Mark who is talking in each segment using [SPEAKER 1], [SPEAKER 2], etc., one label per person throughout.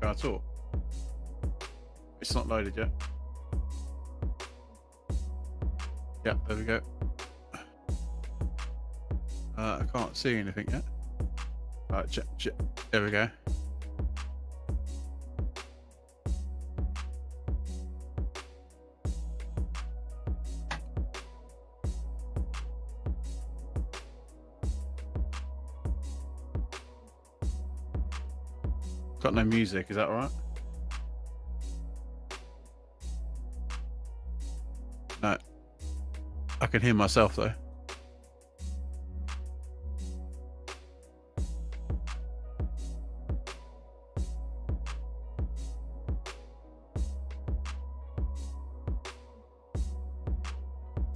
[SPEAKER 1] Can I talk? It's not loaded yet. Yeah, there we go. I can't see anything yet. There we go. Got no music, is that all right? No. I can hear myself though.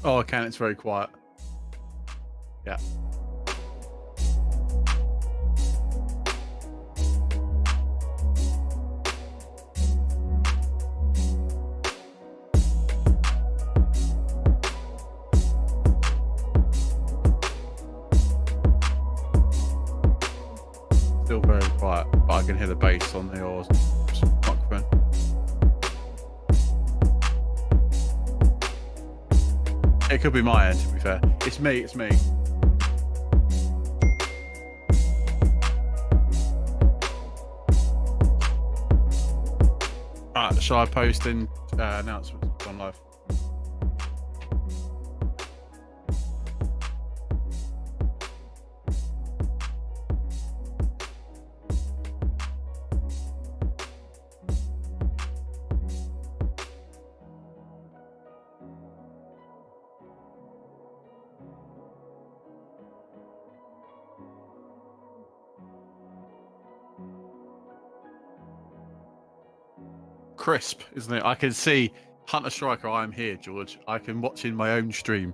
[SPEAKER 1] Oh, I can. It's very quiet. Yeah. Still very quiet, but I can hear the bass on the microphone. It could be my end, to be fair. It's me, it's me. Alright, shall I post in announcements on live? Crisp, isn't it? I can see Hunter Striker. I am here, George. I can watch in my own stream.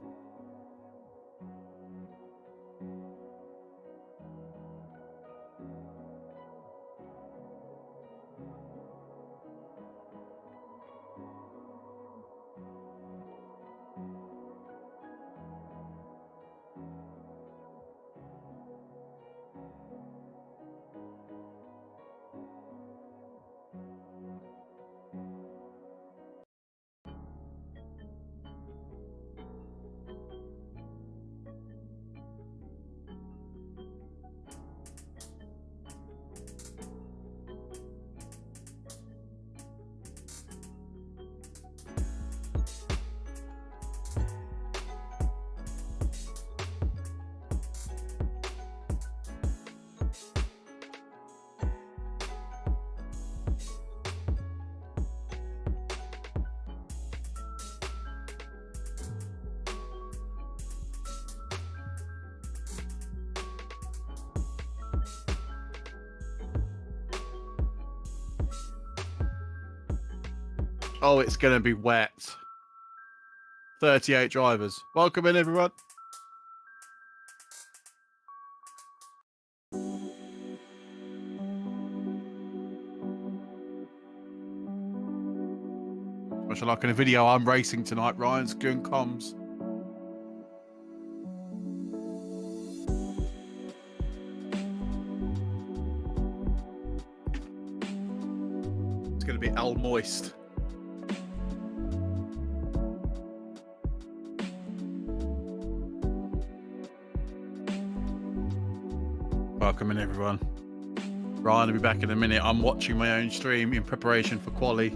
[SPEAKER 1] Oh, it's going to be wet. 38 drivers. Welcome in, everyone. Much like in a video, I'm racing tonight. Ryan's doing comms. It's going to be Al Moist. Welcome in, everyone. Ryan will be back in a minute. I'm watching my own stream in preparation for quali.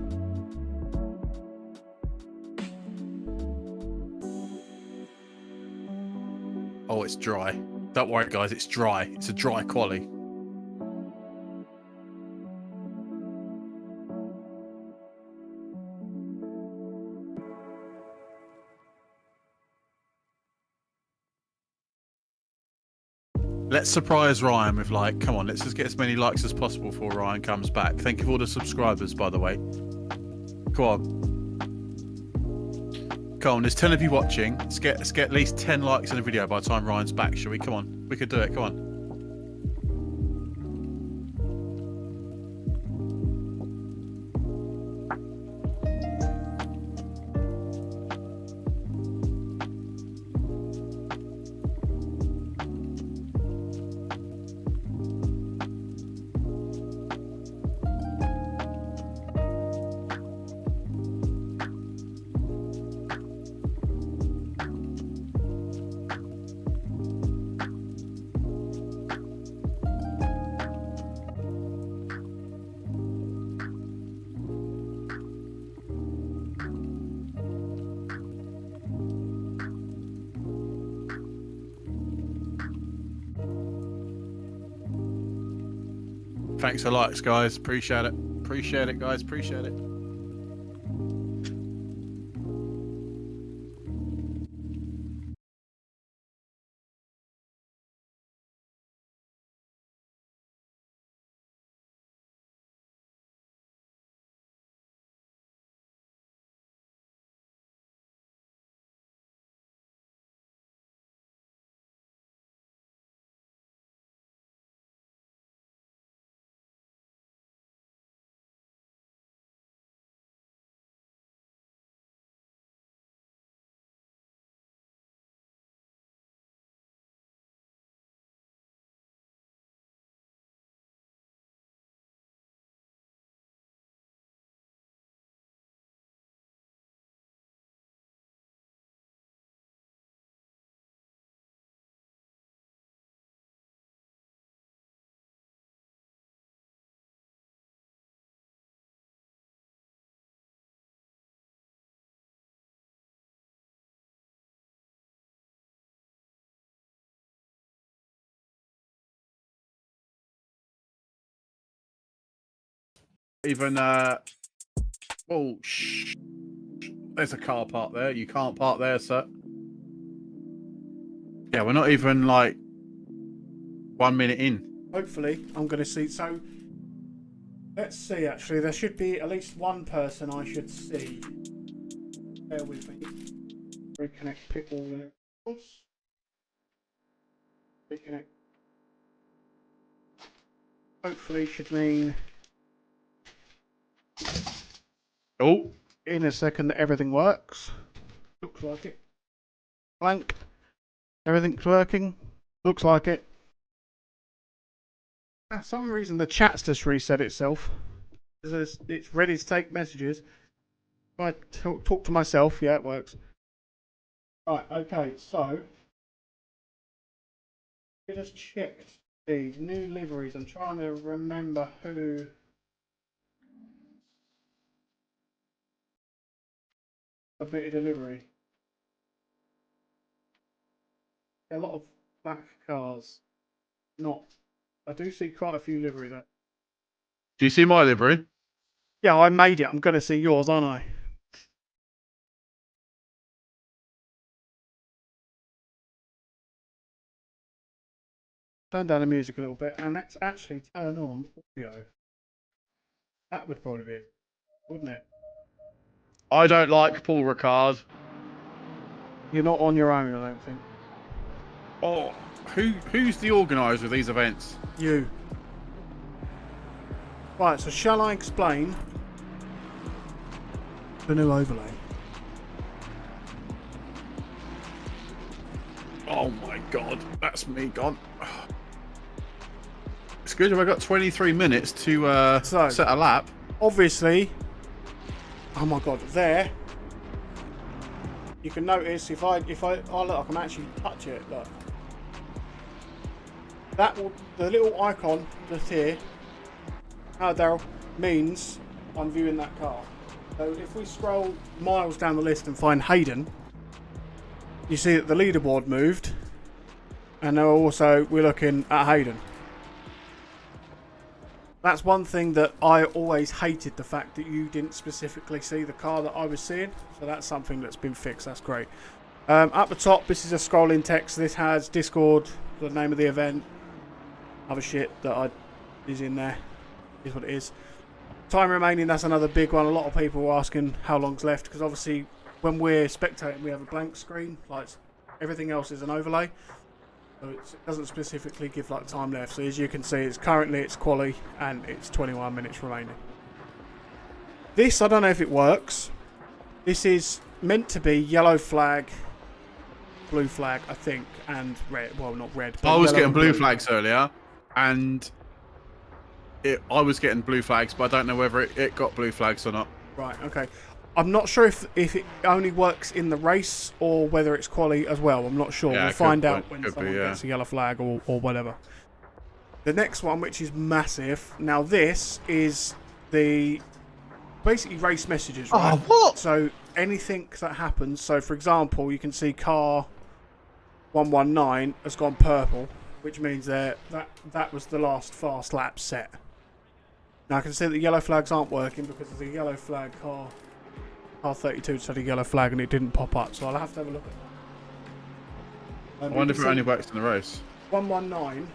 [SPEAKER 1] Oh, it's dry. Don't worry, guys. It's dry. It's a dry quali. Let's surprise Ryan with, like, come on, let's just get as many likes as possible before Ryan comes back. Thank you for all the subscribers, by the way. Come on. Come on, there's 10 of you watching. Let's get at least 10 likes in the video by the time Ryan's back, shall we? Come on. We could do it. Come on. Thanks for likes, guys. Appreciate it. Appreciate it, guys. Appreciate it. Even oh, shh. There's a car park there. You can't park there, sir. Yeah, we're not even like 1 minute in.
[SPEAKER 2] Hopefully, I'm going to see. So, let's see. Actually, there should be at least one person I should see. Bear with me. Reconnect. Pick all the. Reconnect. Hopefully, should mean.
[SPEAKER 1] Oh,
[SPEAKER 2] In a second, that everything works. Looks like it. Blank. Everything's working. Looks like it. For some reason, the chat's just reset itself. It's ready to take messages. If I talk to myself, yeah, it works. Right, okay, so I just checked these new liveries. I'm trying to remember who submitted a livery. A lot of black cars. Not. I do see quite a few liveries.
[SPEAKER 1] do you see my livery?
[SPEAKER 2] Yeah, I made it. I'm going to see yours, aren't I? Turn down the music a little bit, and let's actually turn on audio. That would probably be it, wouldn't it?
[SPEAKER 1] I don't like Paul Ricard.
[SPEAKER 2] You're not on your own, I don't think.
[SPEAKER 1] Oh, who's the organizer of these events?
[SPEAKER 2] You. Right, so shall I explain the new overlay?
[SPEAKER 1] Oh my god, that's me gone. It's good if I got 23 minutes to set a lap.
[SPEAKER 2] Obviously, oh my god, there. You can notice if I oh look, I can actually touch it. Look, that will, the little icon just here. Daryl, means I'm viewing that car. So if we scroll miles down the list and find Hayden, you see that the leaderboard moved, and now also we're looking at Hayden. That's one thing that I always hated, the fact that you didn't specifically see the car that I was seeing. So that's something that's been fixed. That's great. At the top, this is a scrolling text. This has Discord, the name of the event, other shit that is in there. Is what it is. Time remaining, that's another big one. A lot of people are asking how long's left, because obviously when we're spectating, we have a blank screen. Like everything else is an overlay. So it doesn't specifically give like time left. So as you can see, it's quali and it's 21 minutes remaining. This, I don't know if it works. This is meant to be yellow flag, blue flag, I think, and red. Well, not red. But
[SPEAKER 1] I was getting blue flags earlier, and I was getting blue flags, but I don't know whether it got blue flags or not.
[SPEAKER 2] Right, okay. I'm not sure if it only works in the race or whether it's quali as well. I'm not sure.
[SPEAKER 1] Yeah,
[SPEAKER 2] we'll find out when someone gets a yellow flag or whatever. The next one, which is massive. Now this is the basically race messages, right?
[SPEAKER 1] Oh, what?
[SPEAKER 2] So anything that happens. So for example, you can see car 119 has gone purple, which means that was the last fast lap set. Now I can see that the yellow flags aren't working because there's a yellow flag car. Car 32 just had a yellow flag and it didn't pop up, so I'll have to have a look at that.
[SPEAKER 1] I wonder if it only works in the race.
[SPEAKER 2] 119.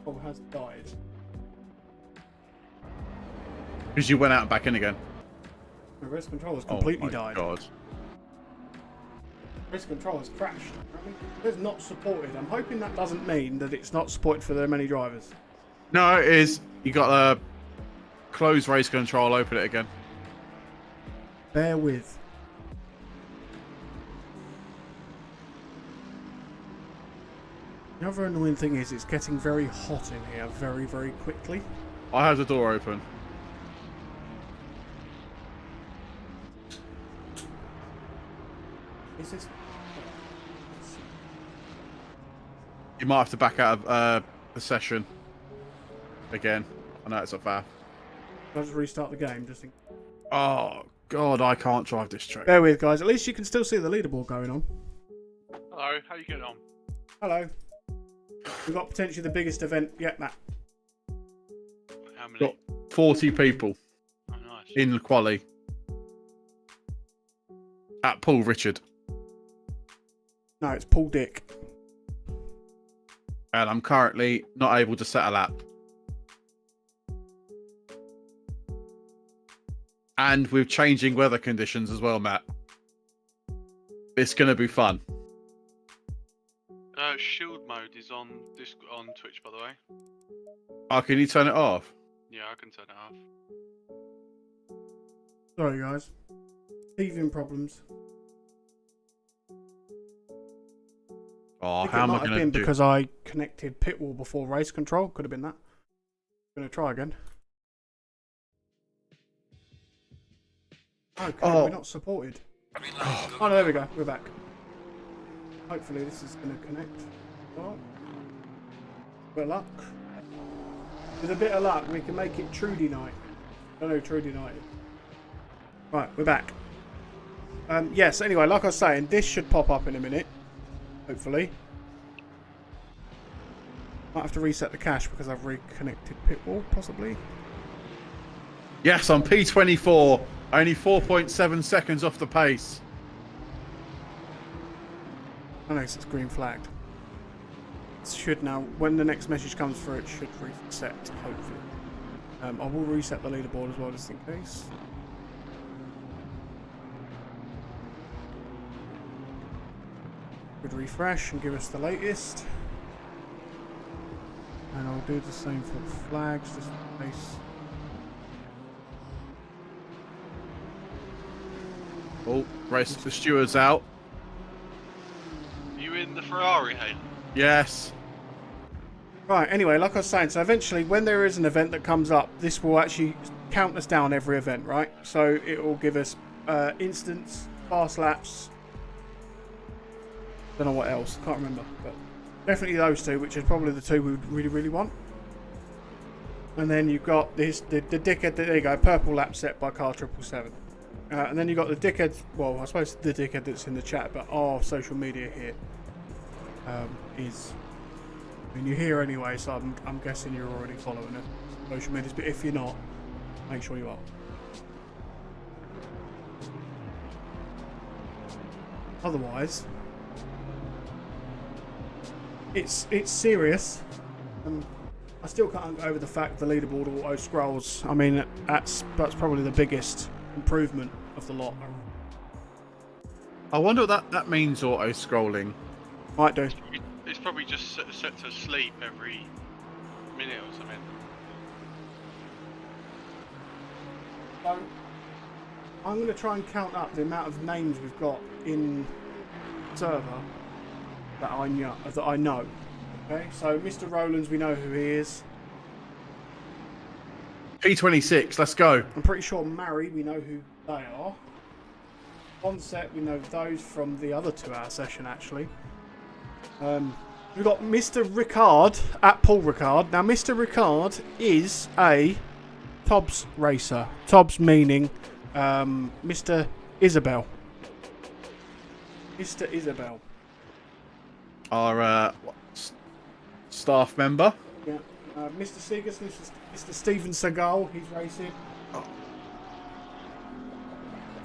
[SPEAKER 2] Oh, has died.
[SPEAKER 1] Because you went out and back in again.
[SPEAKER 2] The race control has completely died.
[SPEAKER 1] God.
[SPEAKER 2] Race control has crashed. It's not supported. I'm hoping that doesn't mean that it's not supported for their many drivers.
[SPEAKER 1] No, it is. You got to close race control, open it again.
[SPEAKER 2] Bear with. The other annoying thing is it's getting very hot in here very, very quickly.
[SPEAKER 1] I have the door open.
[SPEAKER 2] Is this...
[SPEAKER 1] You might have to back out of the session again. I know it's a faff.
[SPEAKER 2] I'll just restart the game just in...
[SPEAKER 1] Oh, God, I can't drive this track.
[SPEAKER 2] Bear with, guys. At least you can still see the leaderboard going on.
[SPEAKER 3] Hello, how you getting on?
[SPEAKER 2] Hello. We've got potentially the biggest event yet, Matt.
[SPEAKER 3] How many?
[SPEAKER 1] Got 40 people
[SPEAKER 3] Oh, nice.
[SPEAKER 1] in the quali at Paul Richard.
[SPEAKER 2] No, it's Paul Dick.
[SPEAKER 1] And I'm currently not able to set a lap. And with changing weather conditions as well, Matt. It's going to be fun.
[SPEAKER 3] Shield mode is on Twitch, by the way.
[SPEAKER 1] Oh, can you turn it off?
[SPEAKER 3] Yeah, I can turn it off.
[SPEAKER 2] Sorry, guys. Teething problems.
[SPEAKER 1] Oh,
[SPEAKER 2] I
[SPEAKER 1] how am I
[SPEAKER 2] might have
[SPEAKER 1] going
[SPEAKER 2] been
[SPEAKER 1] to do?
[SPEAKER 2] because I connected pit wall before race control. Could have been that. I'm going to try again. Okay, we're not supported. Oh, no, there we go. We're back. Hopefully this is going to connect. Right. Bit of luck. With a bit of luck, we can make it Trudy night. I know Trudy night. Right, we're back. Yes, anyway, like I was saying, this should pop up in a minute. Hopefully. Might have to reset the cache because I've reconnected pit wall, possibly.
[SPEAKER 1] Yes, I'm P24. Only 4.7 seconds off the pace.
[SPEAKER 2] Oh no, it's green flagged. It should now, when the next message comes through, it should reset, hopefully. I will reset the leaderboard as well, just in case. Good refresh and give us the latest. And I'll do the same for the flags, just in case.
[SPEAKER 1] Oh, race the stewards out.
[SPEAKER 3] You in the Ferrari, Hayden?
[SPEAKER 1] Yes.
[SPEAKER 2] Right, anyway, like I was saying, so eventually when there is an event that comes up, this will actually count us down every event, right? So it will give us instants, fast laps, don't know what else, can't remember, but definitely those two, which is probably the two we would really, really want. And then you've got this, the dickhead, there you go, purple lap set by car 777. And then you've got the dickhead, well, I suppose the dickhead that's in the chat, but our social media here is, I mean, you're here anyway, so I'm guessing you're already following it, social medias, but if you're not, make sure you are. Otherwise, it's serious. I still can't go over the fact the leaderboard auto scrolls. I mean, that's probably the biggest improvement of the lot.
[SPEAKER 1] I wonder what that means, auto scrolling.
[SPEAKER 2] Might do.
[SPEAKER 3] It's probably just set to sleep every minute or something.
[SPEAKER 2] So, I'm going to try and count up the amount of names we've got in server that I know. Okay, so Mr. Rowlands, we know who he is.
[SPEAKER 1] P26, let's go.
[SPEAKER 2] I'm pretty sure Mary, we know who they are. Onset, we know those from the other 2-hour session, actually. We've got Mr. RICARD at Paul Ricard. Now, Mr. Ricard is a Tobbs racer. Tobbs meaning Mr. Isabel. Mr. Isabel.
[SPEAKER 1] Our staff member.
[SPEAKER 2] Yeah. Mr. Segas, Mr. Steven Seagal, he's racing.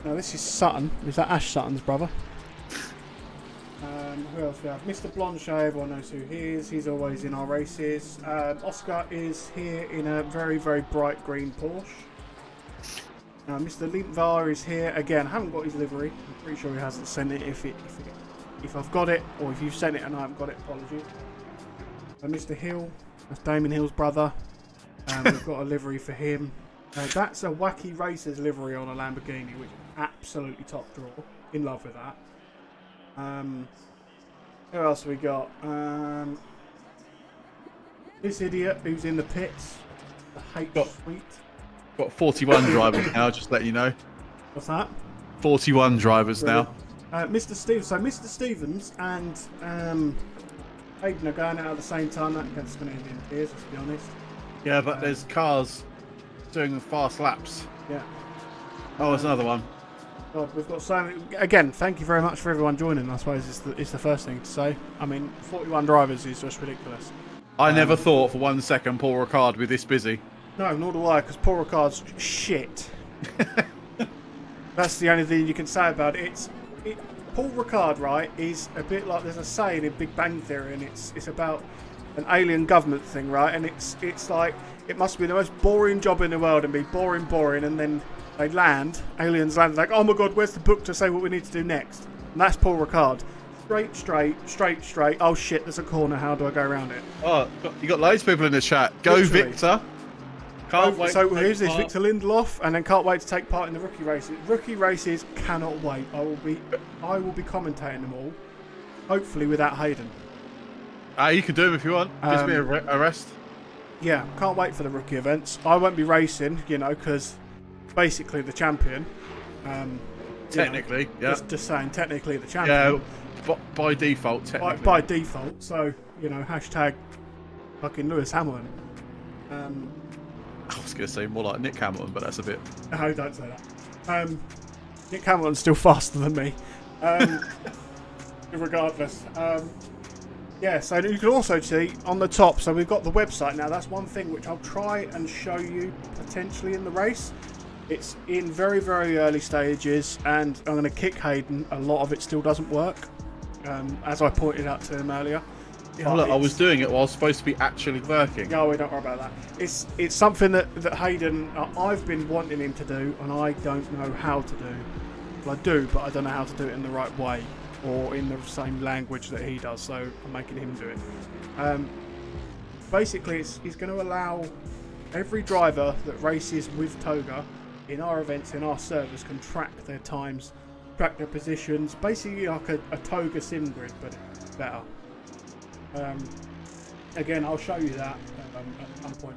[SPEAKER 2] Now this is Sutton. Is that Ash Sutton's brother? Who else we have? Mr. Blanchet, everyone knows who he is. He's always in our races. Oscar is here in a very, very bright green Porsche. Mr. Lintvar is here again. I haven't got his livery. I'm pretty sure he hasn't sent it. If I've got it, or if you've sent it and I haven't got it, apologies. Mr. Hill, that's Damon Hill's brother. We've got a livery for him. That's a Wacky Racers livery on a Lamborghini, which is absolutely top draw. In love with that. Who else have we got? This idiot who's in the pits. The H Suite.
[SPEAKER 1] Got 41 drivers now, just let you know.
[SPEAKER 2] What's that?
[SPEAKER 1] 41 drivers
[SPEAKER 2] Brilliant.
[SPEAKER 1] now.
[SPEAKER 2] Mr. Stevens. So Mr. Stevens and Hayden are going out at the same time. That's going to end in tears, let's be honest.
[SPEAKER 1] Yeah, but there's cars doing fast laps.
[SPEAKER 2] Yeah.
[SPEAKER 1] Oh, there's another one.
[SPEAKER 2] God, we've got so many. Again, thank you very much for everyone joining. I suppose it's the first thing to say. I mean, 41 drivers is just ridiculous.
[SPEAKER 1] I never thought for 1 second Paul Ricard would be this busy.
[SPEAKER 2] No, nor do I, because Paul Ricard's shit. That's the only thing you can say about it. Paul Ricard, right, is a bit like there's a saying in Big Bang Theory, and it's about an alien government thing, right? And it's like it must be the most boring job in the world and be boring, and then they land, aliens land, like, oh my god, where's the book to say what we need to do next? And that's Paul Ricard. Straight. Oh shit, there's a corner. How do I go around it?
[SPEAKER 1] Oh, you got loads of people in the chat. Go,
[SPEAKER 2] Literally.
[SPEAKER 1] Victor. Can't wait.
[SPEAKER 2] So
[SPEAKER 1] to
[SPEAKER 2] who's
[SPEAKER 1] take
[SPEAKER 2] this?
[SPEAKER 1] part.
[SPEAKER 2] Victor Lindelof, and then can't wait to take part in the rookie races. Rookie races cannot wait. I will be commentating them all, hopefully without Hayden.
[SPEAKER 1] You can do them if you want. Gives me a rest.
[SPEAKER 2] Yeah, can't wait for the rookie events. I won't be racing, because basically the champion.
[SPEAKER 1] Technically, yeah.
[SPEAKER 2] Just saying, technically the champion.
[SPEAKER 1] Yeah, but by default, technically.
[SPEAKER 2] By default, so hashtag fucking Lewis Hamilton.
[SPEAKER 1] I was going to say more like Nick Hamilton, but that's a bit...
[SPEAKER 2] No, don't say that. Nick Hamilton's still faster than me. Regardless. Yeah, so you can also see on the top, so we've got the website now. That's one thing which I'll try and show you potentially in the race. It's in very, very early stages, and I'm going to kick Hayden. A lot of it still doesn't work, as I pointed out to him earlier.
[SPEAKER 1] Oh, look, I was doing it while I was supposed to be actually working.
[SPEAKER 2] No, we don't worry about that. It's something that Hayden, I've been wanting him to do, and I don't know how to do. Well, I do, but I don't know how to do it in the right way, or in the same language that he does, so I'm making him do it. Basically, he's going to allow every driver that races with Toga in our events, in our servers, can track their times, track their positions, basically like a Toga sim grid, but it's better. Again, I'll show you that at some point.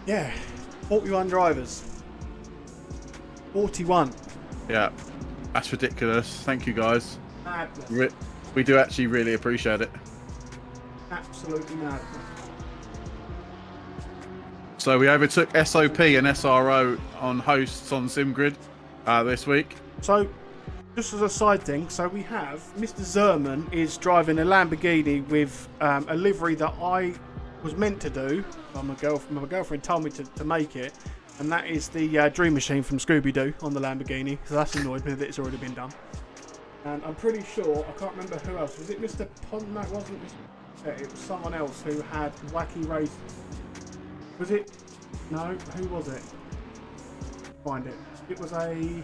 [SPEAKER 2] Yeah, 41 drivers. 41.
[SPEAKER 1] Yeah, that's ridiculous. Thank you, guys.
[SPEAKER 2] Madness.
[SPEAKER 1] We do actually really appreciate it.
[SPEAKER 2] Absolutely madness.
[SPEAKER 1] So we overtook SOP and SRO on hosts on SimGrid this week.
[SPEAKER 2] So, just as a side thing, so we have Mr. Zerman is driving a Lamborghini with a livery that I was meant to do. My girlfriend told me to make it, and that is the Dream Machine from Scooby-Doo on the Lamborghini. So that's annoyed me that it's already been done. And I'm pretty sure, I can't remember who else. Was it Mr. Pond? No, it wasn't Mr. It was someone else who had Wacky Races. Was it? No, who was it? Find it. It was a...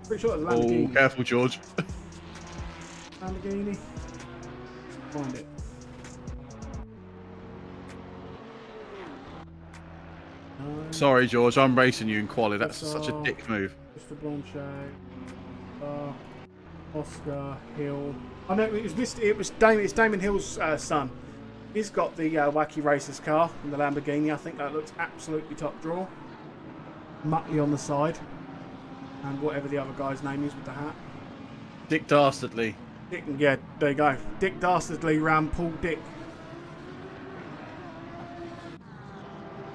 [SPEAKER 2] Pretty sure it was a Lamborghini.
[SPEAKER 1] Oh, careful, George.
[SPEAKER 2] Lamborghini. Find it. No.
[SPEAKER 1] Sorry, George, I'm racing you in quali. That's such a dick move.
[SPEAKER 2] Mr. Blanchet. Oscar Hill. I know it's Damon Hill's son. He's got the Wacky Racers car in the Lamborghini. I think that looks absolutely top draw. Muttley on the side. And whatever the other guy's name is with the hat.
[SPEAKER 1] Dick Dastardly.
[SPEAKER 2] Yeah, there you go. Dick Dastardly round Paul Dick.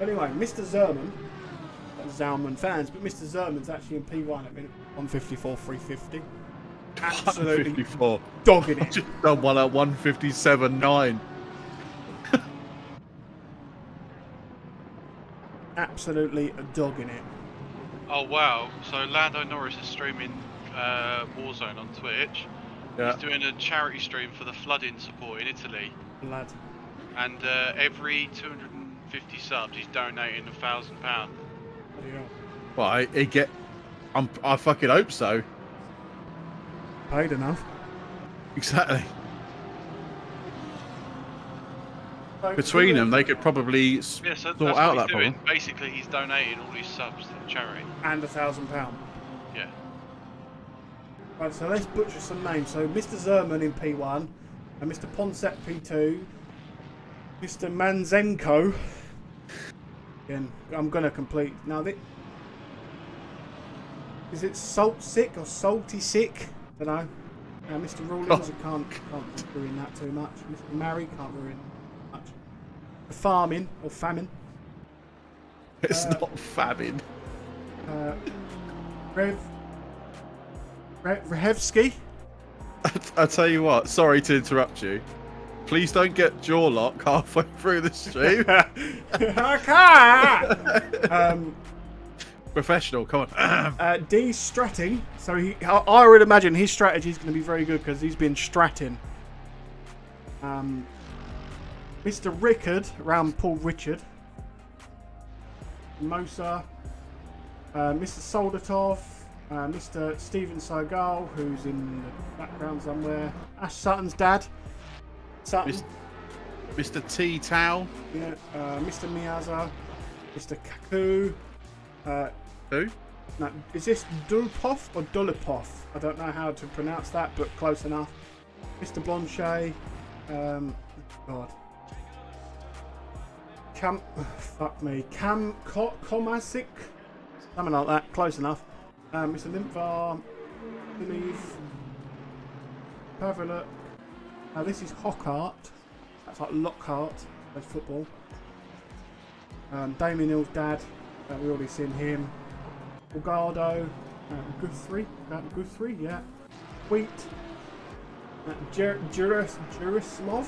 [SPEAKER 2] Anyway, Mr. Zerman, not Zalman fans, but Mr. Zerman's actually in P1 at minute 154.350. absolutely
[SPEAKER 1] 154.
[SPEAKER 2] dogging it.
[SPEAKER 1] Just done one at 157.9.
[SPEAKER 2] Absolutely dogging it.
[SPEAKER 3] Oh wow! So Lando Norris is streaming Warzone on Twitch.
[SPEAKER 1] Yeah.
[SPEAKER 3] He's doing a charity stream for the flooding support in Italy,
[SPEAKER 2] Lad.
[SPEAKER 3] and every 250 subs, he's donating £1,000.
[SPEAKER 2] Bloody hell.
[SPEAKER 1] Well, I fucking hope so.
[SPEAKER 2] Paid enough.
[SPEAKER 1] Exactly.
[SPEAKER 2] So,
[SPEAKER 1] Between them, they could probably
[SPEAKER 3] Yeah, so
[SPEAKER 1] sort
[SPEAKER 3] that's
[SPEAKER 1] out
[SPEAKER 3] what
[SPEAKER 1] that
[SPEAKER 3] he's doing.
[SPEAKER 1] problem.
[SPEAKER 3] Basically, he's donating all his subs to the charity.
[SPEAKER 2] And £1,000.
[SPEAKER 3] Yeah.
[SPEAKER 2] Right, so let's butcher some names. So Mr. Zerman in P1, and Mr. Ponsep P2, Mr. Manzenko. Again, I'm gonna complete now. Is it Salt Sick or Salty Sick? Don't know. Mr. Rawlins, I can't ruin that too much. Mr. Marry, can't ruin much. Farming or famine.
[SPEAKER 1] It's not famine.
[SPEAKER 2] Rehevsky.
[SPEAKER 1] I tell you what, sorry to interrupt you. Please don't get jaw lock halfway through the stream.
[SPEAKER 2] I can't.
[SPEAKER 1] Professional, come on.
[SPEAKER 2] D Stratting. So I would imagine his strategy is going to be very good because he's been stratting. Mr. Rickard around Paul Richard. Mosa. Mr. Soldatov. Mr. Steven Seagal, who's in the background somewhere. Ash Sutton's dad. Sutton.
[SPEAKER 1] Mr. T Towel.
[SPEAKER 2] Yeah. Mr. Miyaza. Mr. Kaku.
[SPEAKER 1] Who?
[SPEAKER 2] No, is this Dulpov or Dulipov? I don't know how to pronounce that, but close enough. Mr. Blanchet. God. Cam Komasic. Something like that. Close enough. Mr. Limpvar. Believe. Have a look. This is Hockhart. That's like Lockhart. That's football. Damien Hill's dad. We already seen him. Bulgardo. Guthrie, yeah. Wheat. Jurislov.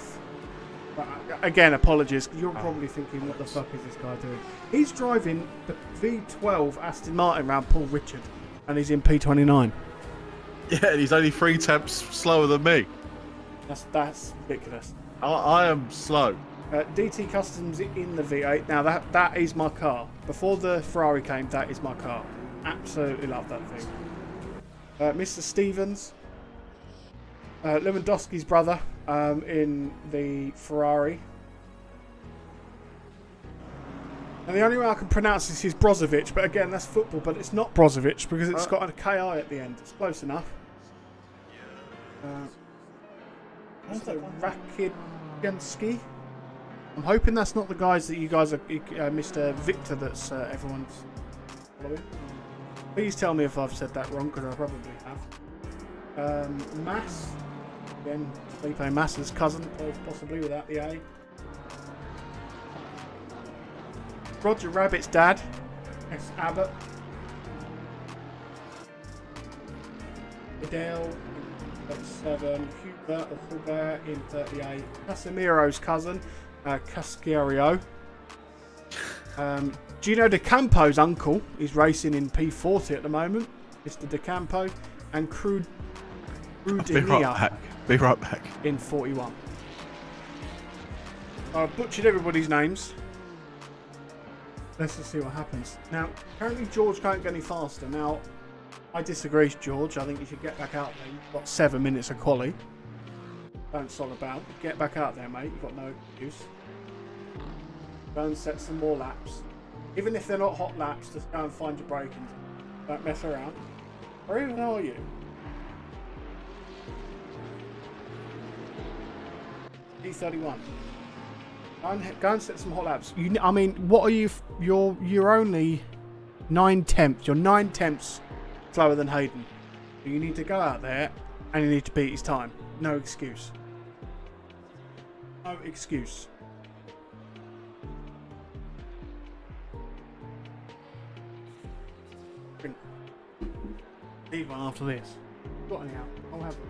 [SPEAKER 2] Again, apologies. You're probably thinking, what the fuck is this guy doing? He's driving the V12 Aston Martin around Paul Richard, and he's in P29.
[SPEAKER 1] Yeah, and he's only 3 temps slower than me.
[SPEAKER 2] That's ridiculous.
[SPEAKER 1] I am slow.
[SPEAKER 2] DT Customs in the V8. Now that is my car. Before the Ferrari came, that is my car. Absolutely love that thing. Mr. Stevens. Lewandowski's brother in the Ferrari. And the only way I can pronounce this is Brozovic, but again, that's football, but it's not Brozovic because it's got a KI at the end. It's close enough. Mr. Rakidenski. I'm hoping that's not the guys that you guys are, Mr. Victor, that's everyone's following. Please tell me if I've said that wrong, because I probably have. Mass. Again, Felipe Massa's cousin, possibly without the A. Roger Rabbit's dad, S. Abbott. Adele in 37. Hubert in 38. Casimiro's cousin, Cascario. Gino De Campo's uncle is racing in P40 at the moment, Mr. De Campo, and Crudinia
[SPEAKER 1] Be right back.
[SPEAKER 2] in 41. I've butchered everybody's names. Let's just see what happens. Now, apparently George can't get any faster. Now, I disagree, George. I think you should get back out there. You've got 7 minutes of quali. Don't sod about. Get back out there, mate. You've got no excuse. Go and set some more laps. Even if they're not hot laps, just go and find your braking. Don't mess around. Where even are you? E31. Go and set some hot laps. I mean, what are you? You're only 9 temps. You're 9 temps slower than Hayden. You need to go out there and you need to beat his time. No excuse. No excuse. Leave one after this. Got any out? I'll have them.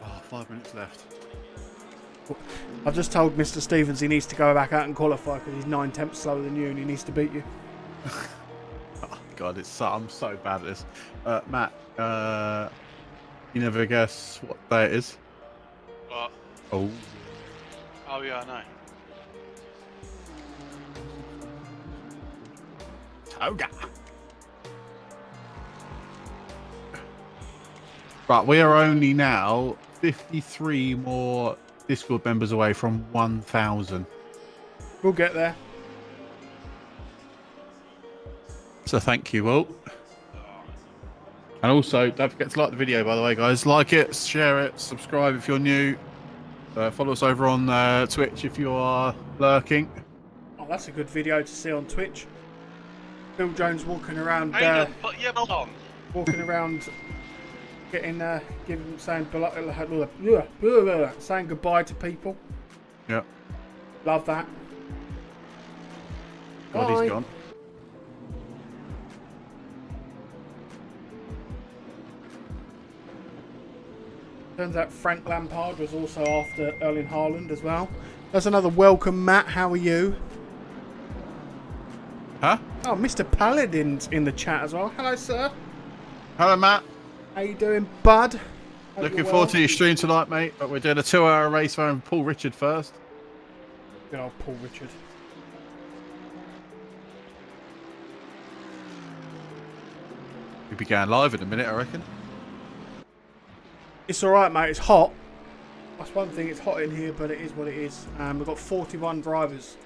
[SPEAKER 1] Oh, 5 minutes left.
[SPEAKER 2] I've just told Mr. Stevens he needs to go back out and qualify because he's 9 tenths slower than you and he needs to beat you.
[SPEAKER 1] Oh, God, I'm so bad at this. Matt, you never guess what day it is?
[SPEAKER 3] What?
[SPEAKER 1] Oh.
[SPEAKER 3] Oh yeah, I know.
[SPEAKER 1] Toga. Right, we are only now 53 more Discord members away from 1,000.
[SPEAKER 2] We'll get there.
[SPEAKER 1] So thank you, Walt. And also, don't forget to like the video, by the way, guys. Like it, share it, subscribe if you're new. Follow us over on Twitch if you are lurking.
[SPEAKER 2] Oh, that's a good video to see on Twitch. Bill Jones walking around,
[SPEAKER 3] Hayden, put your belt on.
[SPEAKER 2] walking around, getting, saying goodbye to people.
[SPEAKER 1] Yeah.
[SPEAKER 2] Love that.
[SPEAKER 1] God,
[SPEAKER 2] Bye.
[SPEAKER 1] he's gone.
[SPEAKER 2] Turns out Frank Lampard was also after Erling Haaland as well. That's another welcome, Matt. How are you?
[SPEAKER 1] Huh?
[SPEAKER 2] Oh, Mr. Paladin's in the chat as well. Hello, sir.
[SPEAKER 1] Hello, Matt.
[SPEAKER 2] How you doing, bud? Hope
[SPEAKER 1] Looking
[SPEAKER 2] you're
[SPEAKER 1] forward
[SPEAKER 2] well.
[SPEAKER 1] to your stream tonight, mate. But we're doing a 2-hour race for Paul Richard first.
[SPEAKER 2] Good old Paul Richard.
[SPEAKER 1] We'll be going live in a minute, I reckon.
[SPEAKER 2] It's alright, mate. It's hot. That's one thing. It's hot in here, but it is what it is. We've got 41 drivers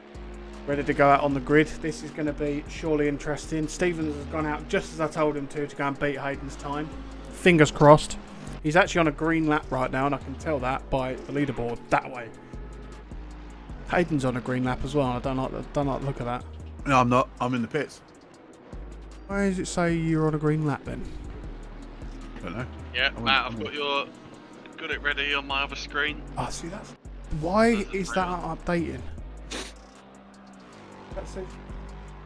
[SPEAKER 2] ready to go out on the grid. This is going to be surely interesting. Stevens has gone out just as I told him to go and beat Hayden's time. Fingers crossed. He's actually on a green lap right now, and I can tell that by the leaderboard that way. Hayden's on a green lap as well. I don't like the look of that.
[SPEAKER 1] No, I'm not. I'm in the pits.
[SPEAKER 2] Why does it say you're on a green lap then?
[SPEAKER 1] I don't know.
[SPEAKER 3] Yeah, Matt, I've got it ready on my other screen.
[SPEAKER 2] Oh, see that's... Why is that updating? That says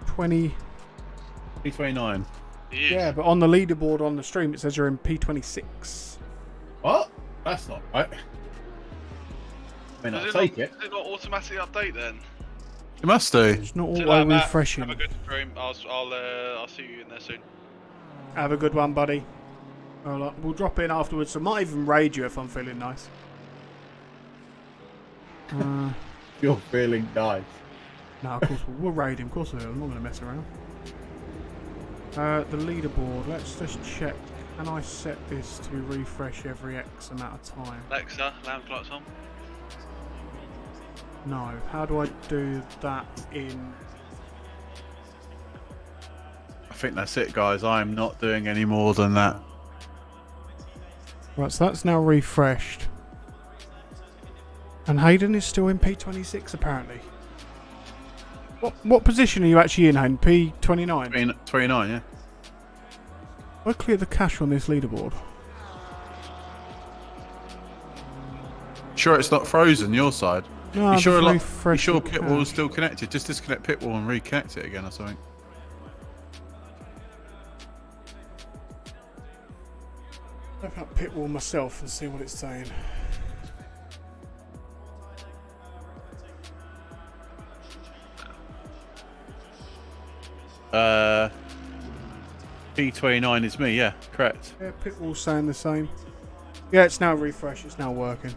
[SPEAKER 2] 20...
[SPEAKER 1] P29.
[SPEAKER 3] He is.
[SPEAKER 2] Yeah, but on the leaderboard on the stream it says you're in P26.
[SPEAKER 1] What? That's not right. I mean, I'll take it.
[SPEAKER 3] Does it not automatically update then?
[SPEAKER 1] You must do.
[SPEAKER 2] It's not
[SPEAKER 3] See you
[SPEAKER 2] auto
[SPEAKER 3] later, Matt.
[SPEAKER 2] refreshing.
[SPEAKER 3] Have a good stream. I'll see you in there soon.
[SPEAKER 2] Have a good one, buddy. We'll drop in afterwards. So I might even raid you if I'm feeling nice.
[SPEAKER 1] You're feeling nice.
[SPEAKER 2] No, of course we'll raid him. Of course we will. I'm not going to mess around. The leaderboard. Let's just check. Can I set this to refresh every X amount of time?
[SPEAKER 3] Alexa, alarm clock's on.
[SPEAKER 2] No. How do I do that in...
[SPEAKER 1] I think that's it, guys. I'm not doing any more than that.
[SPEAKER 2] Right, so that's now refreshed. And Hayden is still in P26 apparently. What position are you actually in, Hayden? P29?
[SPEAKER 1] 29, yeah.
[SPEAKER 2] I clear the cache on this leaderboard.
[SPEAKER 1] Sure, it's not frozen your side.
[SPEAKER 2] No,
[SPEAKER 1] You sure,
[SPEAKER 2] I've
[SPEAKER 1] you
[SPEAKER 2] refreshed
[SPEAKER 1] sure
[SPEAKER 2] the
[SPEAKER 1] Pitwall's
[SPEAKER 2] cache.
[SPEAKER 1] still connected? Just disconnect Pitwall and reconnect it again or something.
[SPEAKER 2] Open up Pitwall myself and see what it's saying.
[SPEAKER 1] P29 is me, yeah, correct.
[SPEAKER 2] Yeah, Pitwall's saying the same. Yeah, it's now refreshed. It's now working.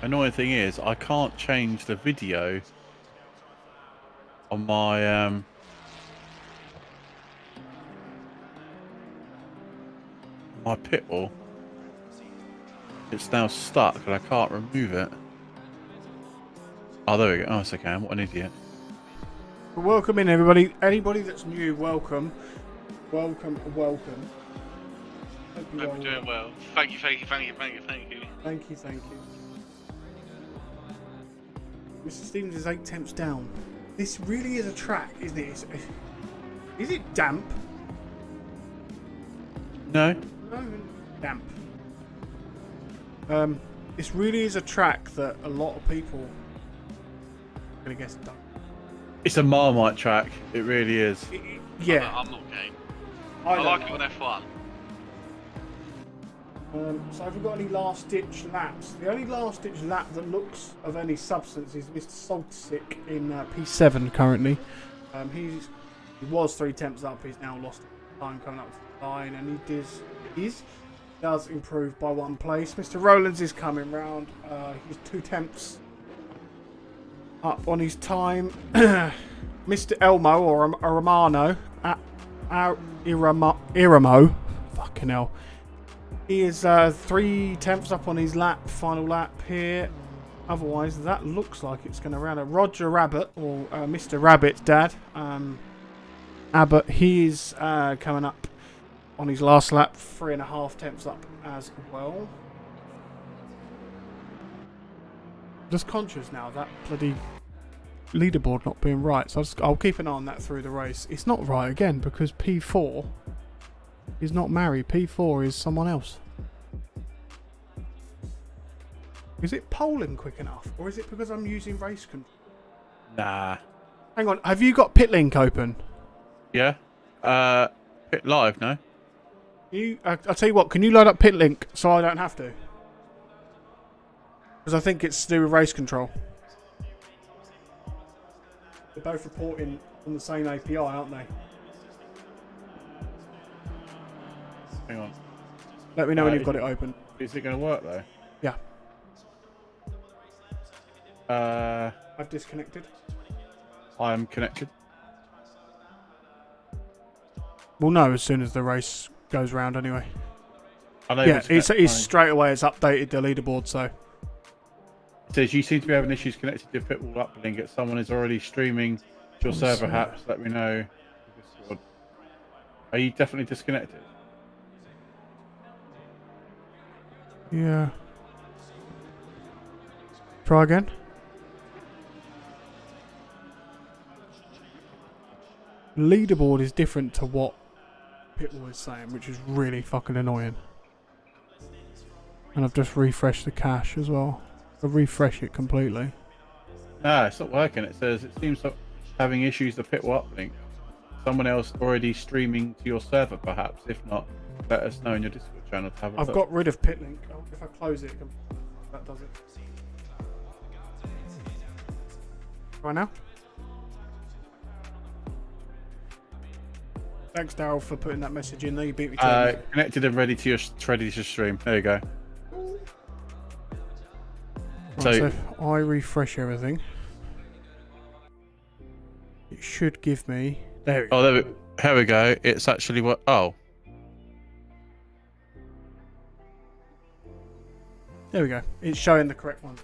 [SPEAKER 1] Annoying thing is, I can't change the video on my my Pitwall. It's now stuck and I can't remove it. Oh, there we go. Oh, it's okay. What an idiot.
[SPEAKER 2] Welcome in, everybody. Anybody that's new, welcome. Welcome. Hope you
[SPEAKER 3] Hope
[SPEAKER 2] all-
[SPEAKER 3] you're doing well. Thank you.
[SPEAKER 2] Thank you. Mr. Stevens is 8 temps down. This really is a track, isn't it? Is it damp?
[SPEAKER 1] No.
[SPEAKER 2] No, damp. This really is a track that a lot of people are going to guess don't.
[SPEAKER 1] It's a Marmite track. It really is.
[SPEAKER 2] Yeah.
[SPEAKER 3] I'm not game.
[SPEAKER 2] I
[SPEAKER 3] I like
[SPEAKER 2] don't
[SPEAKER 3] it on F1.
[SPEAKER 2] So have we got any last ditch laps? The only last ditch lap that looks of any substance is Mr. Saltsick in P7 currently. He was 3 temps up. He's now lost time coming up to the line, and he does improve by 1 place. Mr. Rowlands is coming round. He's 2 temps up on his time. Mr. Elmo or Romano at Iramo. Fucking hell. He is 3 temps up on his final lap here. Otherwise, that looks like it's going to round up. Roger Rabbit, or Mr. Rabbit's dad, Abbott, he is coming up on his last lap, 3.5 temps up as well. Just conscious now of that bloody leaderboard not being right, so I'll keep an eye on that through the race. It's not right again because P4 is not Mary. P4 is someone else. Is it polling quick enough, or is it because I'm using race control?
[SPEAKER 1] Nah.
[SPEAKER 2] Hang on, have you got Pitlink open?
[SPEAKER 1] Yeah. Pit live, no?
[SPEAKER 2] I'll tell you what, can you load up Pitlink so I don't have to? Because I think it's to do with race control. They're both reporting on the same API, aren't they?
[SPEAKER 1] Hang on.
[SPEAKER 2] Let me know when you've got it open.
[SPEAKER 1] Is it going to work though?
[SPEAKER 2] Yeah.
[SPEAKER 1] Uh,
[SPEAKER 2] I've disconnected.
[SPEAKER 1] I'm connected.
[SPEAKER 2] We'll know as soon as the race goes round anyway.
[SPEAKER 1] I
[SPEAKER 2] Yeah, it's straight away. It's updated the leaderboard, so.
[SPEAKER 1] It says you seem to be having issues connected to Pitbull uplink. If someone is already streaming to your server, perhaps let me know. Are you definitely disconnected?
[SPEAKER 2] Yeah. Try again. Leaderboard is different to what Pitbull is saying, which is really fucking annoying. And I've just refreshed the cache as well. I'll refresh it completely.
[SPEAKER 1] No, it's not working. It says it seems like having issues with Pitbull uplink. Someone else already streaming to your server, perhaps. If not, let us know in your Discord channel to have a
[SPEAKER 2] I've
[SPEAKER 1] look.
[SPEAKER 2] got rid of Pitlink. If I close it, that does it. Right now? Thanks, Daryl, for putting that message in there. You beat me to it.
[SPEAKER 1] Connected and ready to stream. There you go.
[SPEAKER 2] Right, so if I refresh everything, it should give me. There we go.
[SPEAKER 1] Oh, here we go. It's actually what? Oh,
[SPEAKER 2] There we go. It's showing the correct one.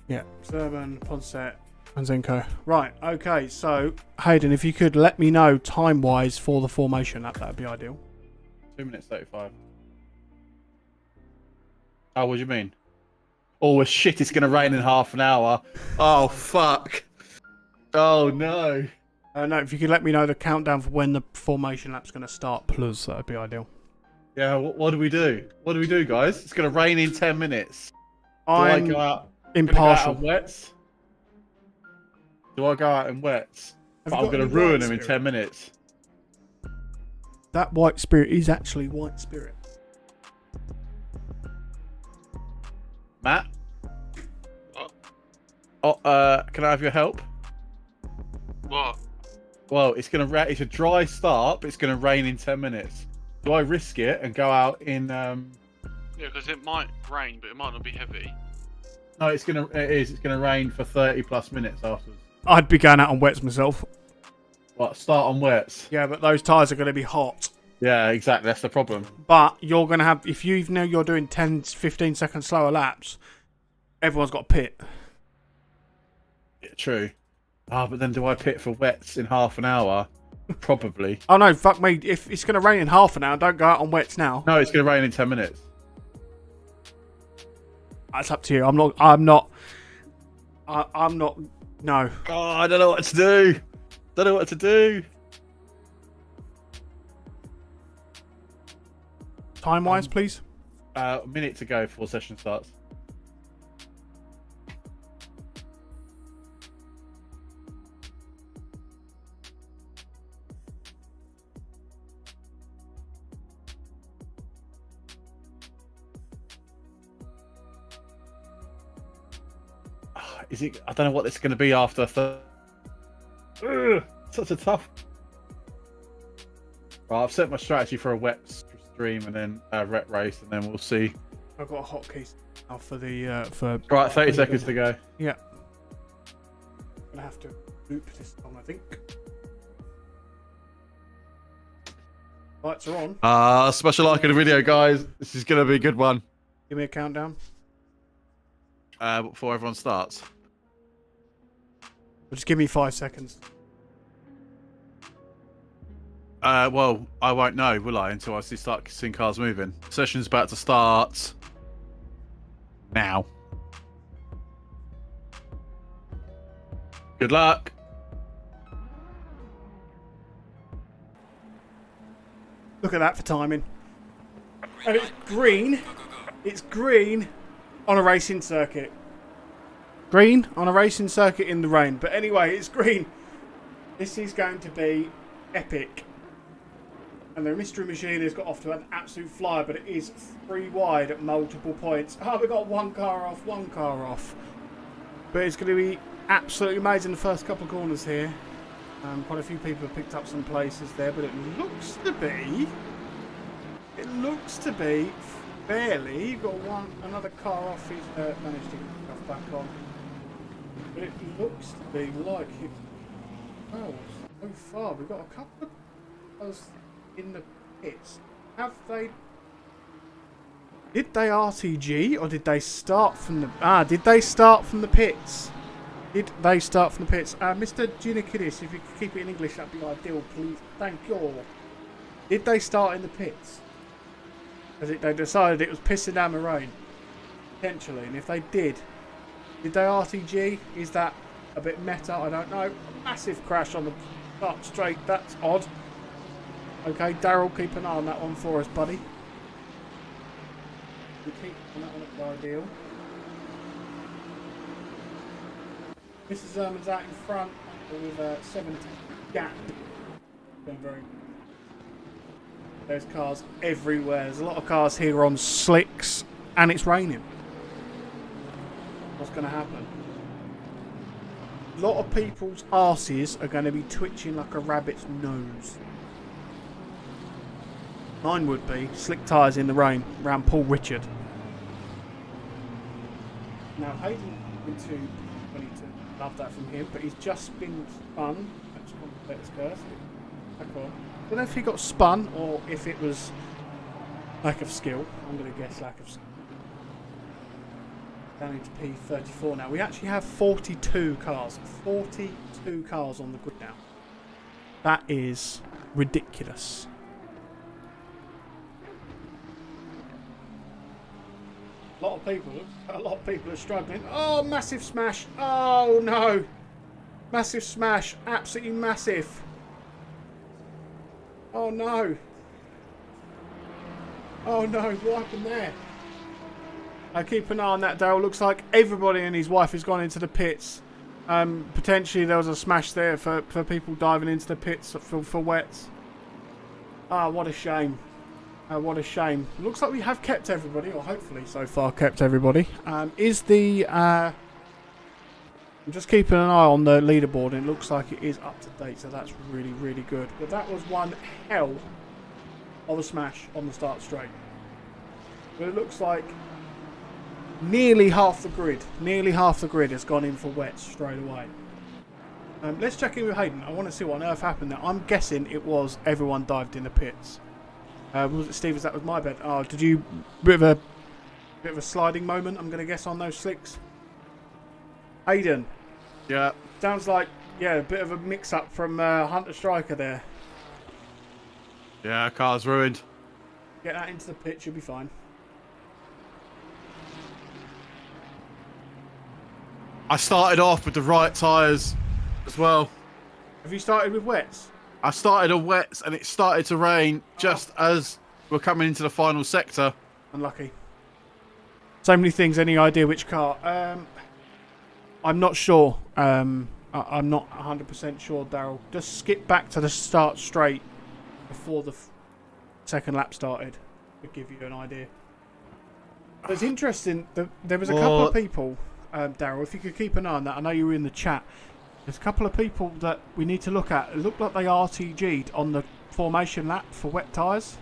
[SPEAKER 2] Yeah, Serban, Ponset, and Zenko. Right, okay, so Hayden, if you could let me know time-wise for the formation, that'd be ideal.
[SPEAKER 1] 2 minutes 35. Oh, what do you mean? Oh, shit, it's going to rain in half an hour. Oh, fuck. Oh, no.
[SPEAKER 2] No, if you could let me know the countdown for when the formation lap's going to start, plus, that'd be ideal.
[SPEAKER 1] Yeah, what do we do? What do we do, guys? It's going to rain in 10 minutes. Do I
[SPEAKER 2] I'm
[SPEAKER 1] go out?
[SPEAKER 2] impartial.
[SPEAKER 1] In wets? Do I go out in wets?
[SPEAKER 2] Have
[SPEAKER 1] But
[SPEAKER 2] you
[SPEAKER 1] I'm
[SPEAKER 2] got
[SPEAKER 1] going to
[SPEAKER 2] any
[SPEAKER 1] ruin
[SPEAKER 2] White
[SPEAKER 1] them in
[SPEAKER 2] Spirit?
[SPEAKER 1] 10 minutes.
[SPEAKER 2] That White Spirit is actually White Spirit.
[SPEAKER 1] Matt?
[SPEAKER 3] What?
[SPEAKER 1] Oh, can I have your help?
[SPEAKER 3] What?
[SPEAKER 1] Well, it's a dry start, but it's gonna rain in 10 minutes. Do I risk it and go out in?
[SPEAKER 3] Yeah, because it might rain, but it might not be heavy.
[SPEAKER 1] No, it's gonna rain for 30+ minutes afterwards.
[SPEAKER 2] I'd be going out on wets myself.
[SPEAKER 1] What? Start on wets.
[SPEAKER 2] Yeah, but those tyres are going to be hot.
[SPEAKER 1] Yeah, exactly. That's the problem.
[SPEAKER 2] But you're going to have, if you know you're doing 10, 15 seconds slower laps, everyone's got to pit.
[SPEAKER 1] Yeah, true. Ah, but then do I pit for wets in half an hour? Probably.
[SPEAKER 2] Oh no, fuck me. If it's going to rain in half an hour, don't go out on wets now.
[SPEAKER 1] No, it's going to rain in 10 minutes.
[SPEAKER 2] That's up to you. I'm not, no.
[SPEAKER 1] Oh, I don't know what to do. Don't know what to do.
[SPEAKER 2] Time-wise, please.
[SPEAKER 1] A minute to go before session starts. Is it? I don't know what it's going to be after. Such a tough. Right, I've set my strategy for a wet stream and then a ret race, and then we'll see.
[SPEAKER 2] I've got a hotkey now for the for.
[SPEAKER 1] Right, 30 seconds to go.
[SPEAKER 2] Yeah. I'm gonna have to loop this on, I think. Lights are on.
[SPEAKER 1] Special like in the video, guys. This is going to be a good one.
[SPEAKER 2] Give me a countdown.
[SPEAKER 1] Before everyone starts.
[SPEAKER 2] Just give me 5 seconds.
[SPEAKER 1] Well, I won't know, will I, until I start seeing cars moving. Session's about to start now. Good luck.
[SPEAKER 2] Look at that for timing. And it's green. It's green on a racing circuit. Green on a racing circuit in the rain. But anyway, it's green. This is going to be epic. And the mystery machine has got off to an absolute flyer, but it is 3 wide at multiple points. Oh, we've got one car off. But it's going to be absolutely amazing the first couple of corners here. Quite a few people have picked up some places there, but it looks to be fairly. You've got another car off. He's managed to get stuff back on. But it looks to be like it. Oh, so far we've got a couple of cars in the pits. Did they RTG or did they start from the? Did they start from the pits? Mr. Giannakidis, if you could keep it in English, that'd be ideal, please. Thank you. Did they start in the pits? Because they decided it was pissing down the rain, potentially. And if they did they RTG? Is that a bit meta? I don't know. Massive crash on the start straight. That's odd. Okay, Daryl, keep an eye on that one for us, buddy. We keep on that one at the ideal. Mrs. Zerman's out in front with a 70 gap. Going very. There's cars everywhere. There's a lot of cars here on slicks, and it's raining. What's going to happen? A lot of people's arses are going to be twitching like a rabbit's nose. Mine would be. Slick tyres in the rain around Paul Richard. Now Hayden into 22. Love that from him, but he's just been spun. That's complex curse. I don't know if he got spun or if it was lack of skill. I'm going to guess lack of skill. Down into P34 now. We actually have 42 cars. 42 cars on the grid now. That is ridiculous. A lot of people are struggling. Oh, massive smash. Oh, no. Massive smash. Absolutely massive. Oh, no. Oh, no. What happened there? I keep an eye on that, Daryl. Looks like everybody and his wife has gone into the pits. Potentially there was a smash there for people diving into the pits for wets. Ah, what a shame. What a shame. Looks like we have kept everybody, or hopefully so far kept everybody. I'm just keeping an eye on the leaderboard, and it looks like it is up to date, so that's really, really good. But that was one hell of a smash on the start straight. But it looks like nearly half the grid has gone in for wets straight away. Let's check in with Hayden. I want to see what on earth happened there. I'm guessing it was everyone dived in the pits. Was it Steve? That was my bad. Oh, did you bit of a sliding moment? I'm gonna guess on those slicks. Aiden.
[SPEAKER 1] Yeah.
[SPEAKER 2] Sounds like a bit of a mix-up from Hunter Striker there.
[SPEAKER 1] Yeah, car's ruined.
[SPEAKER 2] Get that into the pit, you'll be fine.
[SPEAKER 1] I started off with the right tyres as well.
[SPEAKER 2] Have you started with wets?
[SPEAKER 1] I started on wets and it started to rain just as we're coming into the final sector.
[SPEAKER 2] Unlucky. So many things. Any idea which car? I'm not sure. I'm not 100% sure, Daryl. Just skip back to the start straight before the second lap started to give you an idea. It's interesting. There was a couple of people, Daryl, if you could keep an eye on that. I know you were in the chat. There's a couple of people that we need to look at. It looked like they RTG'd on the formation lap for wet tyres,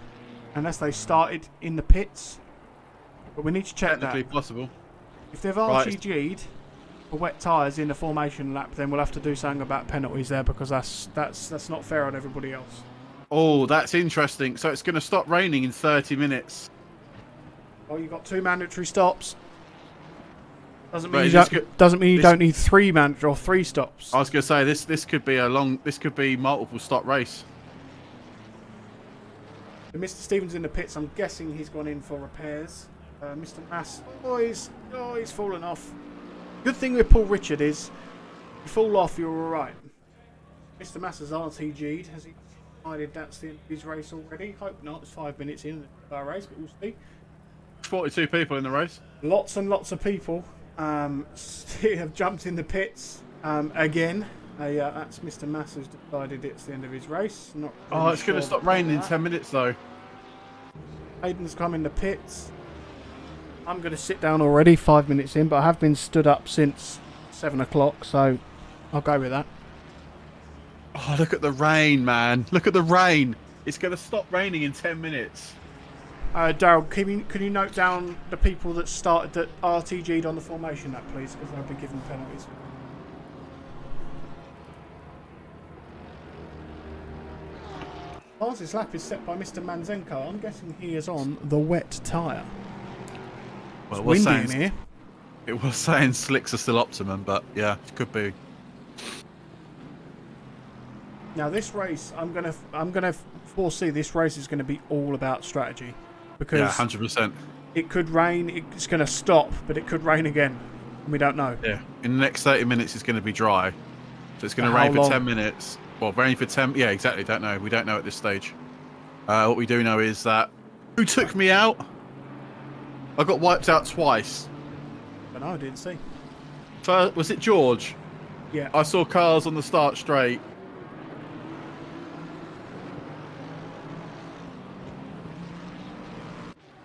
[SPEAKER 2] unless they started in the pits. But we need to check that.
[SPEAKER 1] Technically possible.
[SPEAKER 2] If they've RTG'd for wet tyres in the formation lap, then we'll have to do something about penalties there, because that's not fair on everybody else.
[SPEAKER 1] Oh, that's interesting. So it's going to stop raining in 30 minutes.
[SPEAKER 2] Well, you've got 2 mandatory stops. Doesn't mean you don't need 3 mandatory or 3 stops.
[SPEAKER 1] I was going to say this could be multiple stop race.
[SPEAKER 2] Mr. Stevens in the pits. I'm guessing he's gone in for repairs. Mr. Mass, he's fallen off. Good thing with Paul Richard is, you fall off, you're all right. Mr. Mass has RTG'd. Has he decided that's the end of his race already? Hope not. It's 5 minutes in the race, but we'll see.
[SPEAKER 1] 42 people in the race.
[SPEAKER 2] Lots and lots of people have jumped in the pits again. That's Mr. Mass who's decided it's the end of his race. Not really
[SPEAKER 1] It's going to stop raining in 10 minutes though.
[SPEAKER 2] Aiden's come in the pits. I'm going to sit down already, 5 minutes in, but I have been stood up since 7 o'clock, so I'll go with that.
[SPEAKER 1] Oh, look at the rain, man. Look at the rain. It's going to stop raining in 10 minutes.
[SPEAKER 2] Daryl, can you note down the people that RTG'd on the formation lap, please, because they'll be given penalties. Fastest lap is set by Mr. Manzenko. I'm guessing he is on the wet tyre.
[SPEAKER 1] Well,
[SPEAKER 2] it's windy in here.
[SPEAKER 1] It was saying slicks are still optimum, but yeah, it could be.
[SPEAKER 2] Now this race, I'm gonna foresee this race is going to be all about strategy, because
[SPEAKER 1] 100%.
[SPEAKER 2] It could rain. It's going to stop, but it could rain again. We don't know.
[SPEAKER 1] Yeah, in the next 30 minutes it's going to be dry, so it's going to rain for 10 minutes. Well, rain for 10. Yeah, exactly. Don't know. We don't know at this stage. What we do know is that who took me out? I got wiped out twice.
[SPEAKER 2] But no, I didn't see.
[SPEAKER 1] First, was it George?
[SPEAKER 2] Yeah.
[SPEAKER 1] I saw cars on the start straight.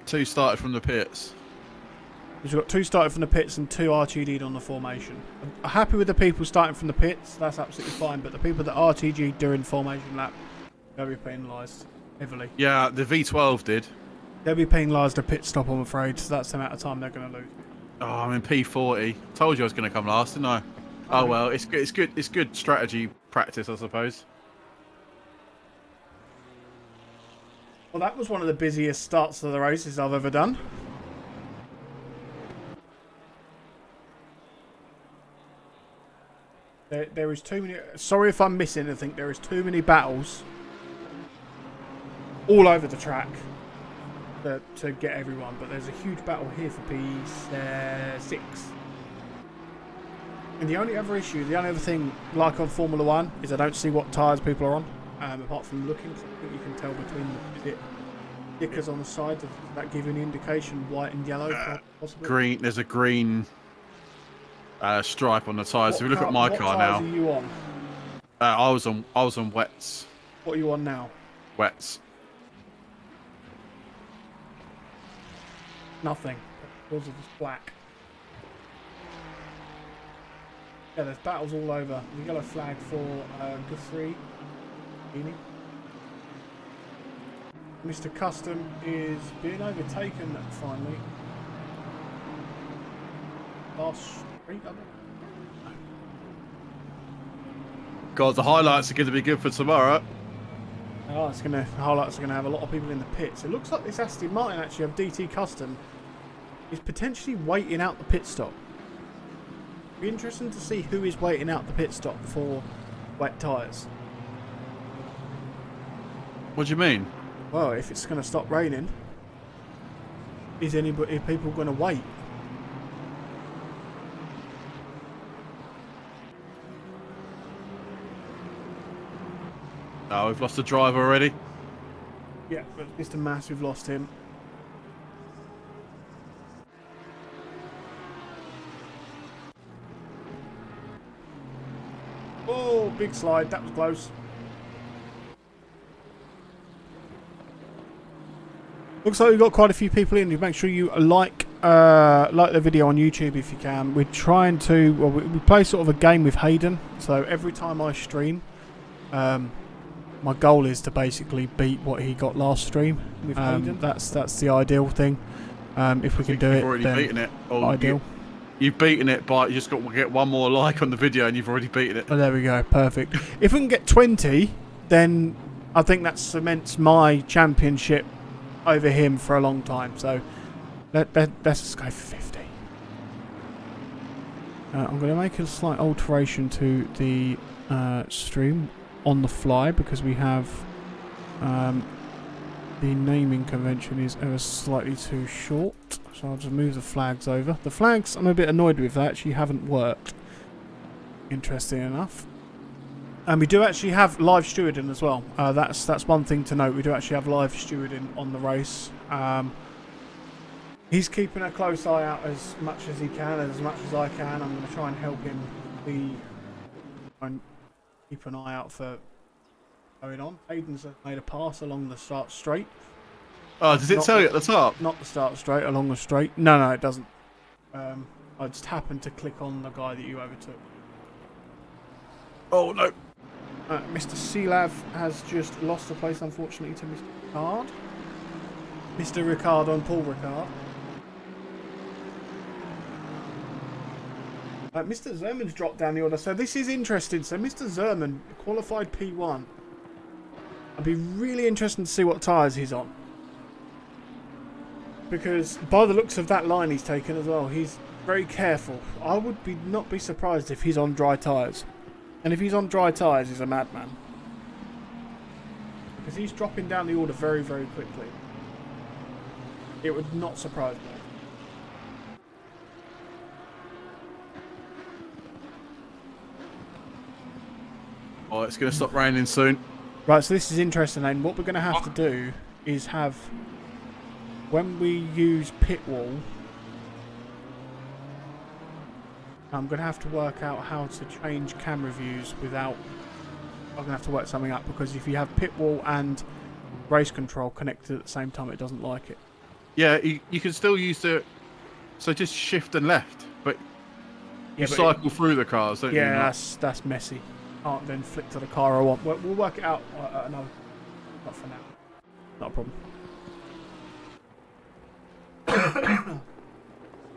[SPEAKER 1] Two started from the pits.
[SPEAKER 2] We've got 2 started from the pits and 2 RTG'd on the formation. I'm happy with the people starting from the pits. That's absolutely fine. But the people that RTG'd during formation lap, they'll be penalised heavily.
[SPEAKER 1] Yeah, the V12 did.
[SPEAKER 2] They'll be penalised a pit stop, I'm afraid. So that's the amount of time they're going to lose.
[SPEAKER 1] Oh, I'm in P40. Told you I was going to come last, didn't I? Oh well, it's good. It's good strategy practice, I suppose.
[SPEAKER 2] Well, that was one of the busiest starts of the races I've ever done. There is too many. Sorry if I'm missing anything. There is too many battles all over the track to get everyone. But there's a huge battle here for P6. And the only other issue, the only other thing, like on Formula 1, is I don't see what tyres people are on. Apart from looking, so I think you can tell between the stickers on the side. Does that give you an indication, white and yellow, possibly?
[SPEAKER 1] Green. There's a green stripe on the tyres. If you look at my car now,
[SPEAKER 2] what tyres are you on?
[SPEAKER 1] I was on wets.
[SPEAKER 2] What are you on now?
[SPEAKER 1] Wets.
[SPEAKER 2] Nothing. Yours is just black. Yeah, there's battles all over. The yellow flag for Guthrie. Mr. Custom is being overtaken finally. Last street, I think.
[SPEAKER 1] God, the highlights are going to be good for tomorrow.
[SPEAKER 2] Oh, it's gonna highlights are gonna have a lot of people in the pits. It looks like this Aston Martin actually of DT Custom is potentially waiting out the pit stop. Be interesting to see who is waiting out the pit stop for wet tyres.
[SPEAKER 1] What do you mean?
[SPEAKER 2] Well, if it's going to stop raining, are people going to wait?
[SPEAKER 1] Oh, we've lost the driver already.
[SPEAKER 2] Yeah, but Mr. Mass, we've lost him. Oh, big slide. That was close. Looks like we've got quite a few people in. Make sure you like the video on YouTube if you can. We're trying to... Well, we play sort of a game with Hayden. So every time I stream, my goal is to basically beat what he got last stream with Hayden. That's the ideal thing. If we can do it,
[SPEAKER 1] you've already
[SPEAKER 2] then
[SPEAKER 1] beaten it. Oh,
[SPEAKER 2] ideal.
[SPEAKER 1] You've beaten it, but you just got to get one more like on the video, and you've already beaten it.
[SPEAKER 2] Oh, there we go. Perfect. If we can get 20, then I think that cements my championship over him for a long time. So let's just go for 50. I'm going to make a slight alteration to the stream on the fly because we have the naming convention is ever slightly too short. So I'll just move the flags over. The flags, I'm a bit annoyed with. They actually haven't worked. Interesting enough. And we do actually have live stewarding as well. That's one thing to note. We do actually have live stewarding on the race. He's keeping a close eye out as much as he can, as much as I can. I'm going to try and help him and keep an eye out for going on. Hayden's made a pass along the start straight.
[SPEAKER 1] Oh, does it tell you at the top?
[SPEAKER 2] Not the start straight, along the straight. No, it doesn't. I just happened to click on the guy that you overtook.
[SPEAKER 1] Oh, no.
[SPEAKER 2] Mr. Sealav has just lost the place, unfortunately, to Mr. Ricard. Mr. Ricard on Paul Ricard. Mr. Zerman's dropped down the order, so this is interesting. So Mr. Zerman qualified P1. I'd be really interested to see what tyres he's on. Because by the looks of that line he's taken as well, he's very careful. I would not be surprised if he's on dry tyres. And if he's on dry tyres, he's a madman. Because he's dropping down the order very, very quickly. It would not surprise me.
[SPEAKER 1] Oh, it's going to stop raining soon.
[SPEAKER 2] Right, so this is interesting, and what we're going to have to do is have... When we use pit wall, I'm going to have to work out how to change camera views without... I'm going to have to work something up, because if you have pit wall and race control connected at the same time, it doesn't like it.
[SPEAKER 1] Yeah, you can still use the... So just shift and left, but
[SPEAKER 2] Yeah,
[SPEAKER 1] you cycle through the cars, don't you?
[SPEAKER 2] Yeah, that's messy. Can't then flick to the car I want. We'll work it out at another... Not for now. Not a problem.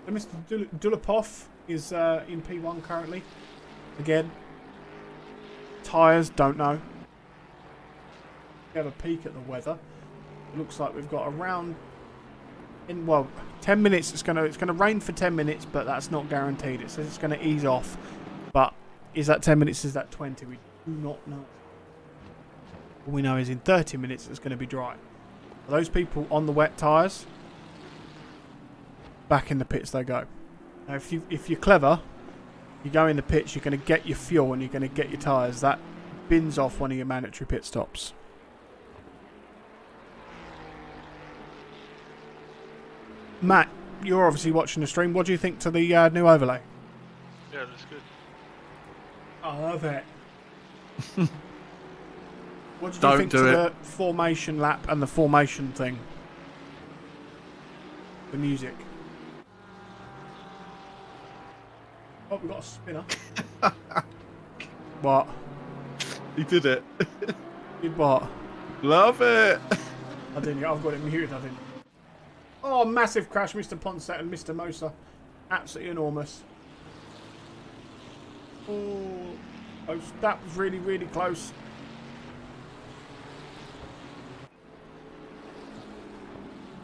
[SPEAKER 2] So Mr. Dulipov is in P1 currently. Again, tyres, don't know. We have a peek at the weather. It looks like we've got around 10 minutes. It's gonna rain for 10 minutes, but that's not guaranteed. It says it's gonna ease off, but is that 10 minutes? Is that 20? We do not know. All we know is in 30 minutes it's going to be dry. For those people on the wet tyres, back in the pits they go. Now, if you're clever, you go in the pits, you're going to get your fuel and you're going to get your tyres. That bins off one of your mandatory pit stops. Matt, you're obviously watching the stream. What do you think to the new overlay?
[SPEAKER 3] Yeah, that's good.
[SPEAKER 2] I love it. What do you think to the formation lap and the formation thing? The music. Oh, we got a spinner. What?
[SPEAKER 1] He did it.
[SPEAKER 2] Did what?
[SPEAKER 1] Love it.
[SPEAKER 2] I didn't. I've got it muted. I didn't. Oh, massive crash, Mr. Ponset and Mr. Mosa. Absolutely enormous. Oh, that was really, really close.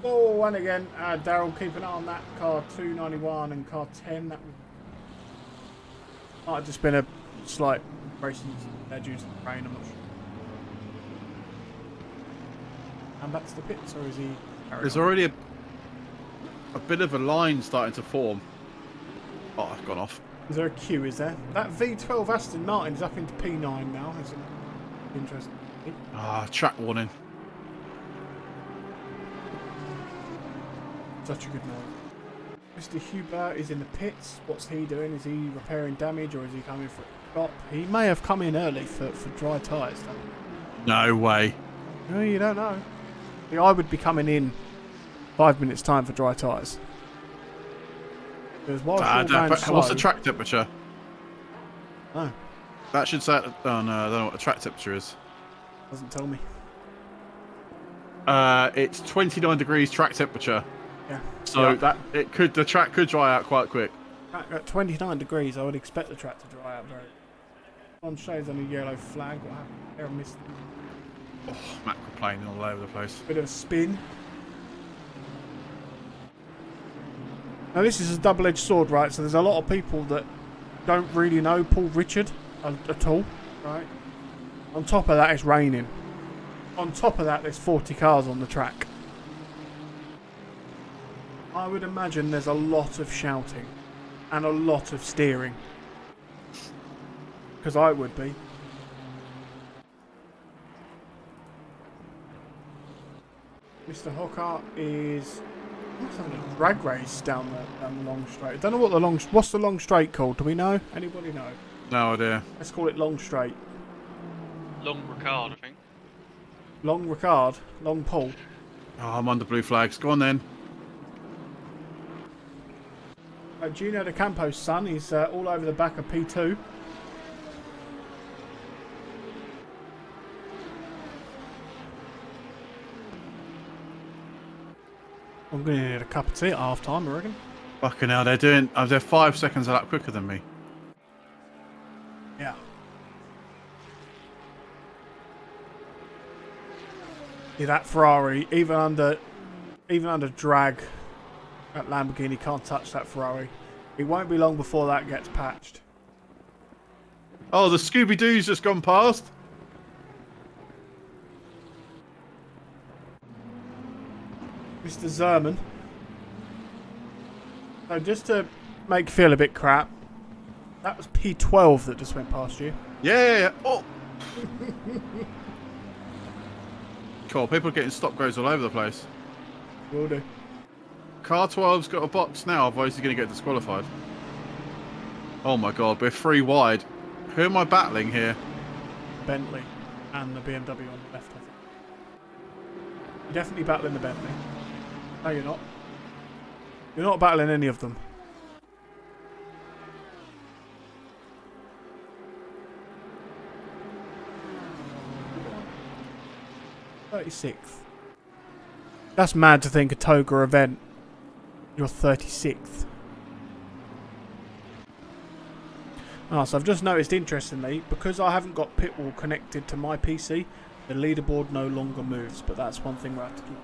[SPEAKER 2] Oh, and again, Daryl, keep an eye on that car 291 and car 10. That might have just been a slight racing due to the rain, I'm not sure. And back to the pits, or is he?
[SPEAKER 1] There's already a bit of a line starting to form. Oh, I've gone off.
[SPEAKER 2] Is there a queue, is there? That V12 Aston Martin is up into P9 now, isn't it? Interesting.
[SPEAKER 1] Ah, track warning.
[SPEAKER 2] Such a good noise. Mr. Huber is in the pits. What's he doing? Is he repairing damage or is he coming for a stop? He may have come in early for dry tyres.
[SPEAKER 1] No way.
[SPEAKER 2] No, you don't know. See, I would be coming in 5 minutes time for dry tyres. Because whilst you're going slow,
[SPEAKER 1] what's the track temperature?
[SPEAKER 2] Oh,
[SPEAKER 1] That should say. Oh no, I don't know what the track temperature is.
[SPEAKER 2] doesn't tell me.
[SPEAKER 1] It's 29 degrees track temperature.
[SPEAKER 2] Yeah.
[SPEAKER 1] So
[SPEAKER 2] Yeah.
[SPEAKER 1] the track could dry out quite quick.
[SPEAKER 2] At 29 degrees, I would expect the track to dry out very. On shades on a yellow flag. What happened there? I missed
[SPEAKER 1] Oh, macroplaning all over the place.
[SPEAKER 2] a bit of a spin. Now this is a double-edged sword, right? So there's a lot of people that don't really know Paul Richard at all, right? On top of that, it's raining. On top of that, there's 40 cars on the track. I would imagine there's a lot of shouting and a lot of steering. Because I would be. Mr. Hocker is having a drag race down the long straight. I don't know what's the long straight called. Do we know? Anybody know?
[SPEAKER 1] No idea.
[SPEAKER 2] Let's call it long straight.
[SPEAKER 3] Long RICARD, I think.
[SPEAKER 2] Long RICARD, long Paul.
[SPEAKER 1] Oh, I'm under blue flags. Go on then.
[SPEAKER 2] Gino De Campo's son is all over the back of P2. I'm going to need a cup of tea at half time, I reckon.
[SPEAKER 1] Fucking hell, they're 5 seconds a lap quicker than me.
[SPEAKER 2] Yeah. Yeah, that Ferrari, even under drag, that Lamborghini can't touch that Ferrari. It won't be long before that gets patched.
[SPEAKER 1] Oh, the Scooby-Doo's just gone past.
[SPEAKER 2] Mr. Zerman. So just to make you feel a bit crap, that was P12 that just went past you.
[SPEAKER 1] Yeah. Oh. Cool. People are getting stop goes all over the place.
[SPEAKER 2] Will do.
[SPEAKER 1] Car 12's got a box now, otherwise he's going to get disqualified. Oh my god, we're 3 wide. Who am I battling here?
[SPEAKER 2] Bentley and the BMW on the left, I think. You're definitely battling the Bentley. No, you're not. You're not battling any of them. You're 36th. That's mad to think a Toga event. You're 36th. So I've just noticed, interestingly, because I haven't got Pitwall connected to my PC, the leaderboard no longer moves, but that's one thing we'll have to keep.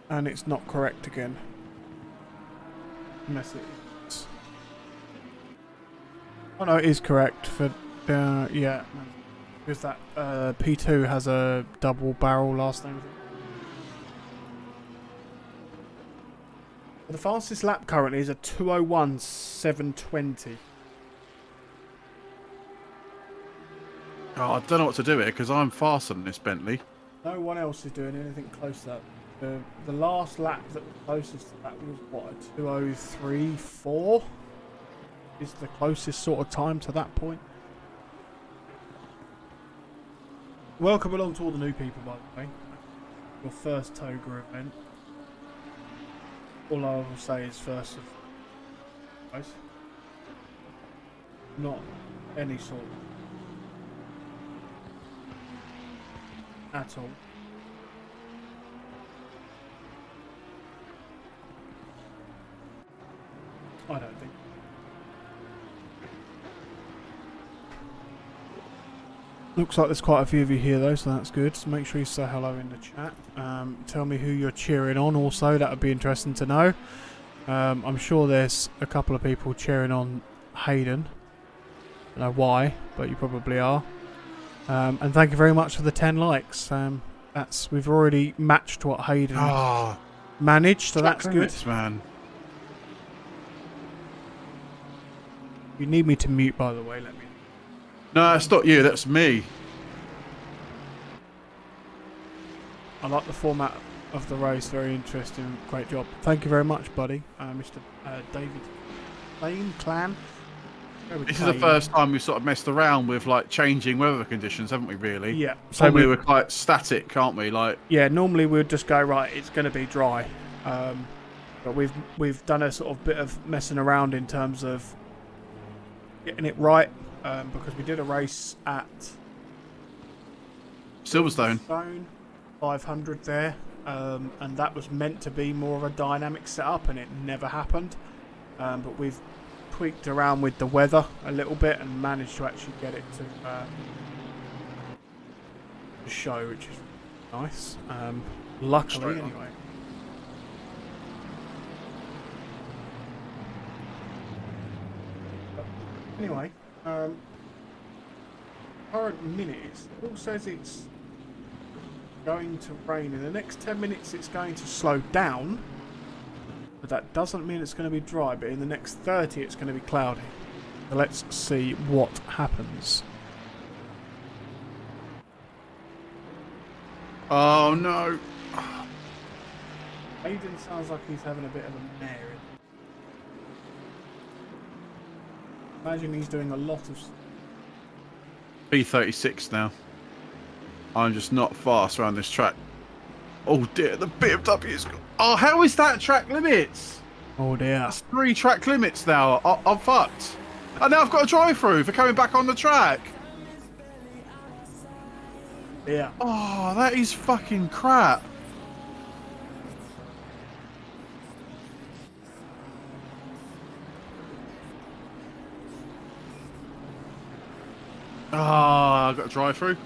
[SPEAKER 2] And it's not correct again. Unless it is. Oh no, it is correct for, yeah. Because that P2 has a double barrel last name. The fastest lap currently is a 2:01.720.
[SPEAKER 1] Oh, I don't know what to do here because I'm faster than this Bentley.
[SPEAKER 2] No one else is doing anything close to that. The last lap that was closest to that was what, a 2:03.4? Is the closest sort of time to that point. Welcome along to all the new people, by the way. Your first Toga event. All I will say is first of guys. Not any sort of at all. I don't think. Looks like there's quite a few of you here though, so that's good. So make sure you say hello in the chat. Tell me who you're cheering on also, that would be interesting to know. I'm sure there's a couple of people cheering on Hayden. I don't know why, but you probably are. And thank you very much for the 10 likes. We've already matched what Hayden managed, so that's good.
[SPEAKER 1] Man.
[SPEAKER 2] You need me to mute, by the way, let me know.
[SPEAKER 1] No, it's not you, that's me.
[SPEAKER 2] I like the format of the race, very interesting, great job. Thank you very much, buddy. Mr. David Lane Clan.
[SPEAKER 1] This is the first time we've sort of messed around with like changing weather conditions, haven't we, really?
[SPEAKER 2] Yeah.
[SPEAKER 1] So we were quite static, can't we? Like,
[SPEAKER 2] yeah, normally we would just go, right, it's going to be dry. But we've done a sort of bit of messing around in terms of getting it right, because we did a race at
[SPEAKER 1] Silverstone
[SPEAKER 2] 500 there, and that was meant to be more of a dynamic setup, and it never happened. But we've tweaked around with the weather a little bit and managed to actually get it to show, which is nice. Luckily, anyway. Anyway, current minutes, it all says it's going to rain. In the next 10 minutes it's going to slow down, but that doesn't mean it's going to be dry, but in the next 30 it's going to be cloudy. So let's see what happens.
[SPEAKER 1] oh no.
[SPEAKER 2] Aiden sounds like he's having a bit of a mare. Imagine he's doing a lot of...
[SPEAKER 1] B36 now. I'm just not fast around this track. Oh dear, the BMW's got... Oh, how is that track limits?
[SPEAKER 2] Oh dear.
[SPEAKER 1] That's 3 track limits now. I'm fucked. And now I've got a drive-through for coming back on the track.
[SPEAKER 2] Yeah.
[SPEAKER 1] Oh, that is fucking crap. Ah, I got a drive-through.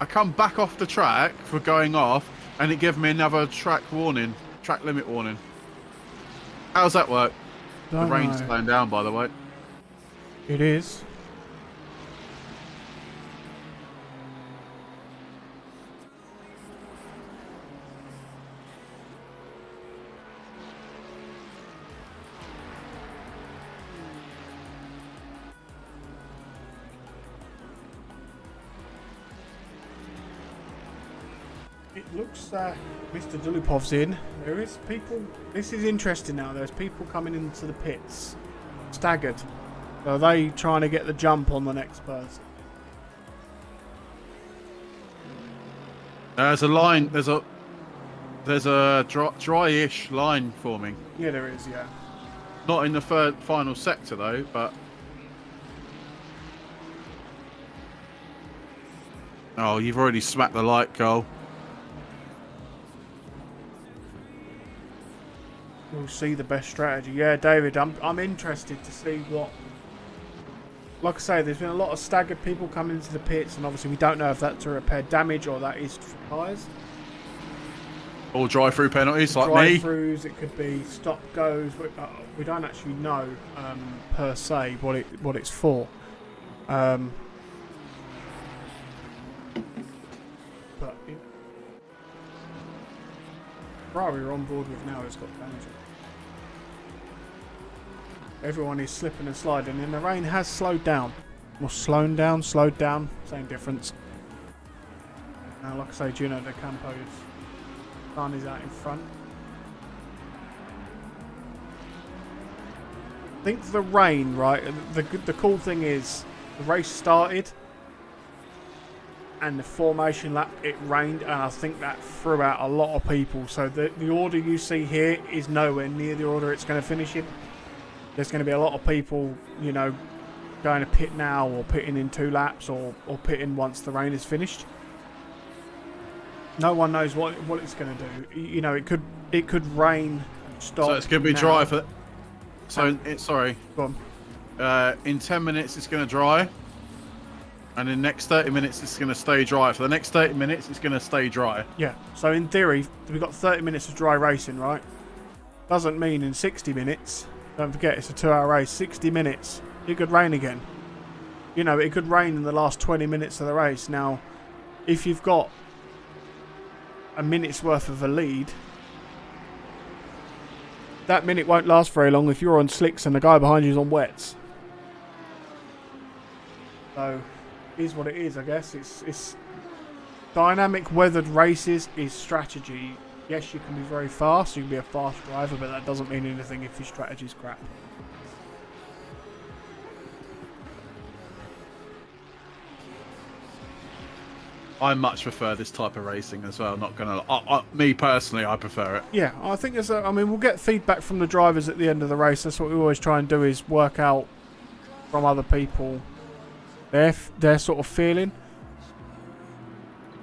[SPEAKER 1] I come back off the track for going off, and it gave me another track warning, track limit warning. How's that work?
[SPEAKER 2] Don't
[SPEAKER 1] The rain's
[SPEAKER 2] know.
[SPEAKER 1] slowing down, by the way.
[SPEAKER 2] It is. It looks Mr. Dulupov's in. There is people. This is interesting now. There's people coming into the pits, staggered. So are they trying to get the jump on the next person?
[SPEAKER 1] There's a line. There's a dry-ish line forming.
[SPEAKER 2] Yeah, there is. Yeah.
[SPEAKER 1] Not in the third final sector though, but. Oh, you've already smacked the light, Cole.
[SPEAKER 2] We'll see the best strategy. Yeah, David, I'm interested to see what... Like I say, there's been a lot of staggered people coming into the pits, and obviously we don't know if that's to repair damage or that is for tyres.
[SPEAKER 1] All drive-through penalties like me.
[SPEAKER 2] Drive-throughs, it could be stop-goes. We don't actually know, per se, what it's for. But... Ferrari we're on board with now has got damage. Everyone is slipping and sliding, and the rain has slowed down. Or slowed down, same difference. Now, like I say, Gino De Campo's sun is out in front. I think the rain, right? The cool thing is, the race started, and the formation lap it rained, and I think that threw out a lot of people. So the order you see here is nowhere near the order it's going to finish in. There's going to be a lot of people, you know, going to pit now, or pitting in 2 laps, or pitting once the rain is finished. No one knows what it's going to do. You know, it could rain, stop.
[SPEAKER 1] So it's going to be
[SPEAKER 2] now.
[SPEAKER 1] dry for. So sorry.
[SPEAKER 2] Go on.
[SPEAKER 1] In 10 minutes it's going to dry. And in the next 30 minutes, it's going to stay dry. For the next 30 minutes, it's going to stay dry.
[SPEAKER 2] Yeah. So in theory, we've got 30 minutes of dry racing, right? Doesn't mean in 60 minutes. Don't forget, it's a 2-hour race. 60 minutes. It could rain again. You know, it could rain in the last 20 minutes of the race. Now, if you've got a minute's worth of a lead, that minute won't last very long if you're on slicks and the guy behind you is on wets. So, it is what it is, I guess. It's dynamic weathered races is strategy. Yes, you can be very fast, you can be a fast driver, but that doesn't mean anything if your strategy's crap.
[SPEAKER 1] I much prefer this type of racing as well. Not gonna, me personally, I prefer it.
[SPEAKER 2] Yeah, I think there's I mean, we'll get feedback from the drivers at the end of the race. That's what we always try and do, is work out from other people their sort of feeling,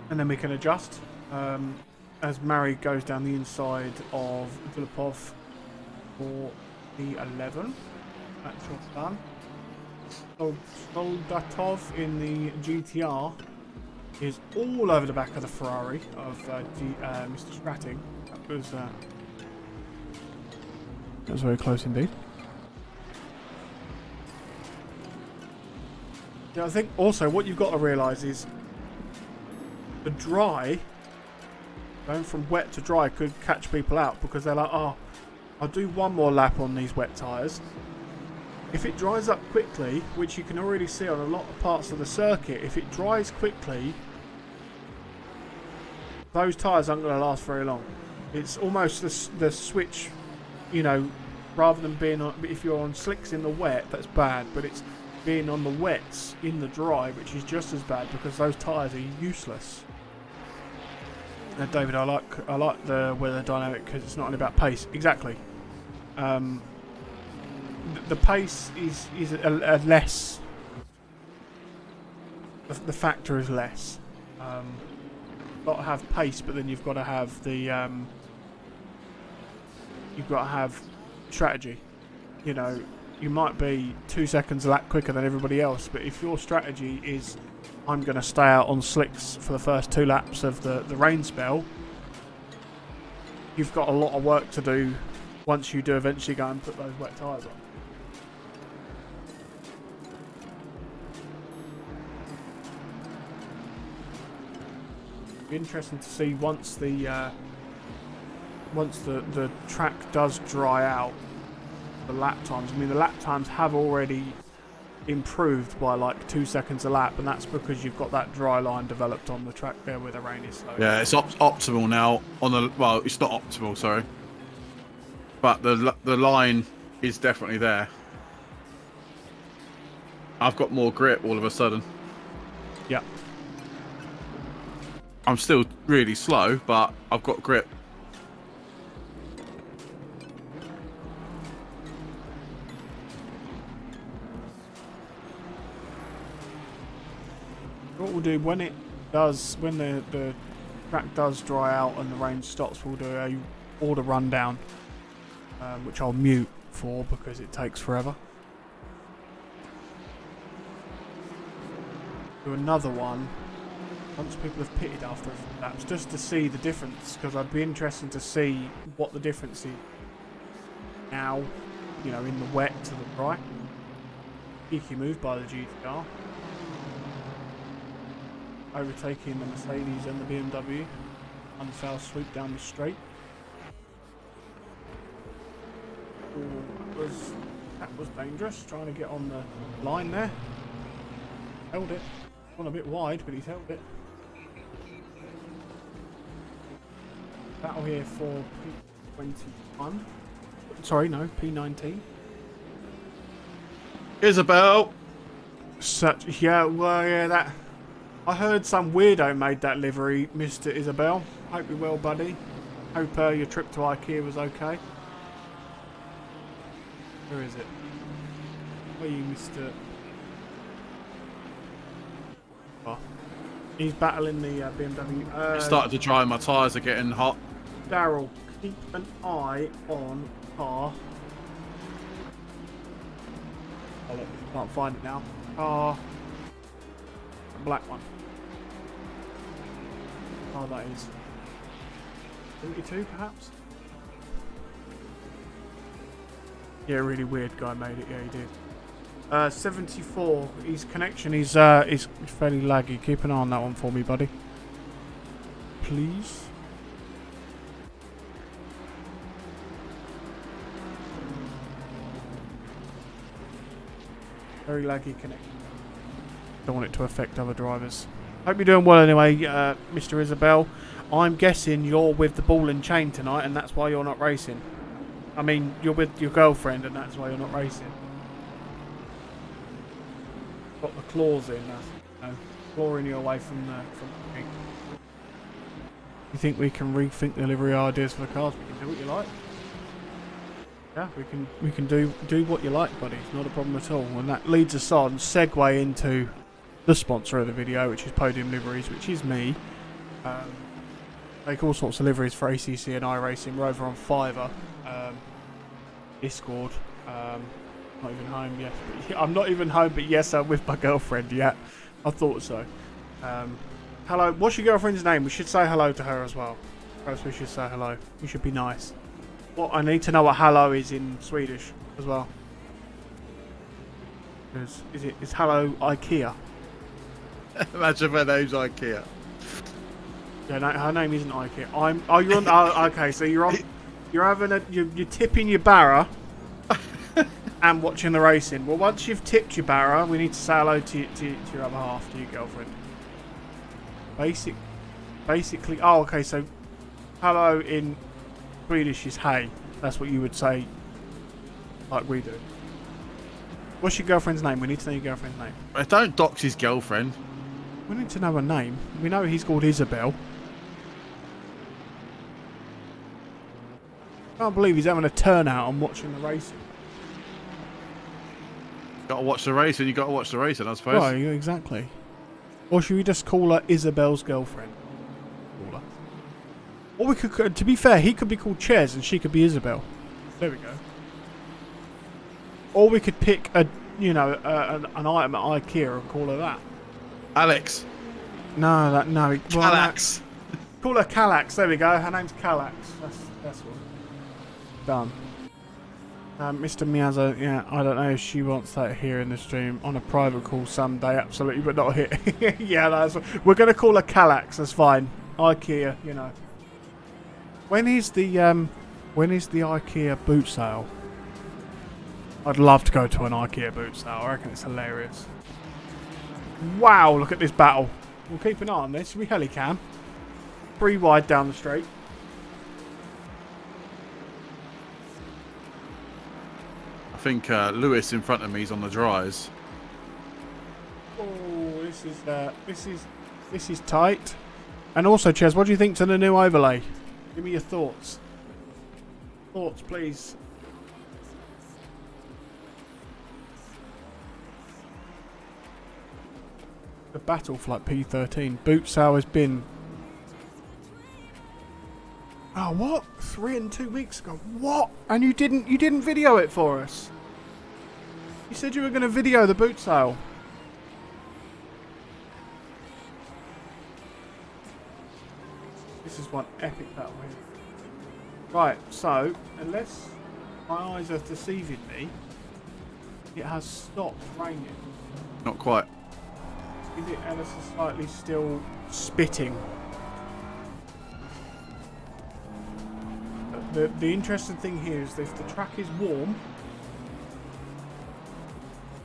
[SPEAKER 2] and then we can adjust. As Mari goes down the inside of Vilipov for the 11. That's what's done. Soldatov in the GTR is all over the back of the Ferrari of Mr. Stratting. That was very close indeed. Yeah, I think also what you've got to realise is the dry, going from wet to dry, could catch people out, because they're like, oh, I'll do one more lap on these wet tyres. If it dries up quickly, which you can already see on a lot of parts of the circuit, if it dries quickly, those tyres aren't going to last very long. It's almost the switch, you know, rather than being on, if you're on slicks in the wet, that's bad, but it's being on the wets in the dry, which is just as bad, because those tyres are useless. David, I like the weather dynamic because it's not only about pace. Exactly. The pace is a less. The factor is less. Got to have pace, but then you've got to have the. You've got to have strategy. You know, you might be 2 seconds a lap quicker than everybody else, but if your strategy is, I'm going to stay out on slicks for the first 2 laps of the rain spell, you've got a lot of work to do once you do eventually go and put those wet tyres on. Be interesting to see once the track does dry out, the lap times. I mean, the lap times have already improved by like 2 seconds a lap, and that's because you've got that dry line developed on the track there where the rain is. So
[SPEAKER 1] yeah, it's optimal now on the, well, it's not optimal, sorry, but the line is definitely there. I've got more grip all of a sudden.
[SPEAKER 2] yeah.
[SPEAKER 1] I'm still really slow, but I've got grip.
[SPEAKER 2] What we'll do when the track does dry out and the rain stops, we'll do a order rundown, which I'll mute for because it takes forever. Do another one once people have pitted after a few laps, just to see the difference, because I'd be interested to see what the difference is now, you know, in the wet to the dry. Cheeky move by the GTR. Overtaking the Mercedes and the BMW. Unfoul sweep down the straight. Ooh, that was dangerous, trying to get on the line there. Held it. Gone a bit wide, but he's held it. Battle here for P21. Sorry, no, P19.
[SPEAKER 1] Isabel!
[SPEAKER 2] Yeah, well, yeah, that. I heard some weirdo made that livery, Mr. Isabel. Hope you're well, buddy. Hope your trip to IKEA was okay. Where is it? Where are you, Mr. Oh. He's battling the BMW.
[SPEAKER 1] Started to dry, my tyres are getting hot.
[SPEAKER 2] Daryl, keep an eye on car. Oh, look, can't find it now. Car. black one. Oh, that is 72, perhaps. Yeah, really weird guy made it. Yeah, he did. 74. His connection is fairly laggy. Keep an eye on that one for me, buddy. Please. Very laggy connection. Don't want it to affect other drivers. Hope you're doing well anyway, Mr. Isabel. I'm guessing you're with the ball and chain tonight, and that's why you're not racing. I mean, you're with your girlfriend, and that's why you're not racing. Got the claws in, clawing you away from the ring. You think we can rethink the livery ideas for the cars? We can do what you like. Yeah, we can do what you like, buddy. It's not a problem at all. And that leads us on, segue into the sponsor of the video, which is Podium Liveries, which is me. Make all sorts of liveries for ACC and iRacing. We're over on Fiverr, Discord. Not even home yet. But I'm not even home, but yes, I'm with my girlfriend. Yeah, I thought so. Hello. What's your girlfriend's name? We should say hello to her as well. Perhaps we should say hello. We should be nice. Well, I need to know what hello is in Swedish as well. Is hello IKEA?
[SPEAKER 1] Imagine her name's IKEA.
[SPEAKER 2] Yeah, no, her name isn't IKEA. Oh, you're on. Oh, okay, so you're on. You're having you're tipping your barra and watching the racing. Well, once you've tipped your barra, we need to say hello to your other half, to your girlfriend. Basically. Oh, okay. So hello in Swedish is hey. That's what you would say, like we do. What's your girlfriend's name? We need to know your girlfriend's name.
[SPEAKER 1] Don't dox his girlfriend.
[SPEAKER 2] We need to know her name. We know he's called Isabel. I can't believe he's having a turnout and watching the racing.
[SPEAKER 1] Gotta watch the racing, you gotta watch the racing, I suppose.
[SPEAKER 2] Right, exactly. Or should we just call her Isabel's girlfriend? Call her. Or we could, to be fair, he could be called Ches and she could be Isabel. There we go. Or we could pick an item at IKEA and call her that.
[SPEAKER 1] Alex.
[SPEAKER 2] No.
[SPEAKER 1] Calax.
[SPEAKER 2] Call her Calax. There we go. Her name's Calax. That's what. Done. Mr. Miazza, yeah, I don't know if she wants that here in the stream. On a private call someday, absolutely, but not here. Yeah, we're going to call her Calax. That's fine. IKEA, you know. When is the IKEA boot sale? I'd love to go to an IKEA boot sale. I reckon it's hilarious. Wow, look at this battle. We'll keep an eye on this. We helicam. 3 wide down the straight.
[SPEAKER 1] I think Lewis in front of me is on the dries.
[SPEAKER 2] Oh, this is tight. And also, Ches, what do you think to the new overlay? Give me your thoughts. Thoughts, please. The battle flight P13 boot sale has been. Oh, what? 3 and 2 weeks ago. What? And you didn't video it for us. You said you were going to video the boot sale. This is one epic battle here. Right, so unless my eyes are deceiving me, it has stopped raining.
[SPEAKER 1] Not quite.
[SPEAKER 2] Is it ever so slightly still spitting? The interesting thing here is that if the track is warm...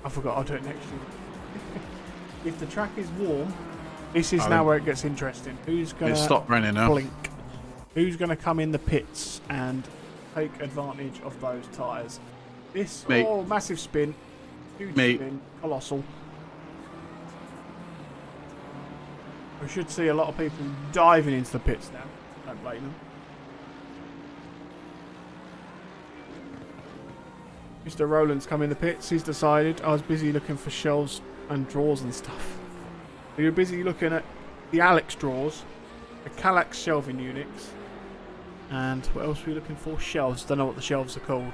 [SPEAKER 2] I forgot, I'll do it next year. If the track is warm, this is now where it gets interesting. Who's going to
[SPEAKER 1] stop raining now?
[SPEAKER 2] Blink? Who's going to come in the pits and take advantage of those tyres? This,
[SPEAKER 1] Me.
[SPEAKER 2] Oh, massive spin. Huge spin. Colossal. We should see a lot of people diving into the pits now. Don't blame them. Mr. Rowland's come in the pits. He's decided. I was busy looking for shelves and drawers and stuff. So you're busy looking at the Alex drawers, the Calax shelving units, and what else were you looking for? Shelves. Don't know what the shelves are called.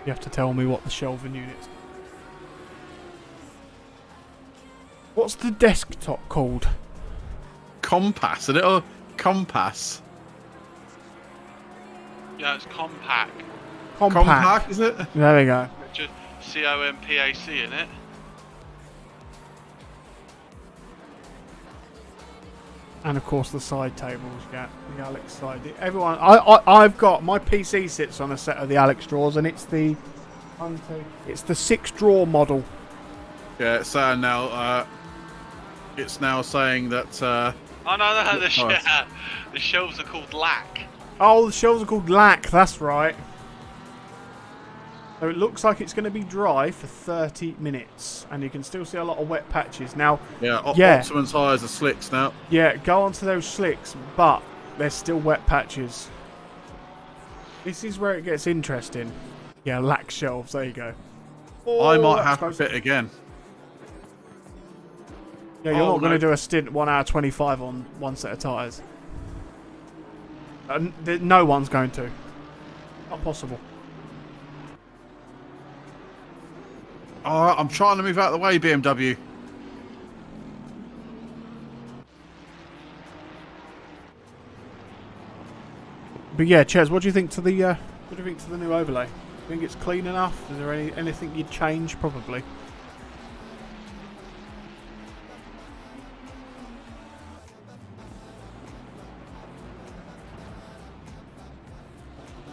[SPEAKER 2] You have to tell me what the shelving units are. What's the desktop called?
[SPEAKER 1] Compass, isn't it? Or compass.
[SPEAKER 3] Yeah, it's compact.
[SPEAKER 2] Compact.
[SPEAKER 1] Is it?
[SPEAKER 2] There we go.
[SPEAKER 3] Just COMPAC in it.
[SPEAKER 2] And of course the side tables, yeah, the Alex side. Everyone, I've got my PC sits on a set of the Alex drawers, and it's the 6 drawer model.
[SPEAKER 1] Yeah, it's saying now. It's now saying that.
[SPEAKER 3] Oh no, the shelves are called lac.
[SPEAKER 2] Oh, the shelves are called lac. That's right. So it looks like it's going to be dry for 30 minutes, and you can still see a lot of wet patches now.
[SPEAKER 1] Yeah,
[SPEAKER 2] yeah.
[SPEAKER 1] Optimus tyres are slicks now.
[SPEAKER 2] Yeah, go onto those slicks, but there's still wet patches. This is where it gets interesting. Yeah, lac shelves. There you go. Oh,
[SPEAKER 1] I might have to fit again.
[SPEAKER 2] Yeah, you're not going to do a stint 1 hour 25 on one set of tyres. No one's going to. Not possible.
[SPEAKER 1] Oh, I'm trying to move out of the way, BMW.
[SPEAKER 2] But yeah, Ches, what do you think to the new overlay? Think it's clean enough? Is there anything you'd change? Probably.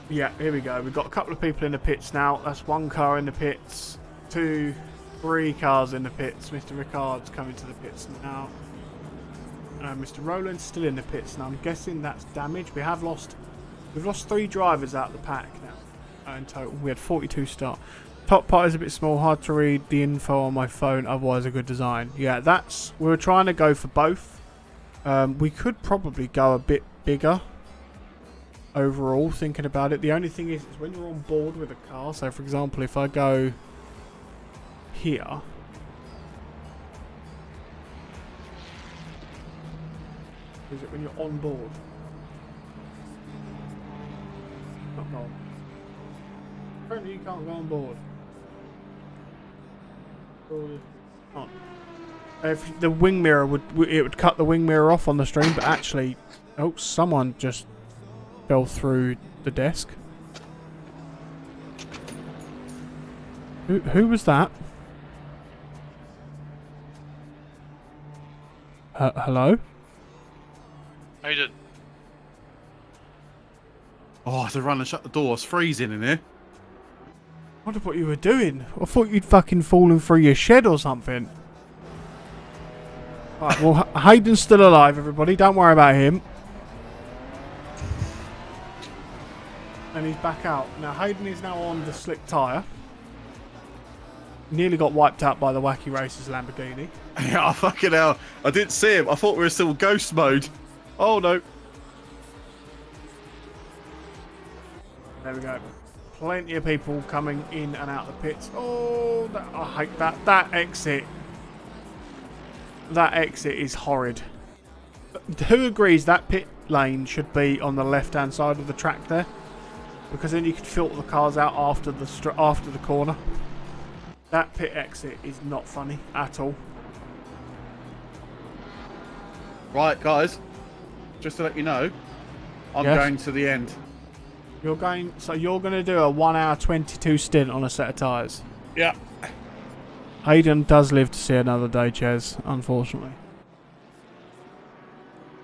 [SPEAKER 2] Yeah, here we go. We've got a couple of people in the pits now. That's 1 car in the pits. 2, 3 cars in the pits. Mr. RICARD's coming to the pits now. Mr. Rowland's still in the pits now. I'm guessing that's damage. We've lost 3 drivers out of the pack now. In total, we had 42 start. Top part is a bit small, hard to read the info on my phone. Otherwise, a good design. Yeah, we were trying to go for both. We could probably go a bit bigger. Overall, thinking about it, the only thing is when you're on board with a car. So, for example, if I go here, is it when you're on board? Not on. Apparently, you can't go on board. On. If the wing mirror would cut the wing mirror off on the stream, but actually, oh, someone just fell through the desk. Who was that? Hello?
[SPEAKER 3] Aiden.
[SPEAKER 1] Oh, I have to run and shut the door. It's freezing in here.
[SPEAKER 2] I wonder what you were doing. I thought you'd fucking fallen through your shed or something. Right, well, Hayden's still alive, everybody. Don't worry about him. And he's back out. Now, Hayden is now on the slick tyre. Nearly got wiped out by the Wacky Racers Lamborghini.
[SPEAKER 1] Yeah, fucking hell. I didn't see him. I thought we were still ghost mode. Oh, no.
[SPEAKER 2] There we go. Plenty of people coming in and out of the pits. Oh, I hate that. That exit. That exit is horrid. Who agrees that pit lane should be on the left-hand side of the track there? Because then you could filter the cars out after the corner. That pit exit is not funny at all.
[SPEAKER 1] Right, guys. Just to let you know, I'm going to the end.
[SPEAKER 2] You're going to do a 1 hour 22 stint on a set of tyres.
[SPEAKER 1] Yeah.
[SPEAKER 2] Hayden does live to see another day, Ches, unfortunately.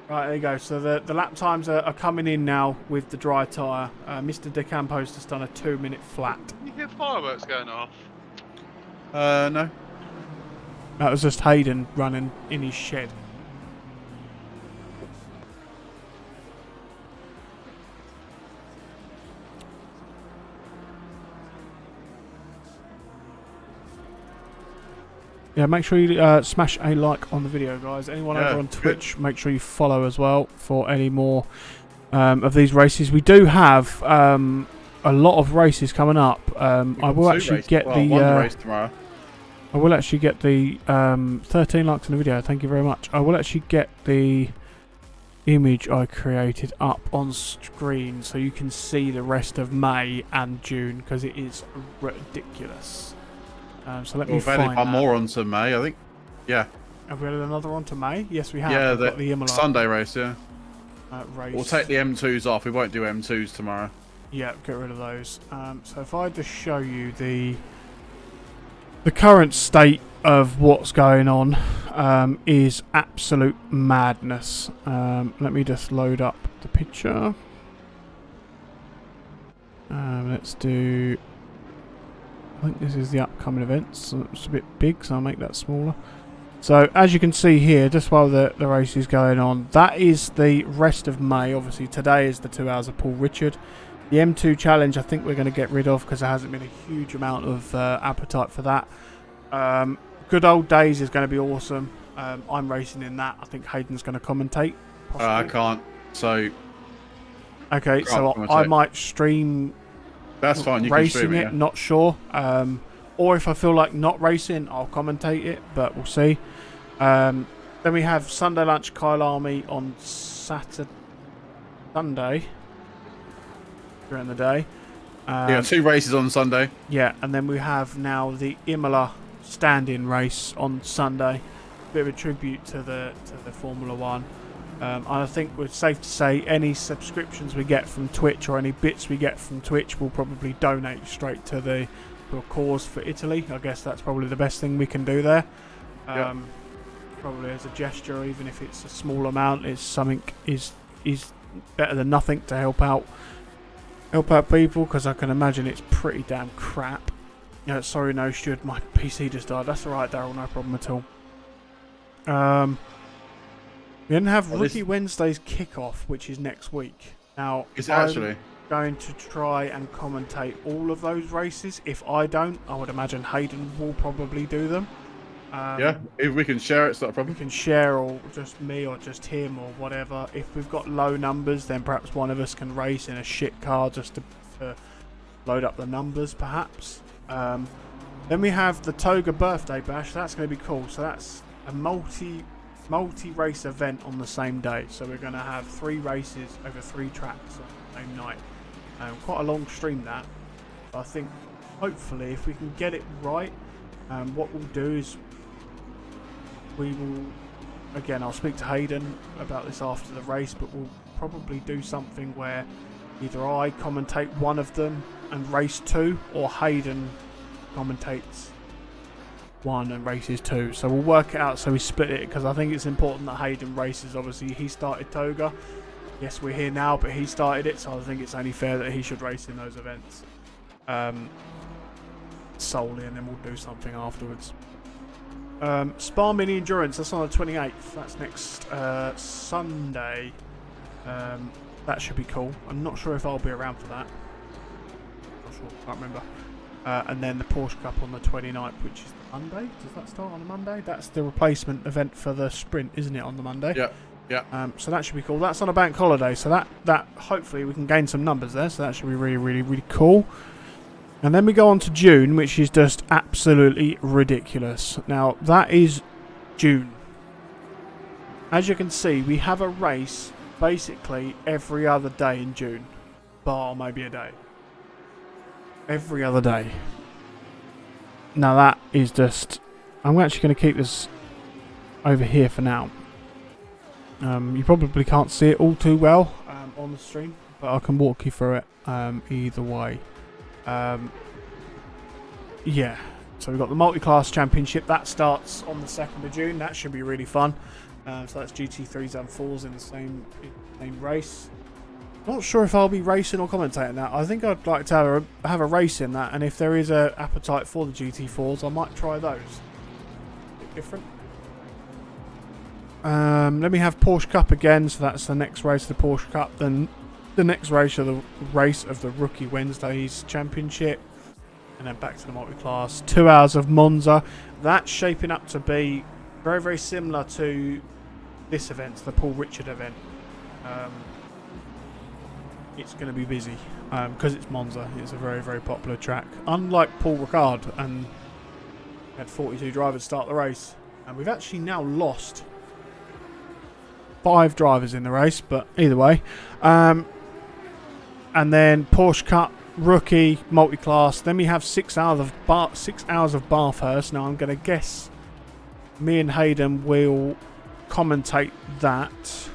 [SPEAKER 2] Right, there you go. So the lap times are coming in now with the dry tyre. Mr. De Campos has done a 2-minute flat.
[SPEAKER 3] You hear fireworks going off?
[SPEAKER 1] No.
[SPEAKER 2] That was just Hayden running in his shed. Yeah, make sure you smash a like on the video, guys. Anyone over on Twitch, make sure you follow as well for any more of these races. We do have a lot of races coming up. I will actually get the
[SPEAKER 1] race tomorrow.
[SPEAKER 2] I will actually get the 13 likes on the video. Thank you very much. I will actually get the image I created up on screen so you can see the rest of May and June because it is ridiculous. So let me find that.
[SPEAKER 1] More on to May, I think. Yeah.
[SPEAKER 2] Have we had another one to May? Yes, we have.
[SPEAKER 1] Yeah,
[SPEAKER 2] We've got the Imola
[SPEAKER 1] Sunday race. Yeah.
[SPEAKER 2] race.
[SPEAKER 1] We'll take the M2s off. We won't do M2s tomorrow.
[SPEAKER 2] Yeah, get rid of those. So if I just show you the current state of what's going on, is absolute madness. Let me just load up the picture. Let's do. I think this is the upcoming events. So it's a bit big, so I'll make that smaller. So as you can see here, just while the race is going on, that is the rest of May. Obviously today is the 2 hours of Paul Richard. The M2 challenge I think we're going to get rid of because there hasn't been a huge amount of appetite for that. Good Old Days is going to be awesome. I'm racing in that. I think Hayden's going to commentate.
[SPEAKER 1] I can't. So.
[SPEAKER 2] Okay, so I might stream.
[SPEAKER 1] That's fine. You
[SPEAKER 2] racing
[SPEAKER 1] can stream
[SPEAKER 2] it.
[SPEAKER 1] yeah.
[SPEAKER 2] Not sure. Or if I feel like not racing, I'll commentate it. But we'll see. Then we have Sunday Lunch Kyle Army on Sunday during the day.
[SPEAKER 1] Yeah, 2 races on Sunday.
[SPEAKER 2] Yeah, and then we have now the Imola stand-in race on Sunday. Bit of a tribute to the Formula One. I think it's safe to say any subscriptions we get from Twitch or any bits we get from Twitch will probably donate straight to a cause for Italy. I guess that's probably the best thing we can do there. Probably as a gesture, even if it's a small amount, is something is better than nothing to help out people, because I can imagine it's pretty damn crap. Yeah, sorry, no, Stuart, my PC just died. That's alright, Daryl, no problem at all. We then have Rookie Wednesday's kickoff, which is next week. Now,
[SPEAKER 1] Is it actually?
[SPEAKER 2] going to try and commentate all of those races. If I don't, I would imagine Hayden will probably do them.
[SPEAKER 1] Yeah, if we can share it, it's not a
[SPEAKER 2] We
[SPEAKER 1] problem.
[SPEAKER 2] can share, or just me or just him or whatever. If we've got low numbers, then perhaps one of us can race in a shit car just to load up the numbers, perhaps. Then we have the Toga birthday bash. That's going to be cool. So that's a multi-race event on the same day. So we're going to have 3 races over 3 tracks on the same night. Quite a long stream that. I think hopefully if we can get it right, what we'll do is we will, again, I'll speak to Hayden about this after the race, but we'll probably do something where either I commentate one of them and race 2, or Hayden commentates 1 and races 2. So we'll work it out so we split it, because I think it's important that Hayden races. Obviously he started Toga. Yes, we're here now, but he started it, so I think it's only fair that he should race in those events solely, and then we'll do something afterwards. Spa Mini Endurance, that's on the 28th. That's next Sunday. That should be cool. I'm not sure if I'll be around for that. Not sure, can't remember. And then the Porsche Cup on the 29th, which is the Monday. Does that start on a Monday? That's the replacement event for the sprint, isn't it, on the Monday?
[SPEAKER 1] Yeah, yeah.
[SPEAKER 2] So that should be cool. That's on a bank holiday, so that hopefully we can gain some numbers there. So that should be really, really, really cool. And then we go on to June, which is just absolutely ridiculous. Now, that is June. As you can see, we have a race basically every other day in June, bar maybe a day. Every other day. Now, that is just... I'm actually going to keep this over here for now. You probably can't see it all too well on the stream, but I can walk you through it either way. Yeah, so we've got the multi-class championship that starts on the 2nd of June. That should be really fun. So that's GT3s and 4s in the same race. Not sure if I'll be racing or commentating that. I think I'd like to have a race in that, and if there is an appetite for the GT4s, I might try those. A bit different. Then we have Porsche Cup again, so that's the next race of the Porsche Cup. Then the next race of the Rookie Wednesdays Championship, and then back to the multi-class. 2 hours of Monza. That's shaping up to be very, very similar to this event, the Paul Richard event. It's going to be busy because it's Monza. It's a very, very popular track. Unlike Paul RICARD, and had 42 drivers start the race, and we've actually now lost 5 drivers in the race, but either way. And then Porsche Cup, Rookie, multi-class. Then we have 6 hours of Bathurst. Now I'm going to guess Me and Hayden will commentate that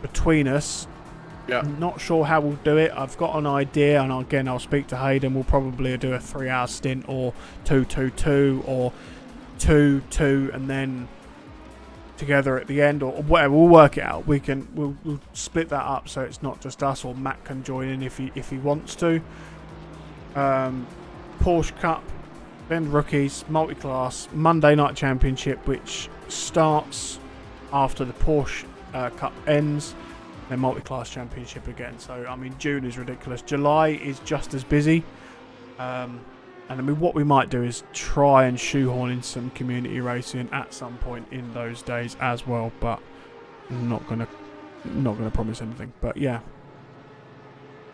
[SPEAKER 2] between us.
[SPEAKER 1] Yeah.
[SPEAKER 2] I'm not sure how we'll do it. I've got an idea, and again, I'll speak to Hayden. We'll probably do a 3-hour stint, or 2-2-2, or 2-2, and then together at the end, or whatever. We'll work it out. We'll split that up so it's not just us, or Matt can join in if he wants to. Porsche Cup, then rookies, multi-class, Monday night championship, which starts after the Porsche Cup ends. Then multi-class championship again. So I mean, June is ridiculous. July is just as busy. And I mean, what we might do is try and shoehorn in some community racing at some point in those days as well. But I'm not gonna promise anything. But yeah,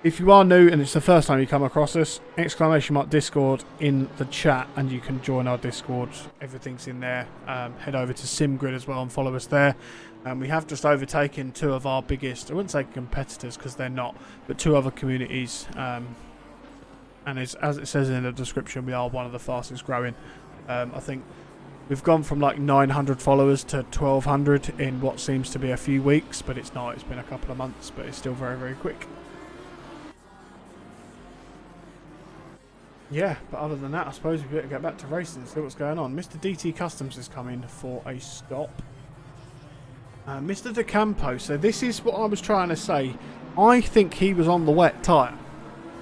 [SPEAKER 2] if you are new and it's the first time you come across us, !Discord in the chat, and you can join our Discord. Everything's in there. Head over to SimGrid as well and follow us there. We have just overtaken two of our biggest, I wouldn't say competitors because they're not, but two other communities. And as it says in the description, we are one of the fastest growing. I think we've gone from like 900 followers to 1,200 in what seems to be a few weeks, but it's not. It's been a couple of months, but it's still very, very quick. Yeah, but other than that, I suppose we better get back to racing and see what's going on. Mr. DT Customs is coming for a stop. Mr. De Campo, so this is what I was trying to say. I think he was on the wet tyre.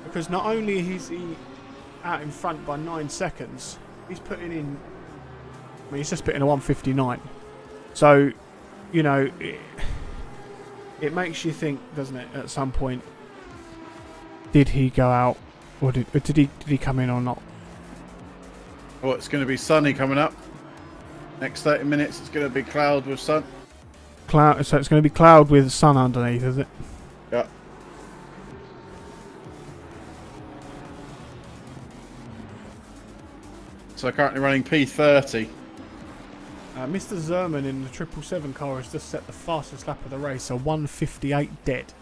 [SPEAKER 2] Because not only is he out in front by 9 seconds, he's putting in... I mean, he's just putting a 1:59. So, you know, it makes you think, doesn't it, at some point, did he go out? Or did he come in or not?
[SPEAKER 1] Well, it's going to be sunny coming up. Next 30 minutes, it's going to be cloud with sun.
[SPEAKER 2] Cloud. So it's going to be cloud with sun underneath, is it?
[SPEAKER 1] Yeah. So currently running P30.
[SPEAKER 2] Mr. Zerman in the 777 car has just set the fastest lap of the race, a 1:58 dead.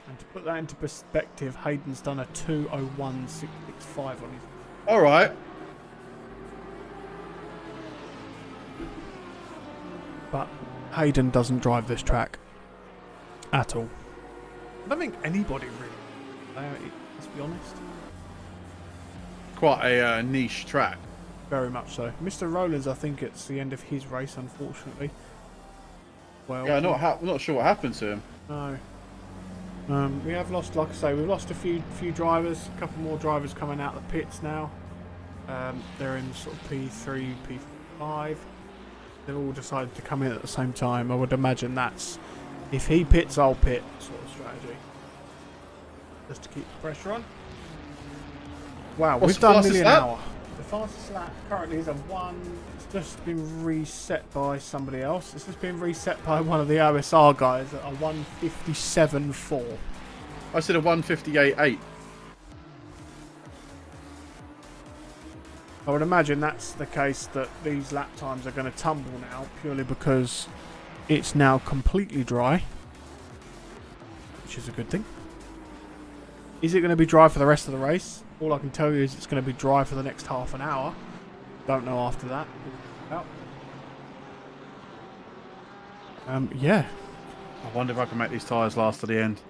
[SPEAKER 2] And to put that into perspective, Hayden's done a 2:01.665 on his.
[SPEAKER 1] All right.
[SPEAKER 2] But Hayden doesn't drive this track at all. I don't think anybody really. Let's be honest.
[SPEAKER 1] Quite a niche track.
[SPEAKER 2] Very much so. Mr. Rowlands, I think it's the end of his race, unfortunately. Well,
[SPEAKER 1] Yeah, not sure what happened to him.
[SPEAKER 2] no. We have lost, like I say, we've lost a few drivers. A couple more drivers coming out of the pits now. They're in sort of P3, P5. They've all decided to come in at the same time. I would imagine that's, if he pits, I'll pit sort of strategy. Just to keep the pressure on. Wow,
[SPEAKER 1] What's
[SPEAKER 2] we've
[SPEAKER 1] the
[SPEAKER 2] done
[SPEAKER 1] fastest
[SPEAKER 2] nearly an
[SPEAKER 1] lap?
[SPEAKER 2] hour. The fastest lap currently is a 1. It's just been reset by somebody else. It's just been reset by one of the OSR guys at a 1:57.4.
[SPEAKER 1] I said a 1:58.8.
[SPEAKER 2] I would imagine that's the case, that these lap times are going to tumble now purely because it's now completely dry, which is a good thing. Is it going to be dry for the rest of the race? All I can tell you is it's going to be dry for the next half an hour. Don't know after that. Yeah.
[SPEAKER 1] I wonder if I can make these tyres last to the end.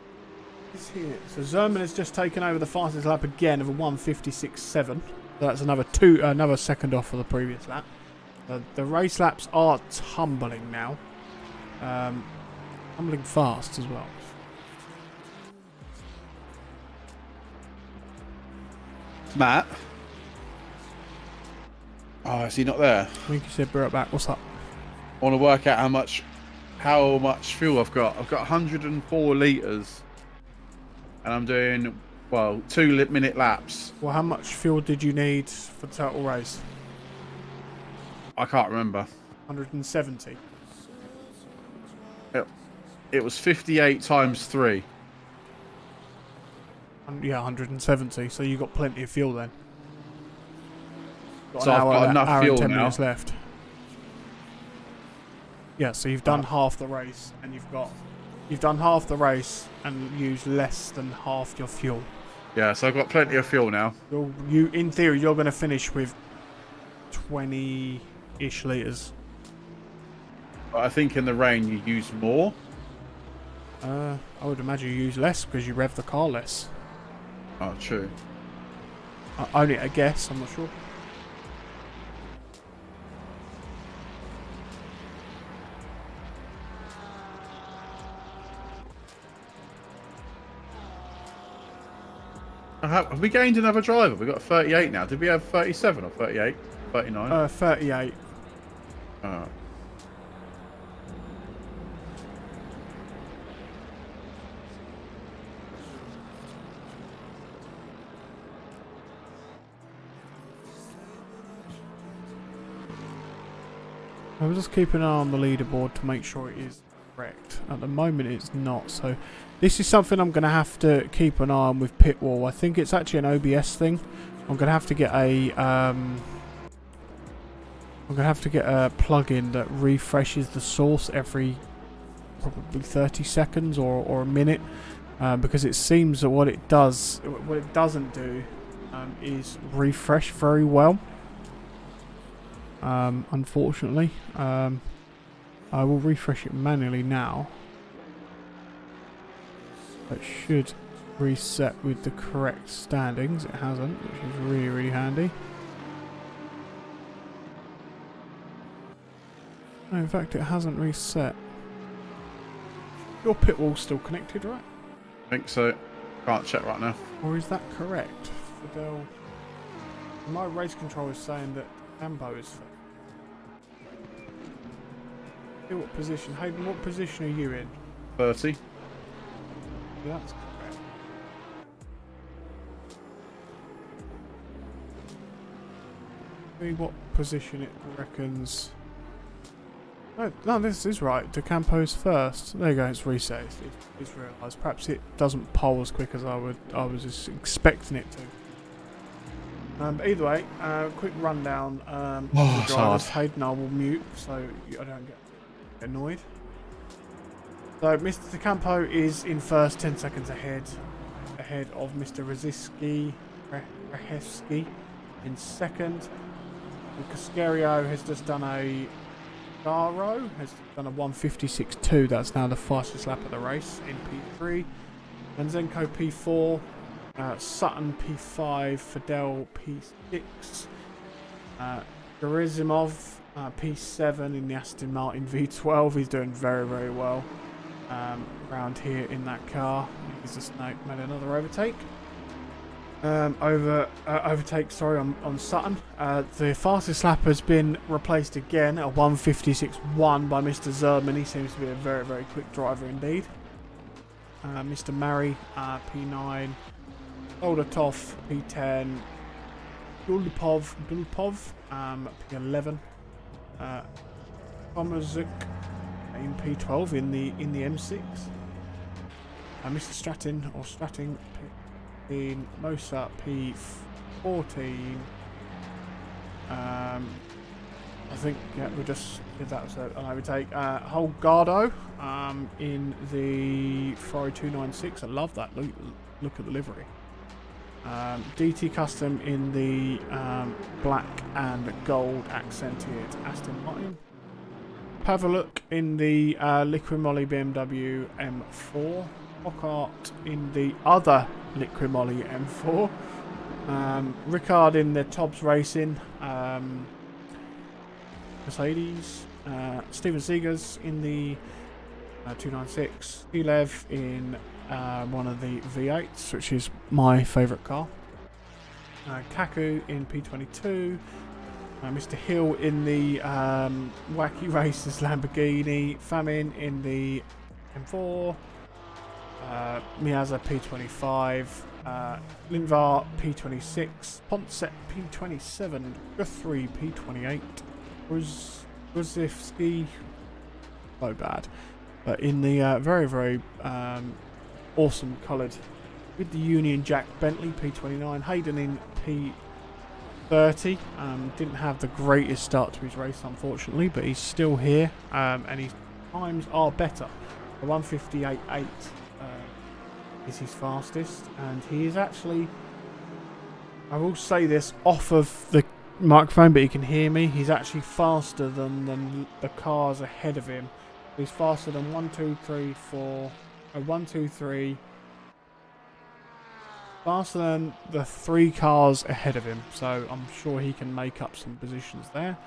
[SPEAKER 2] So Zerman has just taken over the fastest lap again of a 1:56.7. That's another second off of the previous lap. The race laps are tumbling now. Tumbling fast as well.
[SPEAKER 1] Matt? Oh, is he not there?
[SPEAKER 2] I think you said we're back. What's up?
[SPEAKER 1] I want to work out how much fuel I've got. I've got 104 litres. And I'm doing, well, 2-minute laps.
[SPEAKER 2] Well, how much fuel did you need for the total race?
[SPEAKER 1] I can't remember.
[SPEAKER 2] 170.
[SPEAKER 1] It was 58 times 3.
[SPEAKER 2] Yeah, 170. So you got plenty of fuel then.
[SPEAKER 1] So I've got enough
[SPEAKER 2] hour
[SPEAKER 1] fuel
[SPEAKER 2] and 10
[SPEAKER 1] now.
[SPEAKER 2] minutes left. Yeah, so you've done half the race, and you've done half the race and used less than half your fuel.
[SPEAKER 1] Yeah, so I've got plenty of fuel now.
[SPEAKER 2] You, in theory, you're going to finish with 20-ish litres.
[SPEAKER 1] But I think in the rain you use more.
[SPEAKER 2] I would imagine you use less because you rev the car less.
[SPEAKER 1] Oh, true.
[SPEAKER 2] Only a guess, I'm not sure.
[SPEAKER 1] Have we gained another driver? We've got 38 now. Did we have 37 or 38? 39?
[SPEAKER 2] 38.
[SPEAKER 1] Oh.
[SPEAKER 2] I'm just keeping an eye on the leaderboard to make sure it is correct. At the moment it's not, so this is something I'm going to have to keep an eye on with Pitwall. I think it's actually an OBS thing. I'm going to have to get a plugin that refreshes the source every probably 30 seconds or a minute, because it seems that what it doesn't do is refresh very well. Unfortunately, I will refresh it manually now. It should reset with the correct standings. It hasn't, which is really, really handy. No, in fact, it hasn't reset. Your pit wall's still connected, right?
[SPEAKER 1] I think so. Can't check right now.
[SPEAKER 2] Or is that correct? Fidel. My race control is saying that Campo is first. What position? Hayden, what position are you in?
[SPEAKER 1] 30.
[SPEAKER 2] Yeah, that's correct. See what position it reckons. No, this is right. De Campo's first. There you go. It's reset. It's realised. Perhaps it doesn't poll as quick as I was just expecting it to. But either way, quick rundown.
[SPEAKER 1] Oh, it's hard.
[SPEAKER 2] Hayden, I will mute so I don't get annoyed. So Mr. De Campo is in first, 10 seconds ahead of Mr. Rahevsky in second. And Cascario has just done a Garo, has done a 156.2. That's now the fastest lap of the race in P3. And Zenko P4, Sutton P5, Fidel P6, Gerasimov P7 in the Aston Martin V12. He's doing very, very well around here in that car. He's just made another overtake. Overtake, sorry, on Sutton. The fastest lap has been replaced again at 156.1 by Mr. Zerman. He seems to be a very, very quick driver indeed. Mr. Murray, P9. Oldatov, P10. Dulpov, P11. Tomazuk in P12 in the M6. Mr. Stratton or Stratting P15, Mosa P14. I think we just did that as an overtake. Holgado in the Ferrari 296. I love that look at the livery. DT Custom in the black and gold accented Aston Martin. Paveluk in the Liquid Moly BMW M4. Hockart in the other Liquid Moly M4. RICARD in the Tobbs Racing Mercedes. Steven Seegers in the 296. Elev in one of the V8s, which is my favourite car. Kaku in P22. Mr. Hill in the Wacky Racers Lamborghini. Famine in the M4. Miaza P25. Linvar P26. Ponset P27. Guthrie P28. Brzezinski. So bad. But in the very, very awesome coloured with the Union Jack Bentley P29. Hayden in P30. Didn't have the greatest start to his race, unfortunately, but he's still here, and his times are better. The 158.8 is his fastest, and he is actually, I will say this off of the microphone, but he can hear me. He's actually faster than the cars ahead of him. He's faster than 1, 2, 3, 4. 1, 2, 3. Faster than the 3 cars ahead of him. So I'm sure he can make up some positions there.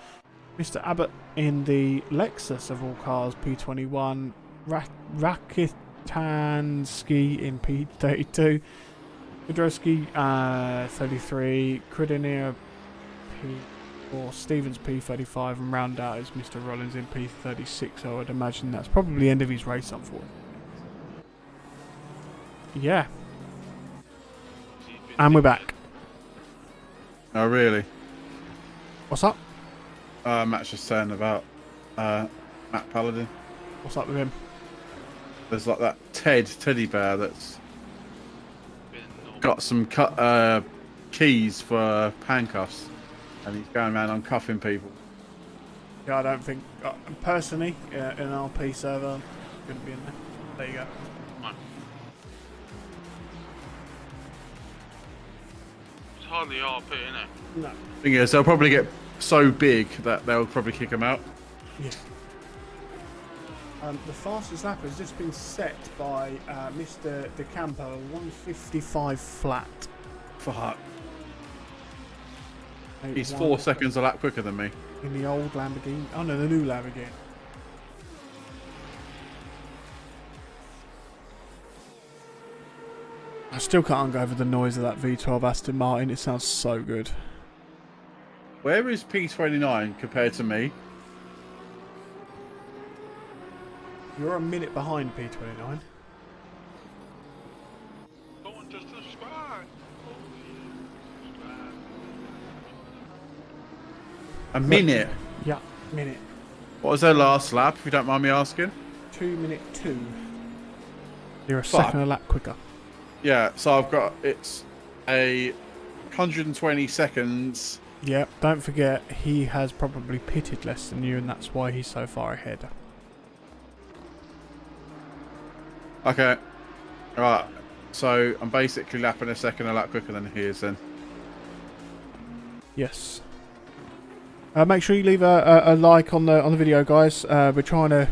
[SPEAKER 2] Mr. Abbott in the Lexus of all cars, P21. Rakitansky in P32. Kudrowski, 33. Kridinier, P4. Stevens, P35. And round out is Mr. Rollins in P36. So I would imagine that's probably the end of his race, unfortunately. Yeah. And we're back.
[SPEAKER 1] Oh, really?
[SPEAKER 2] What's up?
[SPEAKER 1] Matt's just saying about Matt Paladin.
[SPEAKER 2] What's up with him?
[SPEAKER 1] There's like that teddy bear that's got some keys for handcuffs, and he's going around uncuffing people.
[SPEAKER 2] Yeah, I don't think personally in an RP server couldn't be in there. There you go.
[SPEAKER 3] It's hardly RP, innit?
[SPEAKER 2] No.
[SPEAKER 1] Thing is, they'll probably get so big that they'll probably kick him out.
[SPEAKER 2] Yeah. The fastest lap has just been set by Mr. De Campo, 155 flat.
[SPEAKER 1] Fuck. He's 4 seconds a lap quicker than me.
[SPEAKER 2] In the old Lamborghini. Oh no, the new Lamborghini. I still can't go over the noise of that V12 Aston Martin. It sounds so good.
[SPEAKER 1] Where is P29 compared to me?
[SPEAKER 2] You're a minute behind P29.
[SPEAKER 3] Someone just subscribe.
[SPEAKER 1] A minute?
[SPEAKER 2] Yeah, minute.
[SPEAKER 1] What was their last lap, if you don't mind me asking?
[SPEAKER 2] 2:02. You're a
[SPEAKER 1] Fuck.
[SPEAKER 2] second a lap quicker.
[SPEAKER 1] Yeah, so I've got, it's a 120 seconds.
[SPEAKER 2] Yeah, don't forget, he has probably pitted less than you, and that's why he's so far ahead.
[SPEAKER 1] Okay. Right. So I'm basically lapping a second a lap quicker than he is then.
[SPEAKER 2] Yes. Make sure you leave a like on the video, guys. We're trying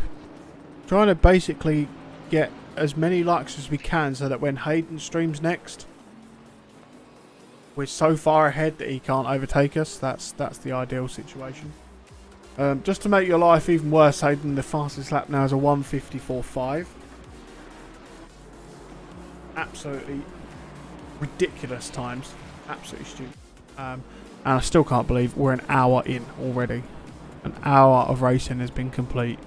[SPEAKER 2] to basically get as many likes as we can, so that when Hayden streams next, we're so far ahead that he can't overtake us. That's the ideal situation. Just to make your life even worse, Hayden, the fastest lap now is a 1:54.5. Absolutely ridiculous times. Absolutely stupid. And I still can't believe we're an hour in already. An hour of racing has been complete.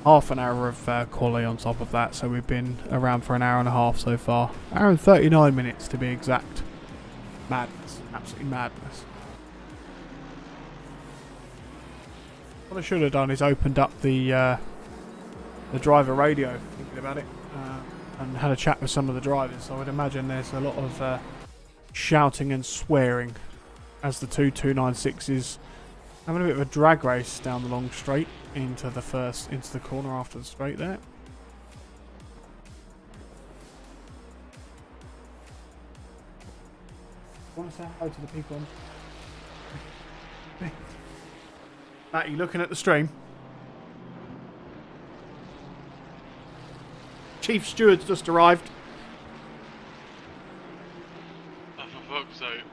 [SPEAKER 2] Half an hour of quali on top of that, so we've been around for an hour and a half so far. Hour and 39 minutes to be exact. Madness. Absolutely madness. What I should have done is opened up the driver radio, thinking about it, and had a chat with some of the drivers. So I would imagine there's a lot of shouting and swearing as the two 296s having a bit of a drag race down the long straight into the corner after the straight there. Want to say hello to the people on... Matt, you looking at the stream? Chief Steward's just arrived.
[SPEAKER 3] Oh, for fuck's sake.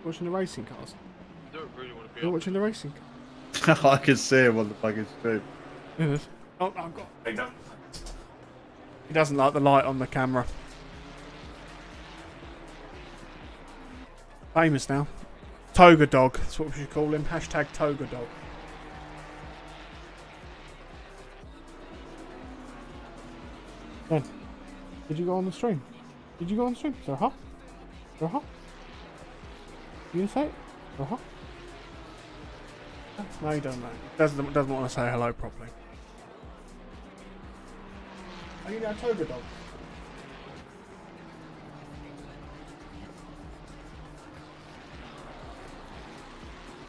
[SPEAKER 2] Watching the racing cars.
[SPEAKER 3] I don't really want to be
[SPEAKER 2] You're
[SPEAKER 3] up.
[SPEAKER 2] watching the racing cars.
[SPEAKER 1] I can see him on the fucking stream.
[SPEAKER 2] Oh, I've got... He doesn't like the light on the camera. Famous now. Toga Dog. That's what we should call him. Hashtag Toga Dog. Ben, did you go on the stream? Did you go on the stream? Is there a hop? Is there a hop? You gonna say it? Is there a hop? No, he doesn't know. Doesn't want to say hello properly. Are you now Toga Dog?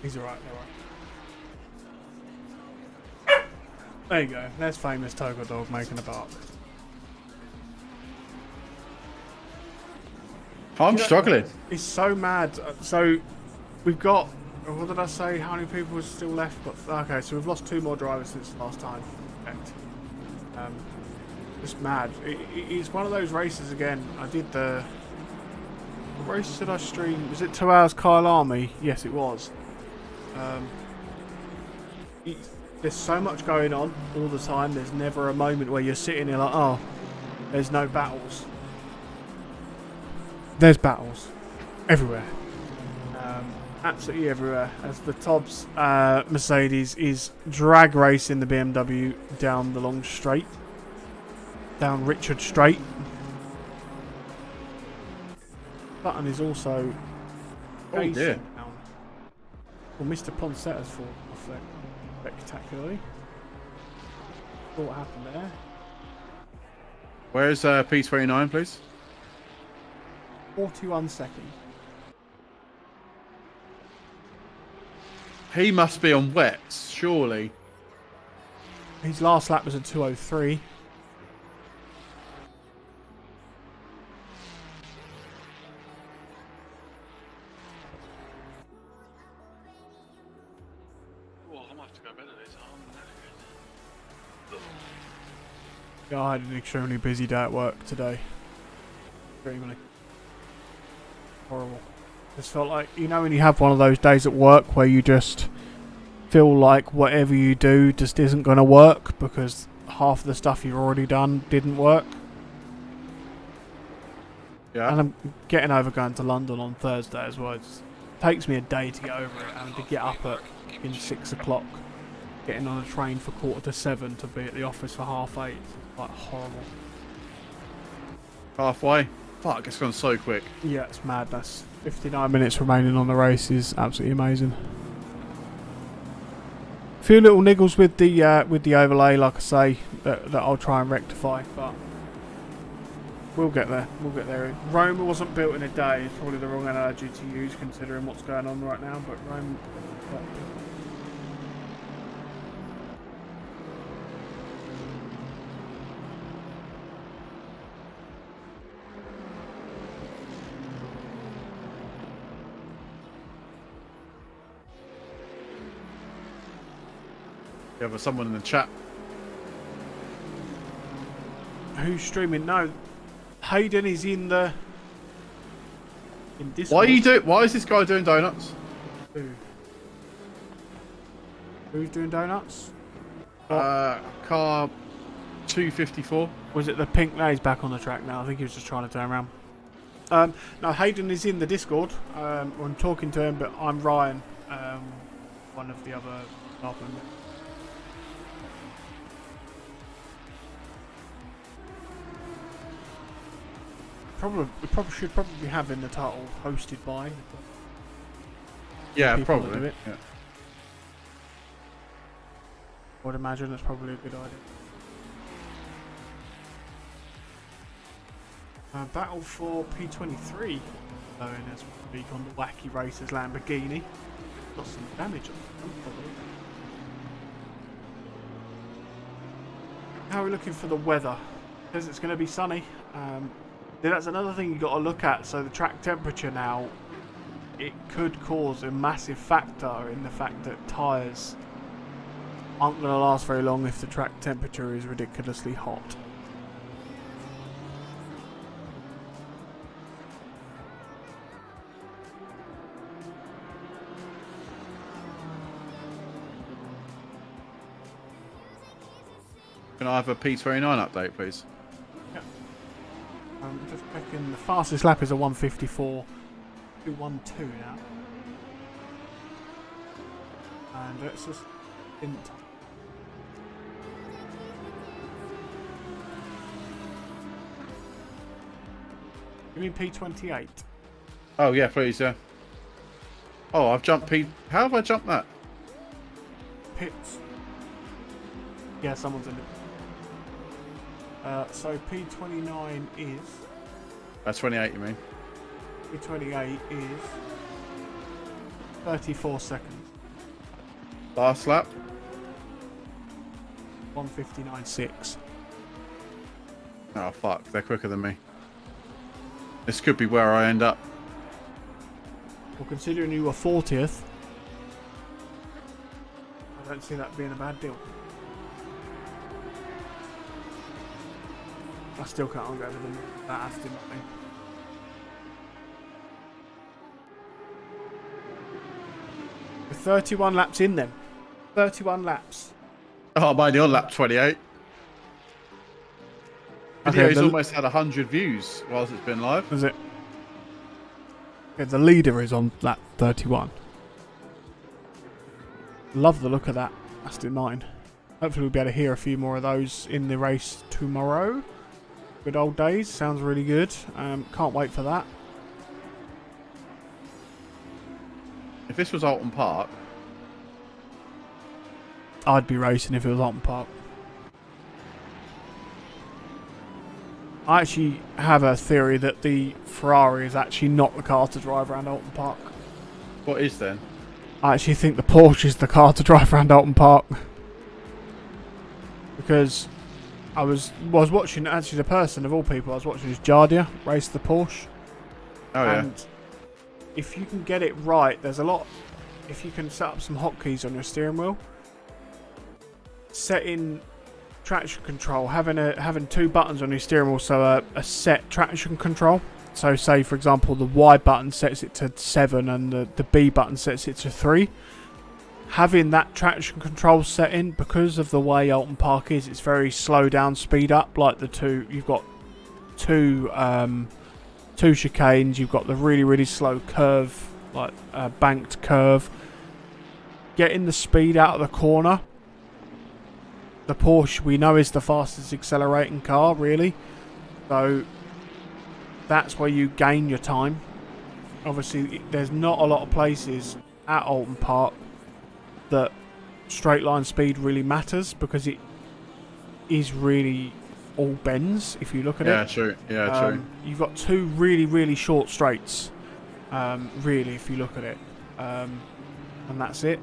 [SPEAKER 2] He's alright, alright. There you go. There's famous Toga Dog making a bark.
[SPEAKER 1] I'm struggling.
[SPEAKER 2] It's so mad. So we've got, what did I say? How many people are still left? But okay, so we've lost 2 more drivers since last time. It's mad. It's one of those races again. I did what race did I stream? Was it 2 hours Kyle Army? Yes, it was. There's so much going on all the time. There's never a moment where you're sitting there like, oh, there's no battles. There's battles everywhere. Absolutely everywhere. As the Tobbs Mercedes is drag racing the BMW down the long straight. Down Richard Straight. Button is also
[SPEAKER 1] dear.
[SPEAKER 2] down. Well, Mr. Poncetta's fallen off there spectacularly. What happened there?
[SPEAKER 1] Where's P29, please?
[SPEAKER 2] 41 seconds.
[SPEAKER 1] He must be on wets, surely.
[SPEAKER 2] His last lap was a 2:03.
[SPEAKER 3] Oh, I'm gonna have to go better this time.
[SPEAKER 2] Yeah, I had an extremely busy day at work today. Extremely. Horrible. Just felt like, you know when you have one of those days at work where you just feel like whatever you do just isn't going to work because half of the stuff you've already done didn't work.
[SPEAKER 1] Yeah.
[SPEAKER 2] And I'm getting over going to London on Thursday as well. It takes me a day to get over it, and to get up at 6 o'clock, getting on a train for 6:45 to be at the office for 8:30. It's like horrible.
[SPEAKER 1] Halfway. Fuck, it's gone so quick.
[SPEAKER 2] Yeah, it's madness. 59 minutes remaining on the race is absolutely amazing. A few little niggles with the overlay, like I say, that I'll try and rectify, but we'll get there. We'll get there. Rome wasn't built in a day. It's probably the wrong analogy to use considering what's going on right now, but Rome.
[SPEAKER 1] You have someone in the chat.
[SPEAKER 2] Who's streaming? No, Hayden is in Discord.
[SPEAKER 1] Why is this guy doing donuts?
[SPEAKER 2] Who's doing donuts?
[SPEAKER 1] Car 254.
[SPEAKER 2] Was it the pink? No, he's back on the track now. I think he was just trying to turn around. No, Hayden is in the Discord. I'm talking to him, but I'm Ryan, one of the other staff members. We probably should have in the title hosted by.
[SPEAKER 1] Yeah,
[SPEAKER 2] people that do
[SPEAKER 1] probably.
[SPEAKER 2] it.
[SPEAKER 1] Yeah.
[SPEAKER 2] I would imagine that's probably a good idea. Battle for P23, known as week on the Wacky Racers Lamborghini. Got some damage on it. How are we looking for the weather? Says it's going to be sunny. That's another thing you've got to look at. So the track temperature now, it could cause a massive factor in the fact that tyres aren't going to last very long if the track temperature is ridiculously hot.
[SPEAKER 1] Can I have a P29 update, please?
[SPEAKER 2] Just checking, the fastest lap is a 1:54.212 now. And let's just You mean P28?
[SPEAKER 1] Oh yeah, please, yeah. Oh, I've jumped P. How have I jumped that?
[SPEAKER 2] Pits. Yeah, someone's in it. So P29 is...
[SPEAKER 1] That's 28, you mean?
[SPEAKER 2] P28 is 34 seconds.
[SPEAKER 1] Last lap?
[SPEAKER 2] 1:59.6.
[SPEAKER 1] Oh fuck, they're quicker than me. This could be where I end up.
[SPEAKER 2] Well, considering you were 40th, I don't see that being a bad deal. I still can't go with them. That Aston Martin. With 31 laps in them. 31 laps.
[SPEAKER 1] Oh, I'm only on lap 28.
[SPEAKER 2] Okay,
[SPEAKER 1] Video's almost had 100 views whilst it's been live.
[SPEAKER 2] Is it? Okay, the leader is on lap 31. Love the look of that Aston Martin. Hopefully we'll be able to hear a few more of those in the race tomorrow. Good old days. Sounds really good. Can't wait for that.
[SPEAKER 1] If this was Alton Park,
[SPEAKER 2] I'd be racing if it was Alton Park. I actually have a theory that the Ferrari is actually not the car to drive around Alton Park.
[SPEAKER 1] what is then?
[SPEAKER 2] I actually think the Porsche is the car to drive around Alton Park. Because I was watching, actually the person of all people I was watching is Jardia race the Porsche.
[SPEAKER 1] Oh, yeah.
[SPEAKER 2] And if you can get it right, there's a lot. If you can set up some hotkeys on your steering wheel, setting traction control, having two buttons on your steering wheel, so a set traction control. So say for example the Y button sets it to 7 and the B button sets it to 3. Having that traction control setting, because of the way Alton Park is, it's very slow down, speed up. Like you've got two chicanes. You've got the really slow curve, like banked curve. Getting the speed out of the corner. The Porsche we know is the fastest accelerating car, really. So that's where you gain your time. Obviously, there's not a lot of places at Alton Park that straight line speed really matters, because it is really all bends if you look at it.
[SPEAKER 1] Yeah, true. Yeah, true.
[SPEAKER 2] You've got two really short straights, really, if you look at it. And that's it.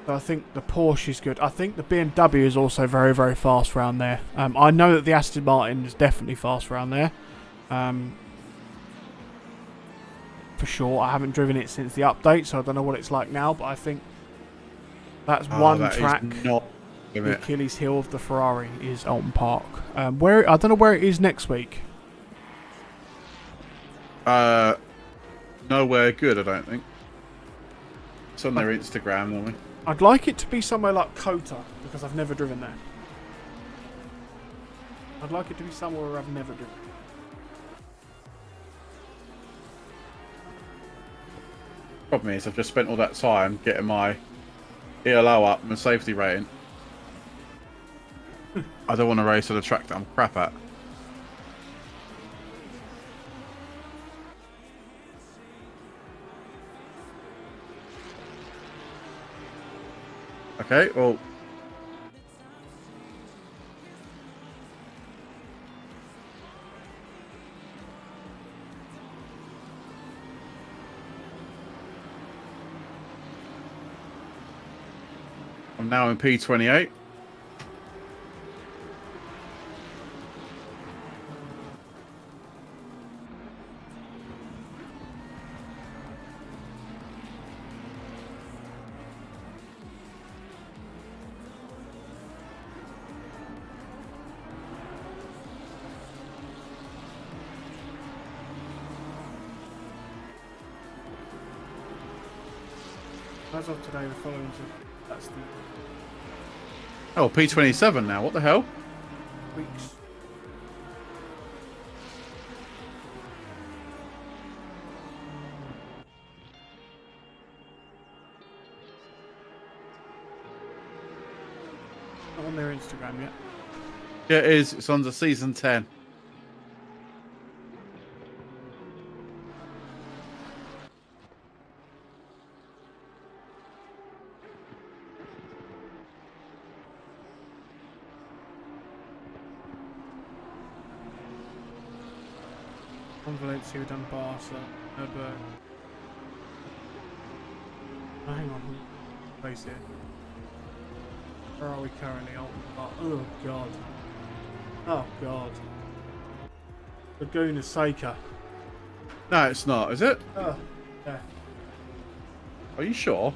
[SPEAKER 2] So I think the Porsche is good. I think the BMW is also very fast around there. I know that the Aston Martin is definitely fast around there. For sure. I haven't driven it since the update, so I don't know what it's like now, but I think that's one
[SPEAKER 1] that
[SPEAKER 2] track.
[SPEAKER 1] is not
[SPEAKER 2] The Achilles heel of the Ferrari is Alton Park. Where I don't know where it is next week.
[SPEAKER 1] Nowhere good, I don't think. It's on their Instagram, normally.
[SPEAKER 2] I'd like it to be somewhere like Kota, because I've never driven there. I'd like it to be somewhere where I've never driven.
[SPEAKER 1] Problem is, I've just spent all that time getting my ELO up and safety rating. I don't want to race at a track that I'm crap at. Okay, well. I'm now in P28.
[SPEAKER 2] As of today, we're following. That's the
[SPEAKER 1] Oh, P27 now. What the hell?
[SPEAKER 2] weeks. Not on their Instagram yet.
[SPEAKER 1] Yeah, it is. It's on the season 10.
[SPEAKER 2] On Valencia, we've done Barca, Herbert. Oh, hang on, place here. Where are we currently? Oh god. Oh god. Laguna Seca.
[SPEAKER 1] No, it's not, is it?
[SPEAKER 2] Oh, yeah.
[SPEAKER 1] Are you sure?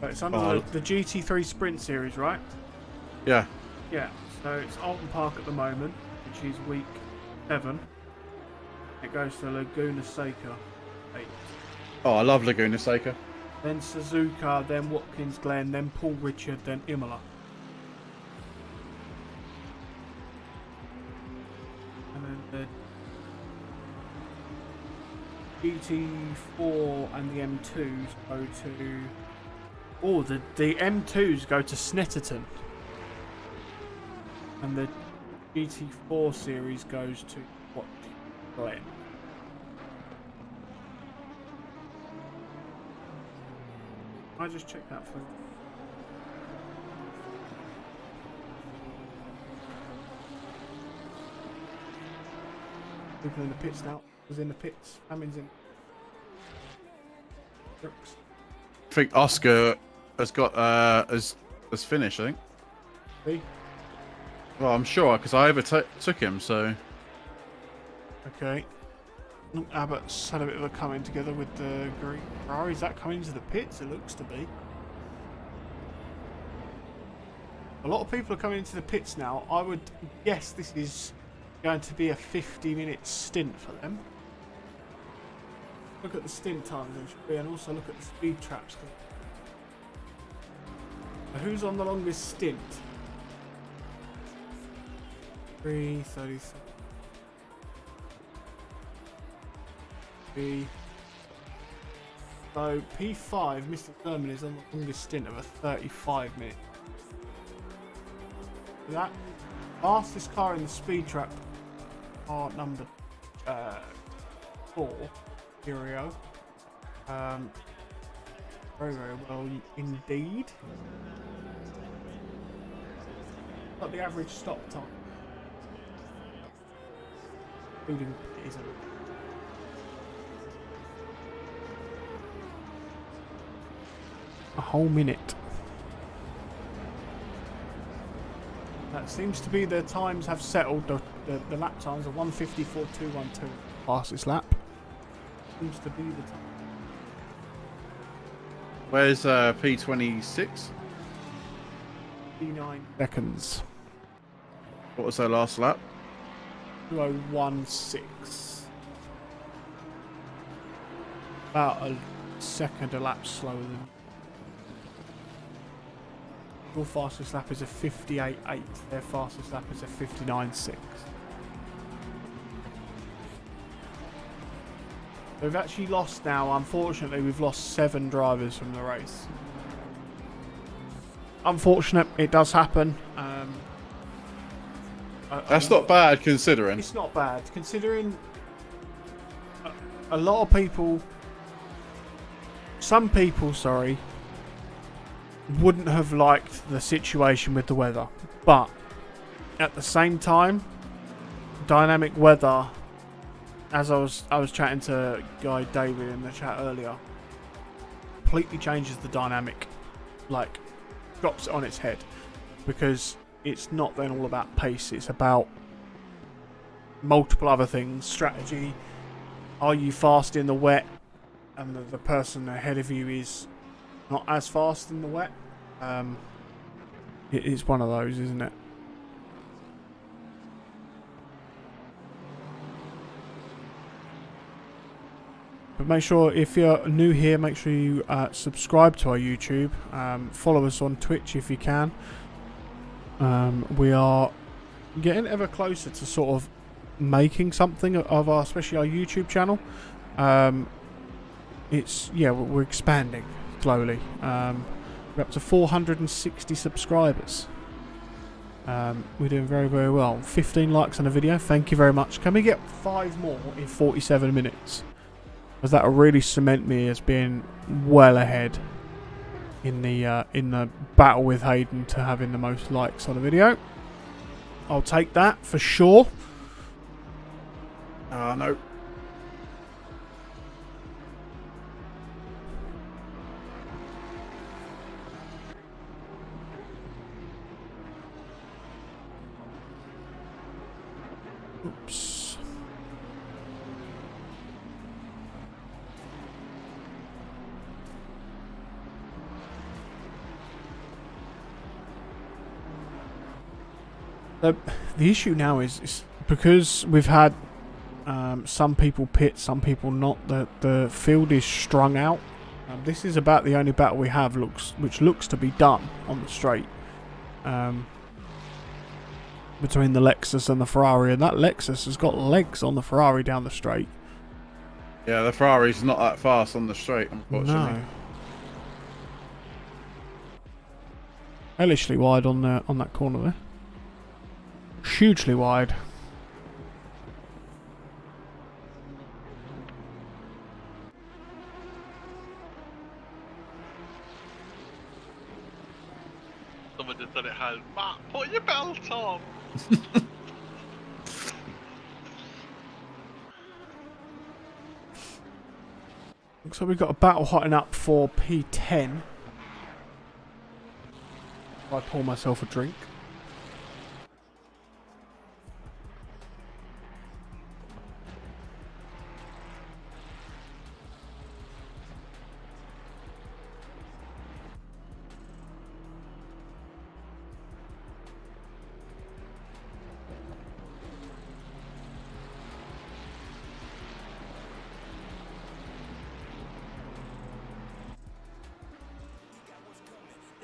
[SPEAKER 2] But it's under
[SPEAKER 1] Oh.
[SPEAKER 2] the GT3 Sprint Series, right?
[SPEAKER 1] Yeah.
[SPEAKER 2] Yeah. So it's Alton Park at the moment, which is week 7. It goes to Laguna Seca 8.
[SPEAKER 1] Oh, I love Laguna Seca.
[SPEAKER 2] Then Suzuka, then Watkins Glen, then Paul Richard, then Imola. And then the GT4 and the M2s go to... Oh, the M2s go to Snetterton. And the GT4 series goes to Watkins Glen. I just checked that for... People in the pits now. Was in the pits. Hammond's in. Oops.
[SPEAKER 1] I think Oscar has got has finished. I think.
[SPEAKER 2] See?
[SPEAKER 1] Well, I'm sure because I overtook him. So
[SPEAKER 2] Okay. Abbott's had a bit of a coming together with the green Ferrari. Is that coming to the pits? It looks to be. A lot of people are coming into the pits now. I would guess this is going to be a 50-minute stint for them. Look at the stint times and also look at the speed traps. Now, who's on the longest stint? 3:33. So P5, Mr. Thurman is on the longest stint of a 35 minute. That fastest car in the speed trap are number 4, Curio. Very, very well indeed. Got the average stop time. Including is a whole minute. That seems to be the times have settled. The lap times are 1:54.212. Fastest lap. Seems to be the time.
[SPEAKER 1] where's P26?
[SPEAKER 2] 59 seconds.
[SPEAKER 1] What was their last lap?
[SPEAKER 2] 2016. About a second a lap slower than. Your fastest lap is a 58.8. Their fastest lap is a 59.6. We've actually lost now. Unfortunately, we've lost 7 drivers from the race. Unfortunate. It does happen.
[SPEAKER 1] That's not bad considering.
[SPEAKER 2] It's not bad considering a lot of people. Some people, sorry, wouldn't have liked the situation with the weather, but at the same time, dynamic weather, as I was chatting to Guy David in the chat earlier, completely changes the dynamic, like drops it on its head, because it's not then all about pace, it's about multiple other things. Strategy, are you fast in the wet and the person ahead of you is not as fast in the wet? It's one of those, isn't it? But make sure, if you're new here, make sure you subscribe to our YouTube. Follow us on Twitch if you can. We are getting ever closer to sort of making something of our, especially our YouTube channel. We're expanding slowly. We're up to 460 subscribers. We're doing very, very well. 15 likes on a video. Thank you very much. Can we get 5 more in 47 minutes? Because that will really cement me as being well ahead in the battle with Hayden to having the most likes on a video. I'll take that for sure.
[SPEAKER 1] No.
[SPEAKER 2] Oops. The issue now is because we've had some people pit, some people not. The field is strung out. This is about the only battle we have which looks to be done on the straight. Between the Lexus and the Ferrari, and that Lexus has got legs on the Ferrari down the straight.
[SPEAKER 1] Yeah, the Ferrari's not that fast on the straight, unfortunately.
[SPEAKER 2] No. Hellishly wide on that corner there. Hugely wide.
[SPEAKER 3] Someone just said it has. Matt, put your belt on.
[SPEAKER 2] Looks like we've got a battle hotting up for P10. I pour myself a drink.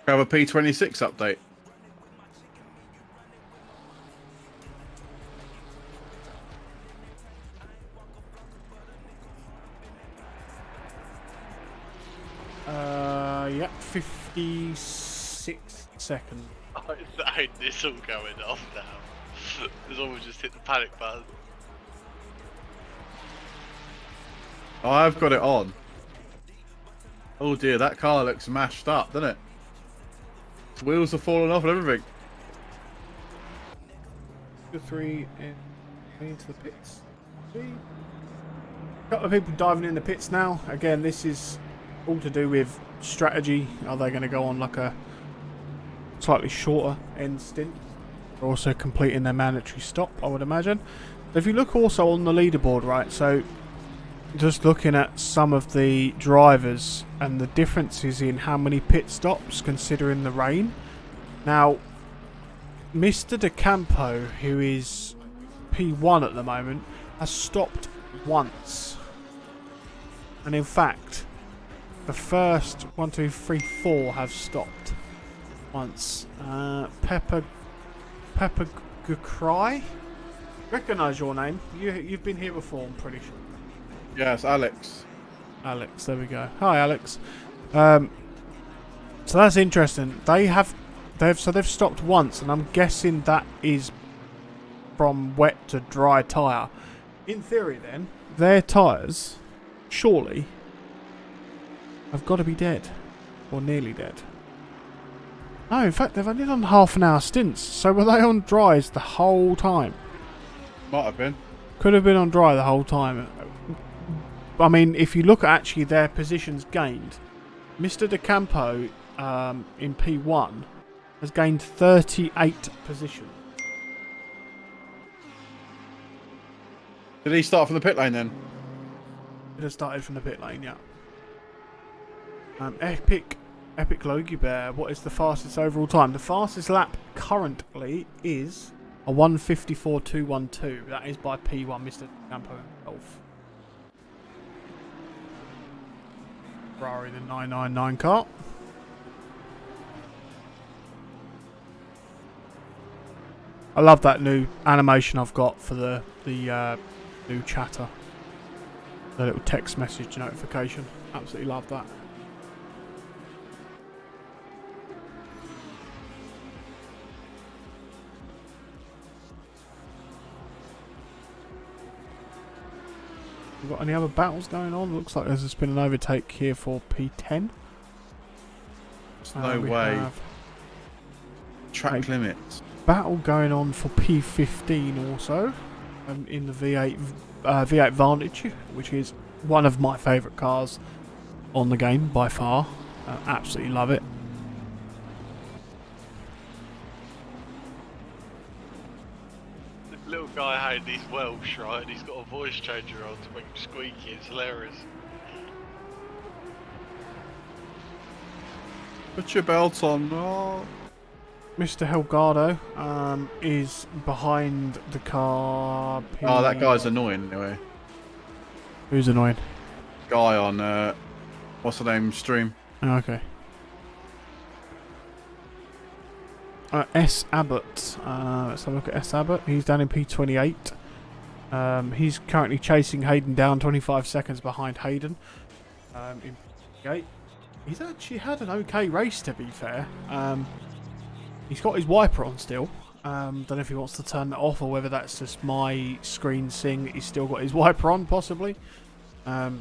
[SPEAKER 1] Have a P26 update.
[SPEAKER 2] Yeah, 56 seconds.
[SPEAKER 3] It's all going off now. There's almost just hit the panic button.
[SPEAKER 1] Oh, I've got it on. Oh dear, that car looks mashed up, doesn't it? Wheels are falling off and everything.
[SPEAKER 2] 3 into the pits. A couple of people diving in the pits now. Again, this is all to do with strategy. Are they going to go on like a slightly shorter end stint? They're also completing their mandatory stop, I would imagine. If you look also on the leaderboard, right, so just looking at some of the drivers and the differences in how many pit stops considering the rain. Now, Mr. De Campo, who is P1 at the moment, has stopped once. And in fact, the first 1, 2, 3, 4 have stopped once. Pepper Gukrai? Recognise your name. You've been here before, I'm pretty sure.
[SPEAKER 1] Yes, Alex.
[SPEAKER 2] Alex, there we go. Hi, Alex. So that's interesting. They've stopped once, and I'm guessing that is from wet to dry tyre. In theory, then, their tyres surely have got to be dead, or nearly dead. No, in fact, they've only done half an hour stints. So were they on dries the whole time?
[SPEAKER 1] Might have been.
[SPEAKER 2] Could have been on dry the whole time. I mean, if you look at actually their positions gained, Mr. De Campo in P1 has gained 38 positions.
[SPEAKER 1] Did he start from the pit lane then?
[SPEAKER 2] It has started from the pit lane, yeah. Epic Logie Bear, what is the fastest overall time? The fastest lap currently is a 1:54.212. That is by P1, Mr. De Campo himself. Ferrari, the 999 car. I love that new animation I've got for the new chatter. The little text message notification. Absolutely love that. We've got any other battles going on? Looks like there's just been an overtake here for P10.
[SPEAKER 1] There's no way. Track limits.
[SPEAKER 2] Battle going on for P15 also. In the V8 Vantage, which is one of my favourite cars on the game by far. Absolutely love it.
[SPEAKER 3] This little Guy Hayden, he's Welsh, right? And he's got a voice changer on to make him squeaky. It's hilarious.
[SPEAKER 1] Put your belt on. Oh.
[SPEAKER 2] Mr. Helgado is behind the car.
[SPEAKER 1] Oh, that guy's annoying anyway.
[SPEAKER 2] Who's annoying?
[SPEAKER 1] Guy on, what's the name, stream.
[SPEAKER 2] Oh, okay. S. Abbott. Let's have a look at S. Abbott. He's down in P28. He's currently chasing Hayden down, 25 seconds behind Hayden. In P8. He's actually had an okay race, to be fair. He's got his wiper on still. Don't know if he wants to turn that off or whether that's just my screen saying that he's still got his wiper on, possibly. I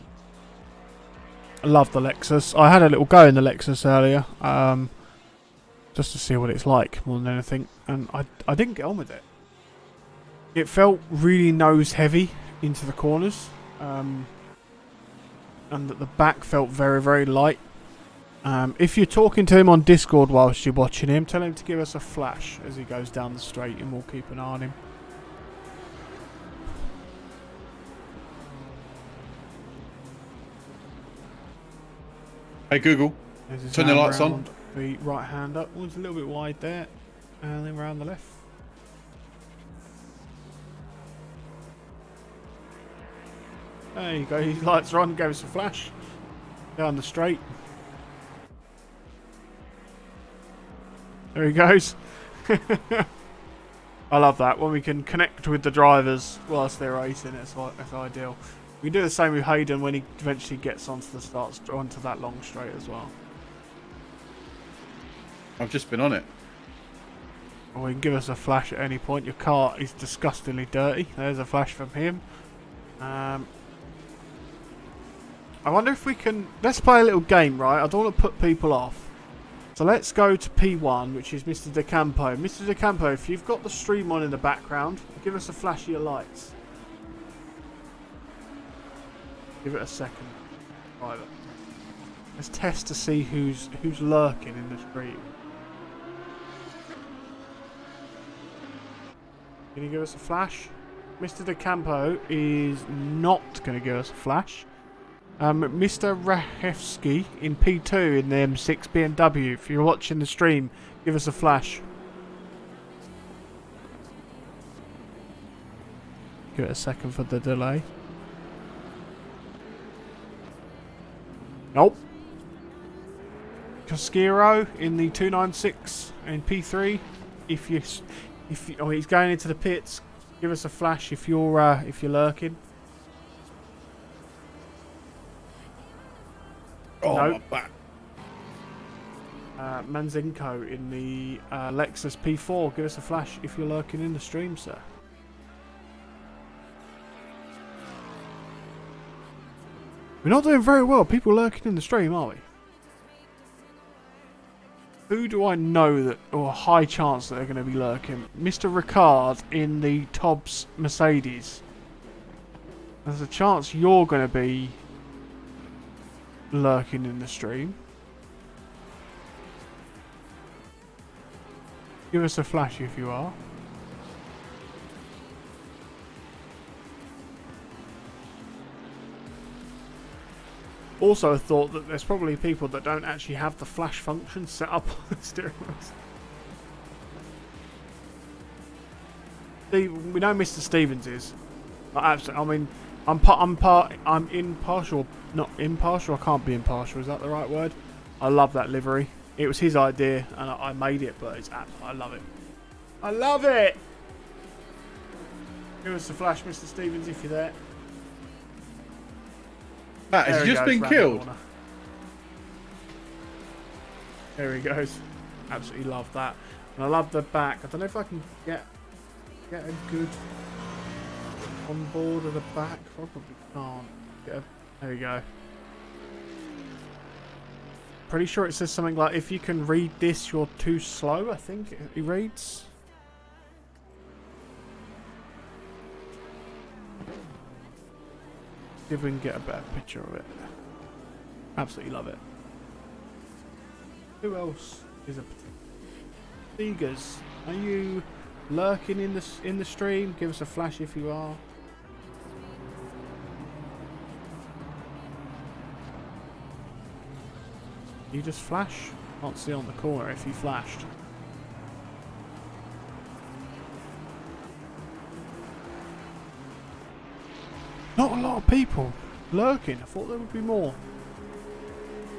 [SPEAKER 2] love the Lexus. I had a little go in the Lexus earlier. Just to see what it's like more than anything, and I didn't get on with it. It felt really nose heavy into the corners, and that the back felt very, very light. If you're talking to him on Discord whilst you're watching him, tell him to give us a flash as he goes down the straight, and we'll keep an eye on him.
[SPEAKER 1] Hey Google, turn the lights on.
[SPEAKER 2] The right hand up. One's a little bit wide there, and then round the left. There you go. His lights are on. Gave us a flash down the straight. There he goes. I love that when we can connect with the drivers whilst they're racing. It's ideal. We can do the same with Hayden when he eventually gets onto the onto that long straight as well.
[SPEAKER 1] I've just been on it.
[SPEAKER 2] Or you can give us a flash at any point. Your car is disgustingly dirty. There's a flash from him. I wonder if we can... Let's play a little game, right? I don't want to put people off. So let's go to P1, which is Mr. DeCampo. Mr. DeCampo, if you've got the stream on in the background, give us a flash of your lights. Give it a second. Private. Let's test to see who's lurking in the stream. Can you give us a flash? Mr. DeCampo is not going to give us a flash. Mr. Rahevsky in P2 in the M6 BMW. If you're watching the stream, give us a flash. Give it a second for the delay. Nope. Koskiro in the 296 in P3. If he's going into the pits, give us a flash if you're lurking.
[SPEAKER 1] Oh,
[SPEAKER 2] Nope.
[SPEAKER 1] my back.
[SPEAKER 2] Manzenko in the Lexus P4. Give us a flash if you're lurking in the stream, sir. We're not doing very well. People lurking in the stream, are we? Who do I know that, or a high chance that they're going to be lurking? Mr. RICARD in the Tobbs Mercedes. There's a chance you're going to be lurking in the stream. Give us a flash if you are. Also thought that there's probably people that don't actually have the flash function set up on the steering wheels. We know Mr. Stevens is. Absolutely. I mean, I'm impartial. Not impartial. I can't be impartial. Is that the right word? I love that livery. It was his idea, and I made it. But it's I love it. I love it. Give us a flash, Mr. Stevens, if you're there.
[SPEAKER 1] Matt, has he just been killed?
[SPEAKER 2] There he goes. Absolutely love that. And I love the back. I don't know if I can get a good on board of the back. Probably can't. There we go. Pretty sure it says something like, if you can read this, you're too slow, I think it reads. See if we can get a better picture of it. Absolutely love it. Who else is a Seegers? Are you lurking in the stream? Give us a flash if you are. You just flash? Can't see on the corner if you flashed. Not a lot of people lurking. I thought there would be more.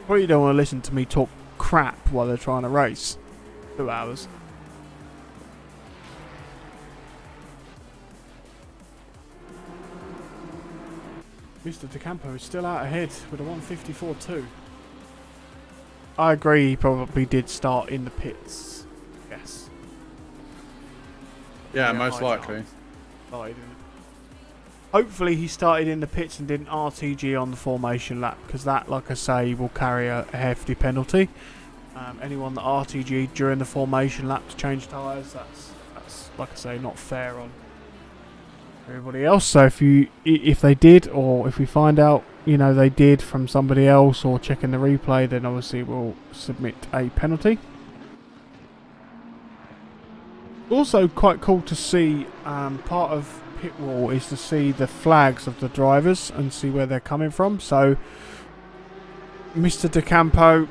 [SPEAKER 2] Well, you don't want to listen to me talk crap while they're trying to race. 2 hours. Mr. DeCampo is still out ahead with a 154.2. I agree, he probably did start in the pits. Yes.
[SPEAKER 1] Yeah, most likely.
[SPEAKER 2] Hopefully he started in the pits and didn't RTG on the formation lap, because that, like I say, will carry a hefty penalty. Anyone that RTG'd during the formation lap to change tyres, that's like I say, not fair on everybody else. So if they did, or if we find out, you know, they did from somebody else or checking the replay, then obviously we'll submit a penalty. Also quite cool to see, part of pit wall is to see the flags of the drivers and see where they're coming from. So Mr. DeCampo,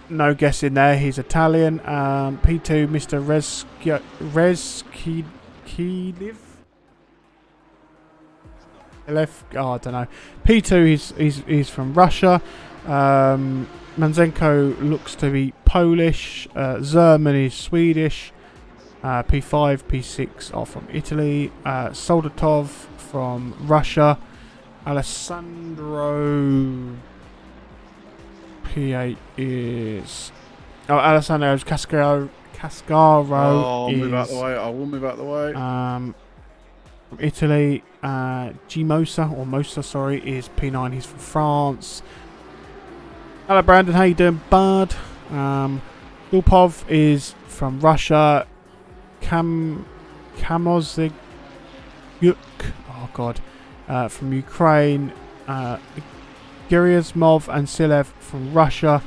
[SPEAKER 2] no guessing there, he's Italian. P2, Mr. Rezkiliv. I don't know. P2 he's from Russia. Manzenko looks to be Polish. Zerman is Swedish. P5, P6 are from Italy. Soldatov from Russia. Alessandro P8 is... Oh, Alessandro Cascaro
[SPEAKER 1] I'll
[SPEAKER 2] is...
[SPEAKER 1] move out the way. I will move out the way.
[SPEAKER 2] From Italy. Mosa, sorry, is P9. He's from France. Hello, Brandon. How you doing, bud? Lupov is from Russia. Kamozyuk, oh god, from Ukraine. Giriazmov and Silev from Russia.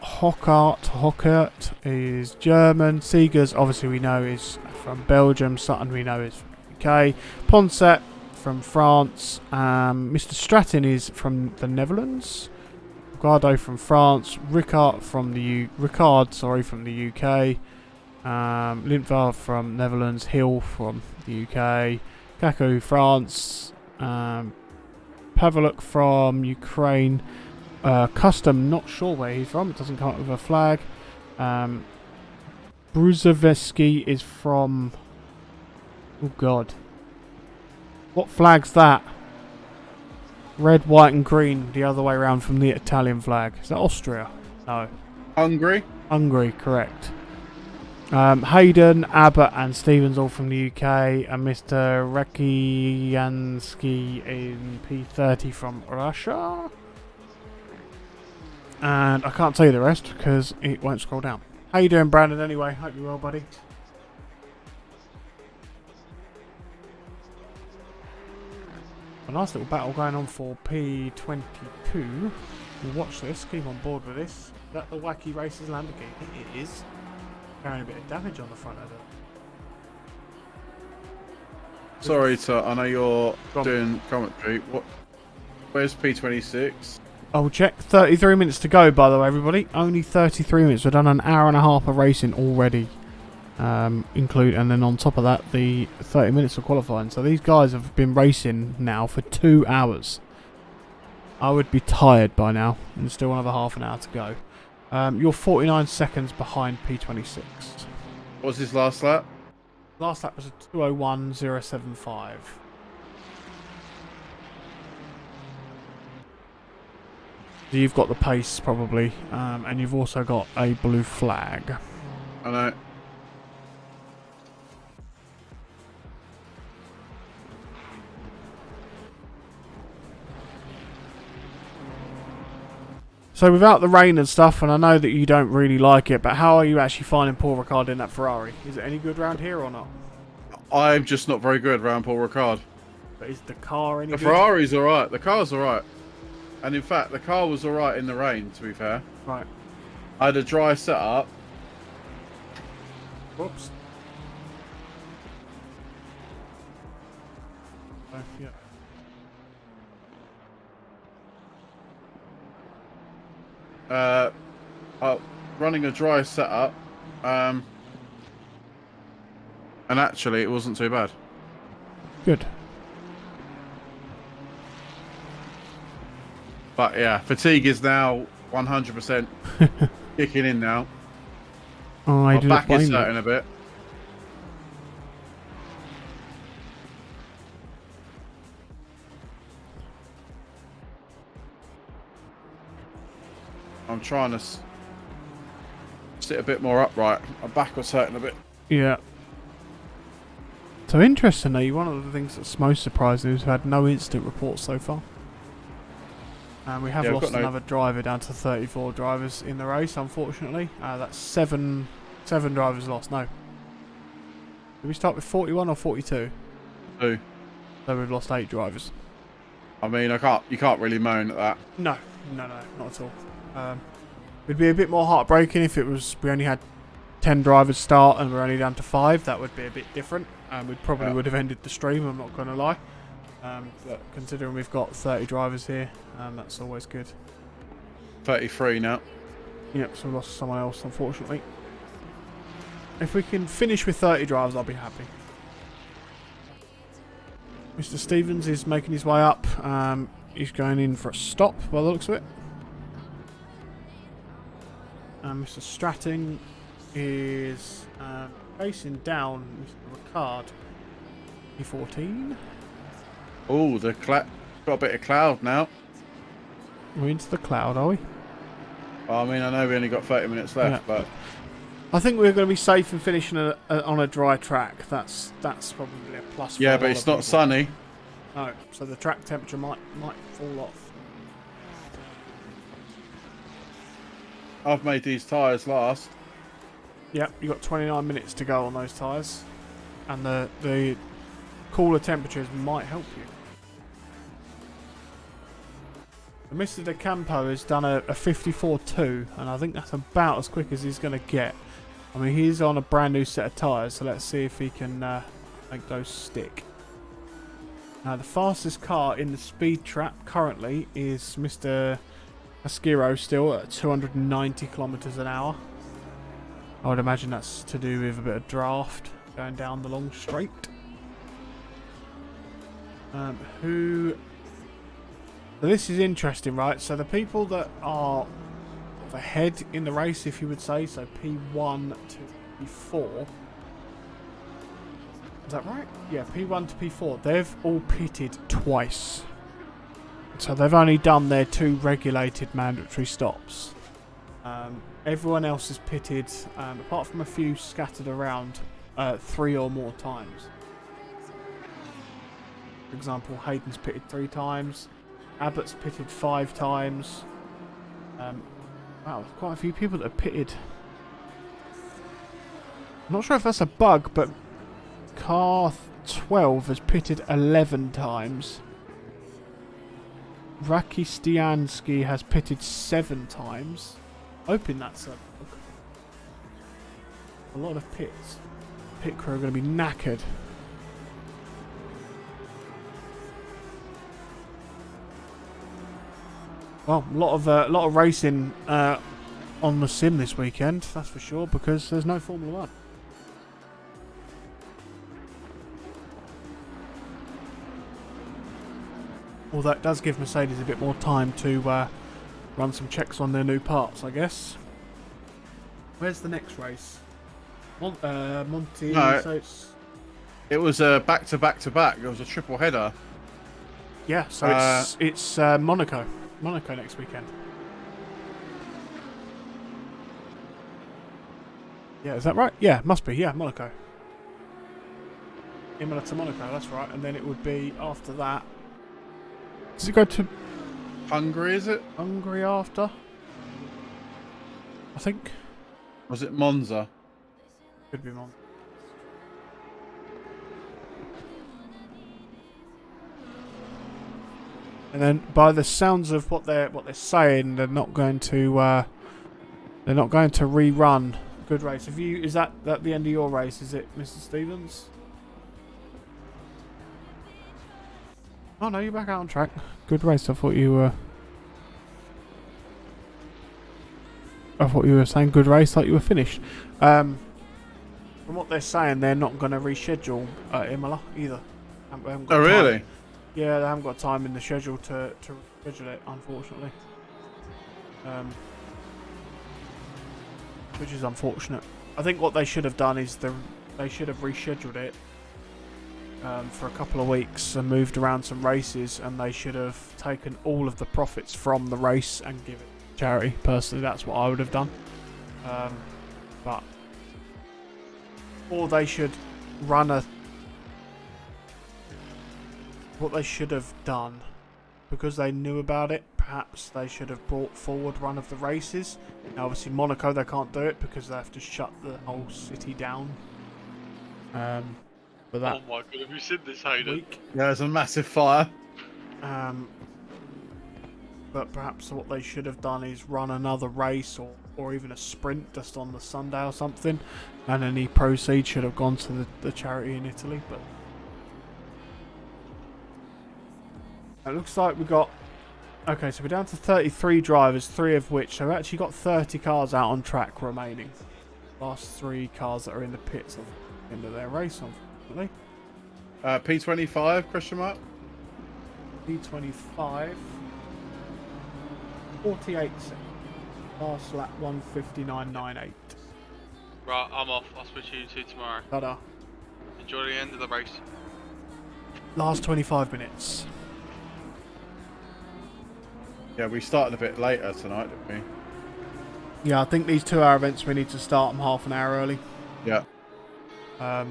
[SPEAKER 2] Hockert is German. Seegers, obviously we know, is from Belgium. Sutton we know is from UK. Ponset from France. Mr. Stratton is from the Netherlands. Guardo from France. RICARD from the UK. Lindvar from Netherlands. Hill from the UK. Kaku, France. Paveluk from Ukraine. Custom, not sure where he's from. It doesn't come up with a flag. Bruzovetsky is from... Oh god. What flag's that? Red, white and green. The other way around from the Italian flag. Is that Austria? No.
[SPEAKER 1] Hungary?
[SPEAKER 2] Hungary, correct. Hayden, Abbott and Stevens all from the UK. And Mr. Rekiansky in P30 from Russia. And I can't tell you the rest because it won't scroll down. How you doing, Brandon, anyway? Hope you're well, buddy. A nice little battle going on for P22. We'll watch this, keep on board with this. Is that the Wacky Races Lamborghini? It is. Carrying a bit of damage on the front of it.
[SPEAKER 1] Sorry, I know you're doing commentary. Where's P26?
[SPEAKER 2] I'll check. 33 minutes to go, by the way, everybody. Only 33 minutes. We've done an hour and a half of racing already. And then on top of that, the 30 minutes of qualifying. So these guys have been racing now for 2 hours. I would be tired by now, and still another half an hour to go. You're 49 seconds behind P26.
[SPEAKER 1] What was his last lap?
[SPEAKER 2] Last lap was a 2:01.075. So you've got the pace probably, and you've also got a blue flag.
[SPEAKER 1] I know.
[SPEAKER 2] So without the rain and stuff, and I know that you don't really like it, but how are you actually finding Paul Ricard in that Ferrari? Is it any good round here or not?
[SPEAKER 1] I'm just not very good around Paul Ricard.
[SPEAKER 2] But is the car any
[SPEAKER 1] good?
[SPEAKER 2] The
[SPEAKER 1] Ferrari's alright. The car's alright. And in fact, the car was alright in the rain, to be fair.
[SPEAKER 2] Right.
[SPEAKER 1] I had a dry setup.
[SPEAKER 2] Whoops. So, yeah.
[SPEAKER 1] Running a dry setup, and actually it wasn't too bad.
[SPEAKER 2] Good.
[SPEAKER 1] But yeah, fatigue is now 100% kicking in now.
[SPEAKER 2] I
[SPEAKER 1] My
[SPEAKER 2] do
[SPEAKER 1] back
[SPEAKER 2] not
[SPEAKER 1] is
[SPEAKER 2] blame
[SPEAKER 1] hurting
[SPEAKER 2] you.
[SPEAKER 1] a bit. I'm trying to sit a bit more upright. My back was hurting a bit.
[SPEAKER 2] Yeah. So interestingly, one of the things that's most surprising is we've had no incident reports so far. And we have
[SPEAKER 1] Yeah, we've
[SPEAKER 2] lost
[SPEAKER 1] got no-
[SPEAKER 2] another driver down to 34 drivers in the race, unfortunately. That's seven drivers lost. No. Did we start with 41 or 42?
[SPEAKER 1] 2.
[SPEAKER 2] So we've lost 8 drivers.
[SPEAKER 1] I mean, you can't really moan at that.
[SPEAKER 2] No, not at all. It'd be a bit more heartbreaking if it was we only had 10 drivers start and we're only down to 5. That would be a bit different. We probably would have ended the stream, I'm not going to lie. But considering we've got 30 drivers here, that's always good.
[SPEAKER 1] 33 now.
[SPEAKER 2] Yep, so we lost someone else, unfortunately. If we can finish with 30 drivers, I'll be happy. Mr. Stevens is making his way up. He's going in for a stop by the looks of it. Mr. Stratting is facing down Mr. RICARD. E14.
[SPEAKER 1] Oh, got a bit of cloud now.
[SPEAKER 2] We're into the cloud, are we?
[SPEAKER 1] Well, I mean, I know we only got 30 minutes left,
[SPEAKER 2] Yeah.
[SPEAKER 1] but
[SPEAKER 2] I think we're going to be safe in finishing on a dry track. That's probably a plus.
[SPEAKER 1] yeah,
[SPEAKER 2] for a
[SPEAKER 1] but
[SPEAKER 2] lot
[SPEAKER 1] it's
[SPEAKER 2] of
[SPEAKER 1] not
[SPEAKER 2] people.
[SPEAKER 1] sunny.
[SPEAKER 2] No, so the track temperature might fall off.
[SPEAKER 1] I've made these tyres last.
[SPEAKER 2] Yep, you got 29 minutes to go on those tyres, and the cooler temperatures might help you. Mr. De Campo has done a 54.2, and I think that's about as quick as he's going to get. I mean, he's on a brand new set of tyres, so let's see if he can make those stick. Now, the fastest car in the speed trap currently is Mr. Asquiro, still at 290 kilometers an hour. I would imagine that's to do with a bit of draft going down the long straight. So this is interesting, right? So the people that are ahead in the race, if you would say, so P1 to P4. Is that right? Yeah, P1 to P4. They've all pitted twice. So they've only done their 2 regulated mandatory stops. Everyone else is pitted, apart from a few scattered around, 3 or more times. For example, Hayden's pitted 3 times. Abbott's pitted 5 times. Wow, quite a few people that have pitted. I'm not sure if that's a bug, but car 12 has pitted 11 times. Rakistiansky has pitted 7 times. Hoping that's a lot of pits. Pit crew are going to be knackered. Well, a lot of racing on the sim this weekend, that's for sure, because there's no Formula 1. Although it does give Mercedes a bit more time to run some checks on their new parts, I guess. Where's the next race? Monty.
[SPEAKER 1] No.
[SPEAKER 2] So it's,
[SPEAKER 1] It was a back-to-back-to-back. It was a triple header.
[SPEAKER 2] yeah, so it's Monaco. Monaco next weekend. Yeah, is that right? Yeah, must be. Yeah, Monaco. Imola to Monaco, that's right. And then it would be after that. Does it go to
[SPEAKER 1] Hungary, is it?
[SPEAKER 2] Hungary after? I think.
[SPEAKER 1] Was it Monza?
[SPEAKER 2] Could be Monaco. And then, by the sounds of what they're saying, they're not going to rerun Good Race. Is that the end of your race? Is it, Mr. Stevens? Oh no, you're back out on track. Good race. I thought you were. I thought you were saying good race, like you were finished. From what they're saying, they're not going to reschedule Imola either. They haven't got
[SPEAKER 1] Oh,
[SPEAKER 2] time.
[SPEAKER 1] really?
[SPEAKER 2] Yeah, they haven't got time in the schedule to reschedule it, unfortunately. Which is unfortunate. I think what they should have done is they should have rescheduled it for a couple of weeks and moved around some races, and they should have taken all of the profits from the race and give it to charity. Personally, that's what I would have done. But or they should run a. What they should have done, because they knew about it, perhaps they should have brought forward one of the races. Now, obviously, Monaco they can't do it because they have to shut the whole city down. For that
[SPEAKER 3] Oh my god, have you seen this, Hayden?
[SPEAKER 2] week.
[SPEAKER 1] Yeah, there's a massive fire.
[SPEAKER 2] But perhaps what they should have done is run another race or even a sprint just on the Sunday or something, and any proceeds should have gone to the charity in Italy. But it looks like we got. Okay, so we're down to 33 drivers, 3 of which have actually got 30 cars out on track remaining. Last 3 cars that are in the pits at the end of their race, unfortunately.
[SPEAKER 1] P25, question mark?
[SPEAKER 2] P25. 48 seconds. Last lap 1:59.98.
[SPEAKER 3] Right, I'm off. I'll switch you two tomorrow.
[SPEAKER 2] Ta-da.
[SPEAKER 3] Enjoy the end of the race.
[SPEAKER 2] Last 25 minutes.
[SPEAKER 1] Yeah, we started a bit later tonight, didn't we?
[SPEAKER 2] Yeah, I think these 2-hour events we need to start them half an hour early.
[SPEAKER 1] Yeah.
[SPEAKER 2] Because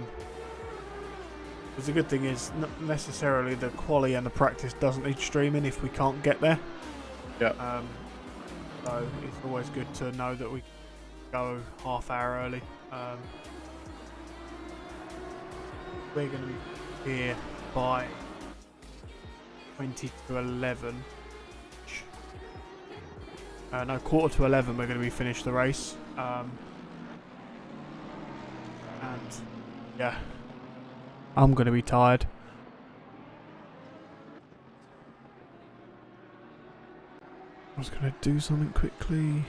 [SPEAKER 2] the good thing is, not necessarily the quali and the practice doesn't need streaming if we can't get there.
[SPEAKER 1] Yeah.
[SPEAKER 2] So it's always good to know that we go half hour early. We're going to be here by 20 to 11. No, quarter to 11 we're going to be finished the race. And yeah, I'm going to be tired. I was going to do something quickly.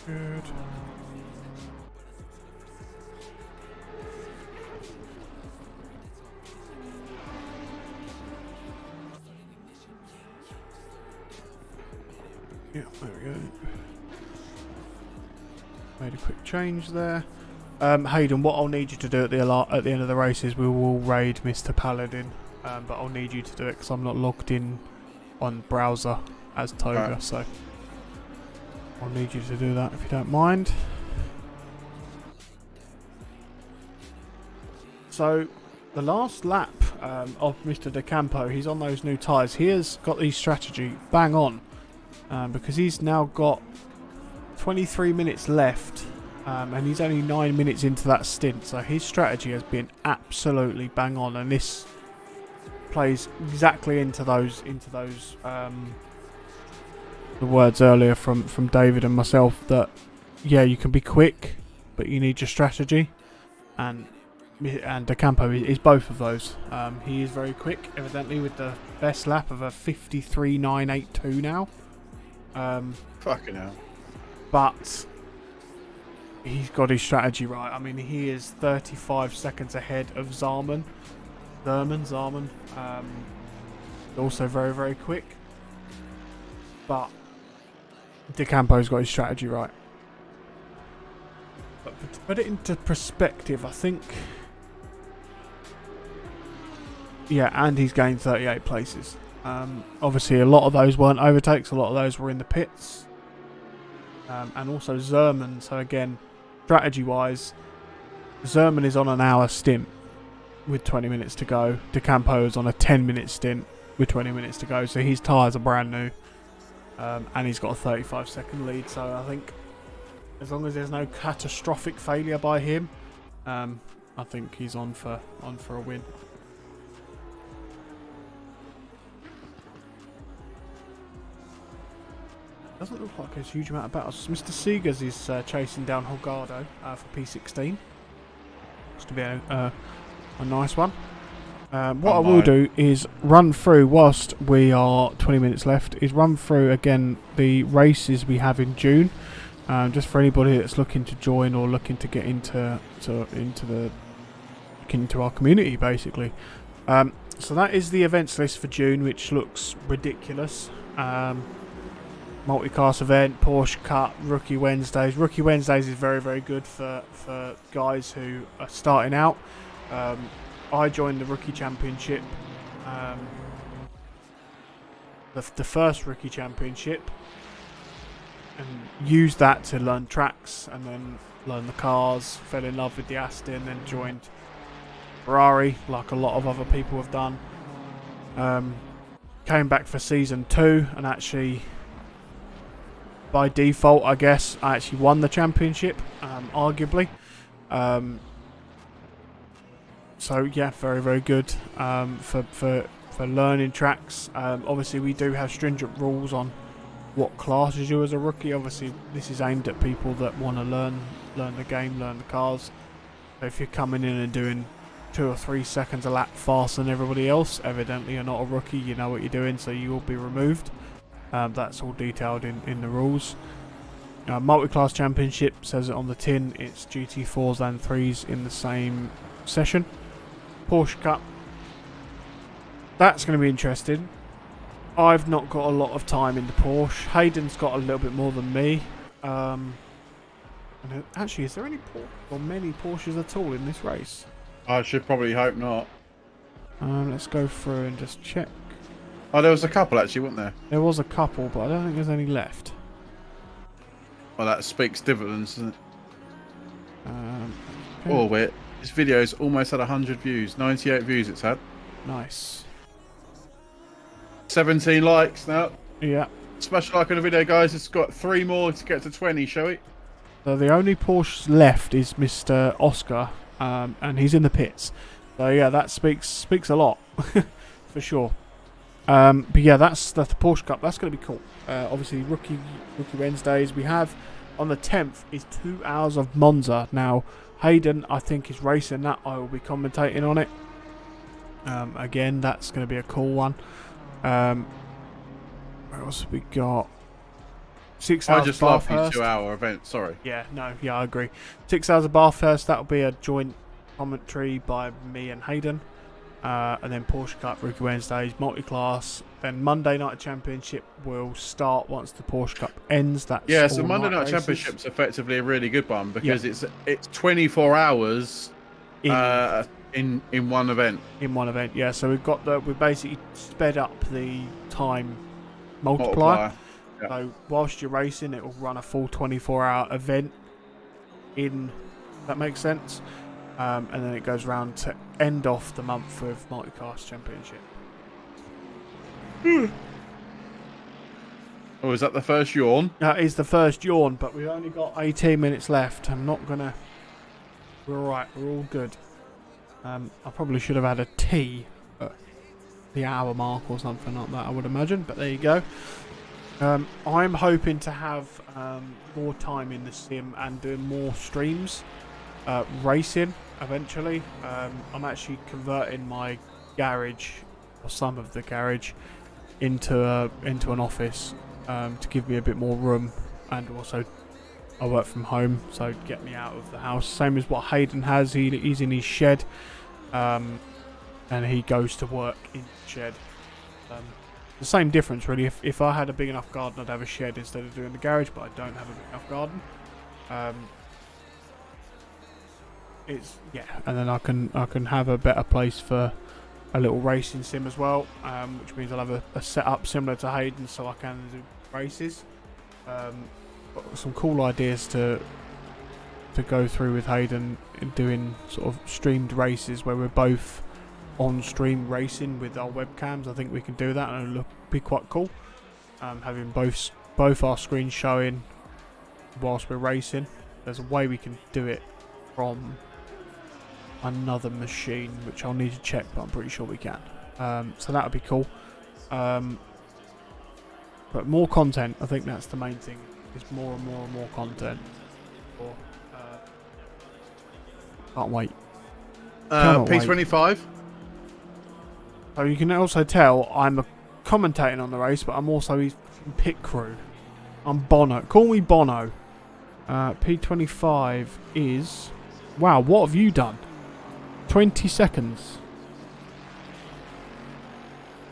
[SPEAKER 2] Good. Yeah, there we go. Made a quick change there. Hayden, what I'll need you to do at the end of the race is we will raid Mr. Paladin, but I'll need you to do it because I'm not logged in on browser as Toga,
[SPEAKER 1] Right.
[SPEAKER 2] so I'll need you to do that if you don't mind. So the last lap of Mr. De Campo, he's on those new tyres. He has got his strategy bang on because he's now got 23 minutes left and he's only 9 minutes into that stint. So his strategy has been absolutely bang on, and this plays exactly into those the words earlier from David and myself that yeah, you can be quick, but you need your strategy, and De Campo is both of those. He is very quick, evidently, with the best lap of a 53.982 now.
[SPEAKER 1] Fucking hell.
[SPEAKER 2] But he's got his strategy right. I mean, he is 35 seconds ahead of Zarman. Also very, very quick. But De Campo's got his strategy right. But to put it into perspective, I think... Yeah, and he's gained 38 places. Obviously, a lot of those weren't overtakes. A lot of those were in the pits. And also Zerman. So again, strategy-wise, Zerman is on an hour stint with 20 minutes to go. De Campo is on a 10-minute stint with 20 minutes to go. So his tyres are brand new. And he's got a 35-second lead. So I think as long as there's no catastrophic failure by him, I think he's on for a win. Doesn't look like there's a huge amount of battles. Mr. Seegers is chasing down Holgado for P16. Looks to be a nice one. What I will do is run through, whilst we are 20 minutes left, is run through again the races we have in June. Just for anybody that's looking to join or looking to get into our community, basically. So that is the events list for June, which looks ridiculous. Multiclass event, Porsche Cup, Rookie Wednesdays. Rookie Wednesdays is very, very good for guys who are starting out. I joined the Rookie Championship, the first Rookie Championship, and used that to learn tracks and then learn the cars. Fell in love with the Aston, then joined Ferrari, like a lot of other people have done. Came back for season 2 and actually, by default, I guess, I actually won the championship, arguably. So yeah, very, very good for learning tracks. Obviously, we do have stringent rules on what classes you as a rookie. Obviously, this is aimed at people that want to learn the game, learn the cars. So if you're coming in and doing 2 or 3 seconds a lap faster than everybody else, evidently you're not a rookie. You know what you're doing, so you will be removed. That's all detailed in the rules. Multi-class championship says it on the tin. It's GT4s and 3s in the same session. Porsche Cup. That's going to be interesting. I've not got a lot of time in the Porsche. Hayden's got a little bit more than me. And actually, is there any many Porsches at all in this race?
[SPEAKER 1] I should probably hope not.
[SPEAKER 2] Let's go through and just check.
[SPEAKER 1] Oh, there was a couple actually, wasn't there?
[SPEAKER 2] There was a couple, but I don't think there's any left.
[SPEAKER 1] Well, that speaks dividends, doesn't it?
[SPEAKER 2] Okay.
[SPEAKER 1] Oh, wait. This video's almost had 100 views. 98 views it's had.
[SPEAKER 2] Nice.
[SPEAKER 1] 17 likes now.
[SPEAKER 2] Yeah.
[SPEAKER 1] Smash a like on the video, guys. It's got 3 more to get to 20, shall we?
[SPEAKER 2] So the only Porsche left is Mr. Oscar, and he's in the pits. So yeah, that speaks a lot, for sure. But yeah, that's the Porsche Cup. That's going to be cool. Obviously, Rookie Wednesdays we have on the 10th is 2 hours of Monza. Now, Hayden, I think, is racing that. I will be commentating on it. Again, that's going to be a cool one. What else have we got? 6 hours.
[SPEAKER 1] I just love the 2-hour event. Sorry.
[SPEAKER 2] Yeah, I agree. 6 hours of Bathurst. That'll be a joint commentary by me and Hayden. And then Porsche Cup, Rookie Wednesdays, multi-class. Then Monday Night Championship will start once the Porsche Cup ends. That's
[SPEAKER 1] so Monday Night Championship's effectively a really good one because it's 24 hours in one event.
[SPEAKER 2] In one event, yeah. So we basically sped up the time multiplier.
[SPEAKER 1] Yeah.
[SPEAKER 2] So whilst you're racing, it will run a full 24-hour event. That makes sense. And then it goes round to end off the month with multi-class championship.
[SPEAKER 1] Oh, is that the first yawn?
[SPEAKER 2] That is the first yawn, but we've only got 18 minutes left. We're alright, we're all good. I probably should have had a tea at the hour mark or something like that, I would imagine, but there you go. I'm hoping to have more time in the sim and doing more streams. Racing eventually. I'm actually converting my garage, or some of the garage, into an office to give me a bit more room, and also I work from home, so get me out of the house. Same as what Hayden has. He's in his shed, and he goes to work in the shed. The same difference really. If I had a big enough garden, I'd have a shed instead of doing the garage, but I don't have a big enough garden. And then I can have a better place for a little racing sim as well, which means I'll have a setup similar to Hayden, so I can do races. Got some cool ideas to go through with Hayden in doing sort of streamed races where we're both on stream racing with our webcams. I think we can do that, and it'll be quite cool. Having both our screens showing whilst we're racing. There's a way we can do it from another machine, which I'll need to check, but I'm pretty sure we can. So that would be cool. But more content, I think that's the main thing. Is more and more and more content. Can't wait.
[SPEAKER 1] P25.
[SPEAKER 2] So you can also tell I'm commentating on the race, but I'm also his pit crew. I'm Bono. Call me Bono. P25 is... Wow, what have you done? 20 seconds.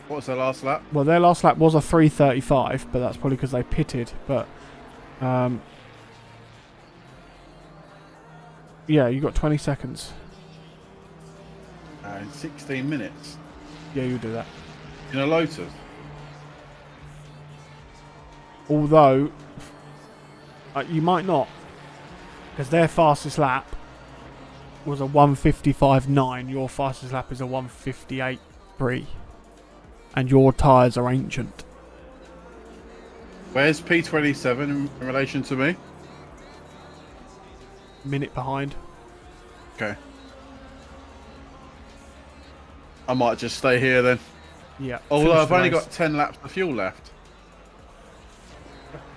[SPEAKER 1] What was their last lap?
[SPEAKER 2] Well, their last lap was a 3:35, but that's probably because they pitted. But yeah, you got 20 seconds.
[SPEAKER 1] In 16 minutes.
[SPEAKER 2] Yeah, you do that.
[SPEAKER 1] In a Lotus.
[SPEAKER 2] Although you might not, because their fastest lap was a 1:55.9. Your fastest lap is a 1:58.3, and your tyres are ancient.
[SPEAKER 1] Where's P27 in relation to me?
[SPEAKER 2] Minute behind.
[SPEAKER 1] Okay. I might just stay here then.
[SPEAKER 2] Yeah.
[SPEAKER 1] Although
[SPEAKER 2] finish
[SPEAKER 1] I've
[SPEAKER 2] the
[SPEAKER 1] only
[SPEAKER 2] race.
[SPEAKER 1] got 10 laps of fuel left.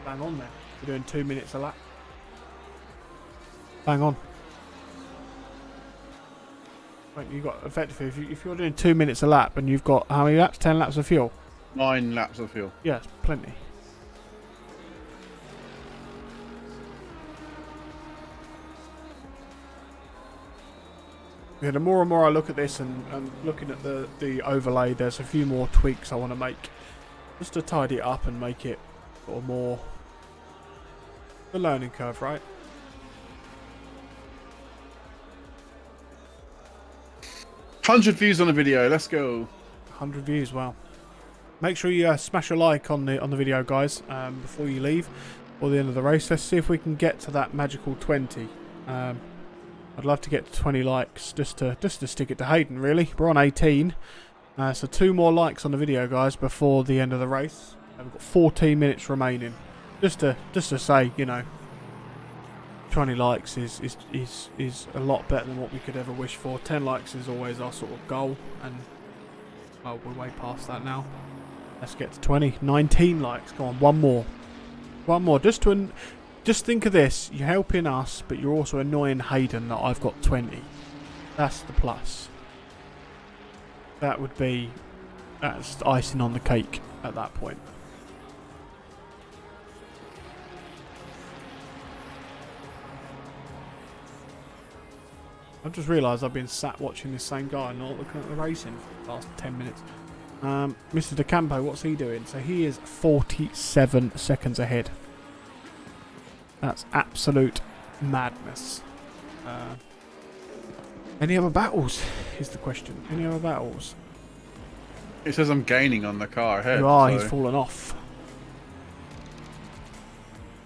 [SPEAKER 2] Bang on there. We're doing 2 minutes a lap. Bang on. Wait, you got effectively if you're doing 2 minutes a lap and you've got how many laps? 10 laps of fuel.
[SPEAKER 1] 9 laps of fuel.
[SPEAKER 2] Yeah, it's plenty. Yeah, the more and more I look at this and looking at the overlay, there's a few more tweaks I want to make just to tidy it up and make it sort of more the learning curve, right?
[SPEAKER 1] $100 views on the video. Let's go.
[SPEAKER 2] 100 views, wow. Make sure you smash a like on the video, guys, before you leave or the end of the race. Let's see if we can get to that magical 20. I'd love to get to 20 likes just to stick it to Hayden, really. We're on 18. So 2 more likes on the video, guys, before the end of the race. We've got 14 minutes remaining. Just to say, you know, 20 likes is a lot better than what we could ever wish for. 10 likes is always our sort of goal, and well, we're way past that now. Let's get to 20. 19 likes. Go on, one more. One more. Just think of this. You're helping us, but you're also annoying Hayden that I've got 20. That's the plus. That would be... That's icing on the cake at that point. I've just realised I've been sat watching this same guy and not looking at the racing for the last 10 minutes. Mr. DeCampo, what's he doing? So he is 47 seconds ahead. That's absolute madness. Any other battles is the question. Any other battles?
[SPEAKER 1] It says I'm gaining on the car ahead.
[SPEAKER 2] You are,
[SPEAKER 1] so.
[SPEAKER 2] he's fallen off.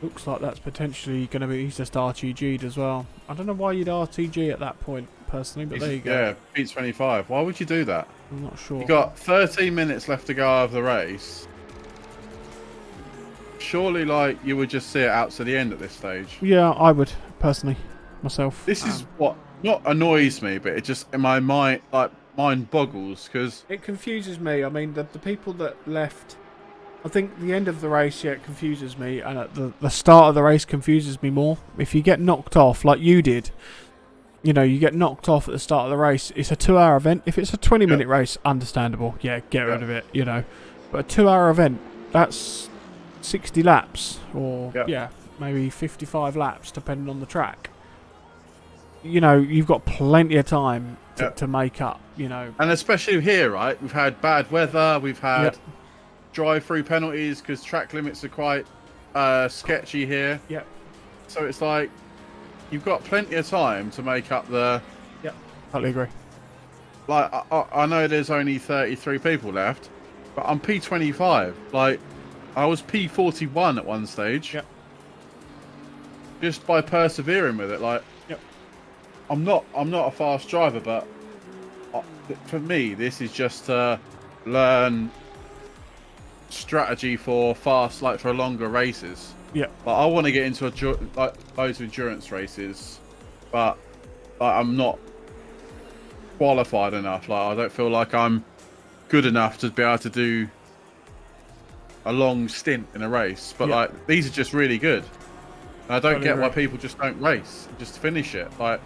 [SPEAKER 2] Looks like that's potentially going to be... He's just RTG'd as well. I don't know why you'd RTG at that point, personally, but there you go.
[SPEAKER 1] Yeah, beats 25. Why would you do that?
[SPEAKER 2] I'm not sure.
[SPEAKER 1] You got 13 minutes left to go out of the race. Surely, like, you would just see it out to the end at this stage.
[SPEAKER 2] Yeah, I would, personally, myself.
[SPEAKER 1] This is what not annoys me, but it just, in my mind, like, mind boggles, because...
[SPEAKER 2] It confuses me. I mean, the people that left... I think the end of the race, yeah, it confuses me, and at the start of the race confuses me more. If you get knocked off, like you did, you know, you get knocked off at the start of the race, it's a 2-hour event. If it's a 20-minute race, understandable. Yeah, get rid of it, you know. But a 2-hour event, that's 60 laps, or, yeah, maybe 55 laps, depending on the track. You know, you've got plenty of time to make up, you know.
[SPEAKER 1] And especially here, right, we've had bad weather, we've had... drive-through penalties because track limits are quite sketchy here.
[SPEAKER 2] Yep.
[SPEAKER 1] So it's like you've got plenty of time to make up the.
[SPEAKER 2] Yep. Totally agree.
[SPEAKER 1] Like I know there's only 33 people left, but I'm P25. Like I was P41 at one stage.
[SPEAKER 2] Yep.
[SPEAKER 1] Just by persevering with it, like.
[SPEAKER 2] Yep.
[SPEAKER 1] I'm not a fast driver, but for me, this is just to learn strategy for fast, like for longer races.
[SPEAKER 2] Yeah.
[SPEAKER 1] Like, I want to get into those endurance races, but like, I'm not qualified enough. Like, I don't feel like I'm good enough to be able to do a long stint in a race. But like, these are just really good. And I don't get why people just don't race, just finish it. Like,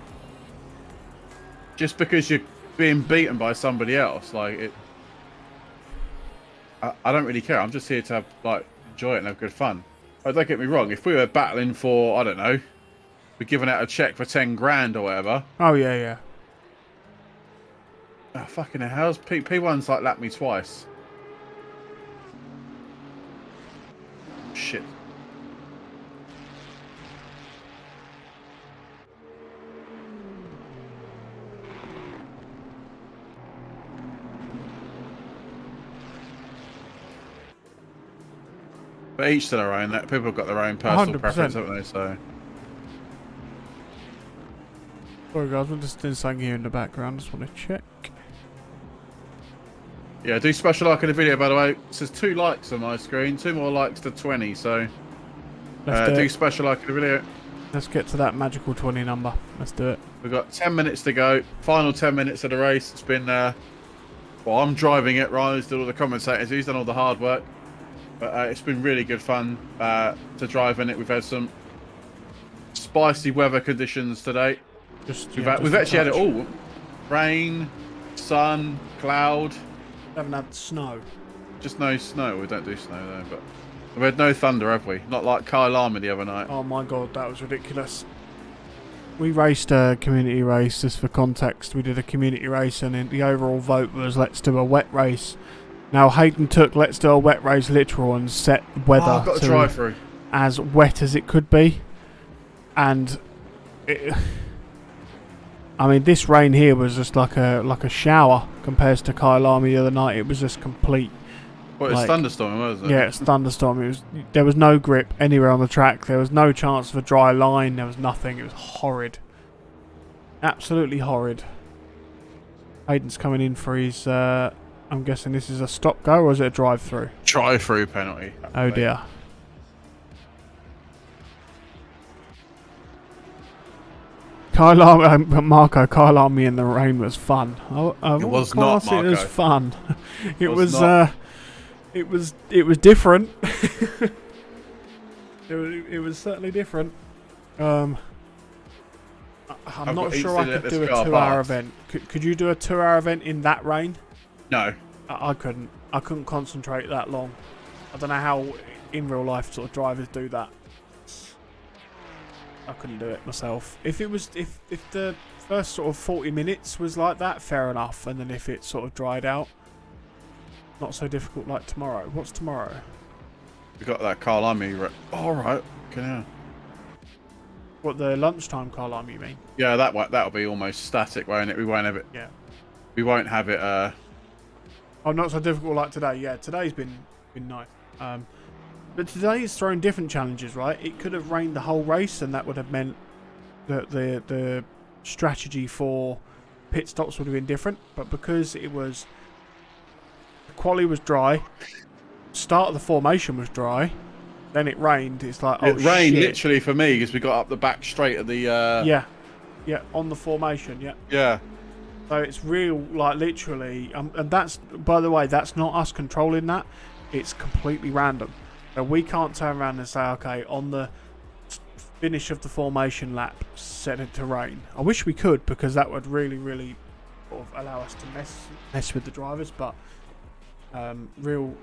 [SPEAKER 1] just because you're being beaten by somebody else, like it. I don't really care. I'm just here to have, like, enjoy it and have good fun. Like, don't get me wrong. If we were battling for, I don't know, we're giving out a check for 10 grand or whatever.
[SPEAKER 2] Oh yeah, yeah.
[SPEAKER 1] Oh, fucking hell. How's P1's like lapped me twice? Shit. But each to their own. People have got their own personal
[SPEAKER 2] 100%.
[SPEAKER 1] preference, haven't they? So.
[SPEAKER 2] Sorry guys, I'm just doing something here in the background. Just want to check.
[SPEAKER 1] Yeah, do special like in the video, by the way. It says 2 likes on my screen. 2 more likes to 20, so do special like in the video.
[SPEAKER 2] Let's get to that magical 20 number. Let's do it.
[SPEAKER 1] We've got 10 minutes to go. Final 10 minutes of the race. It's been, well, I'm driving it. Ryan's done all the commentators. He's done all the hard work. But it's been really good fun to drive in it. We've had some spicy weather conditions today. We've actually had it all. Rain, sun, cloud.
[SPEAKER 2] Haven't had snow.
[SPEAKER 1] Just no snow. We don't do snow though, but we've had no thunder, have we? Not like Kyle Armour the other night.
[SPEAKER 2] Oh my god, that was ridiculous. We raced a community race, just for context. We did a community race and the overall vote was let's do a wet race. Now Hayden took let's do a wet race literal and set weather
[SPEAKER 1] I've got to drive through
[SPEAKER 2] as wet as it could be. And I mean, this rain here was just like a shower compared to Kyle Army the other night. It was just complete.
[SPEAKER 1] Well, it's thunderstorming, wasn't it?
[SPEAKER 2] Yeah, it's thunderstorm. There was no grip anywhere on the track. There was no chance of a dry line. There was nothing. It was horrid. Absolutely horrid. Hayden's coming in for his. I'm guessing this is a stop go or is it a drive through?
[SPEAKER 1] Drive through penalty.
[SPEAKER 2] Oh dear. Marco, Kyle Army in the rain was fun.
[SPEAKER 1] It was not, Marco.
[SPEAKER 2] It was fun. It was different. it was certainly different. I'm not sure I could do a 2-hour event. Could you do a 2-hour event in that rain?
[SPEAKER 1] No.
[SPEAKER 2] I couldn't. I couldn't concentrate that long. I don't know how in real life sort of drivers do that. I couldn't do it myself. If the first sort of 40 minutes was like that, fair enough. And then if it sort of dried out, not so difficult like tomorrow. What's tomorrow?
[SPEAKER 1] We got that Kyle Army. All right. Okay.
[SPEAKER 2] What, the lunchtime Kyle Army, you mean?
[SPEAKER 1] Yeah, that'll be almost static, won't it? We won't have it.
[SPEAKER 2] Yeah.
[SPEAKER 1] We won't have it.
[SPEAKER 2] Oh, not so difficult like today. Yeah, today's been nice. But today it's thrown different challenges, right? It could have rained the whole race, and that would have meant that the strategy for pit stops would have been different. But because it was, the quali was dry, start of the formation was dry, then it rained. It's like, oh,
[SPEAKER 1] it rained
[SPEAKER 2] shit.
[SPEAKER 1] literally for me because we got up the back straight of the.
[SPEAKER 2] Yeah, on the formation. Yeah.
[SPEAKER 1] Yeah.
[SPEAKER 2] So it's real, like literally, and that's, by the way, that's not us controlling that. It's completely random. So we can't turn around and say, okay, on the finish of the formation lap, set it to rain. I wish we could, because that would really, really sort of allow us to mess with the drivers, but real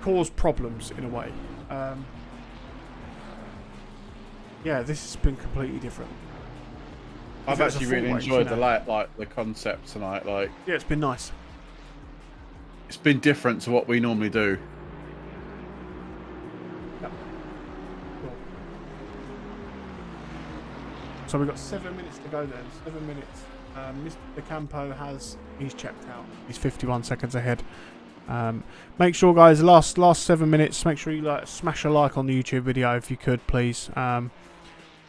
[SPEAKER 2] cause problems in a way. Yeah, this has been completely different.
[SPEAKER 1] I've actually really enjoyed the concept tonight. Like,
[SPEAKER 2] yeah, it's been nice.
[SPEAKER 1] It's been different to what we normally do.
[SPEAKER 2] Yep. Cool. So we've got 7 minutes to go then. 7 minutes. Mr. Campo he's checked out. He's 51 seconds ahead. Make sure, guys, last 7 minutes, make sure you smash a like on the YouTube video if you could, please.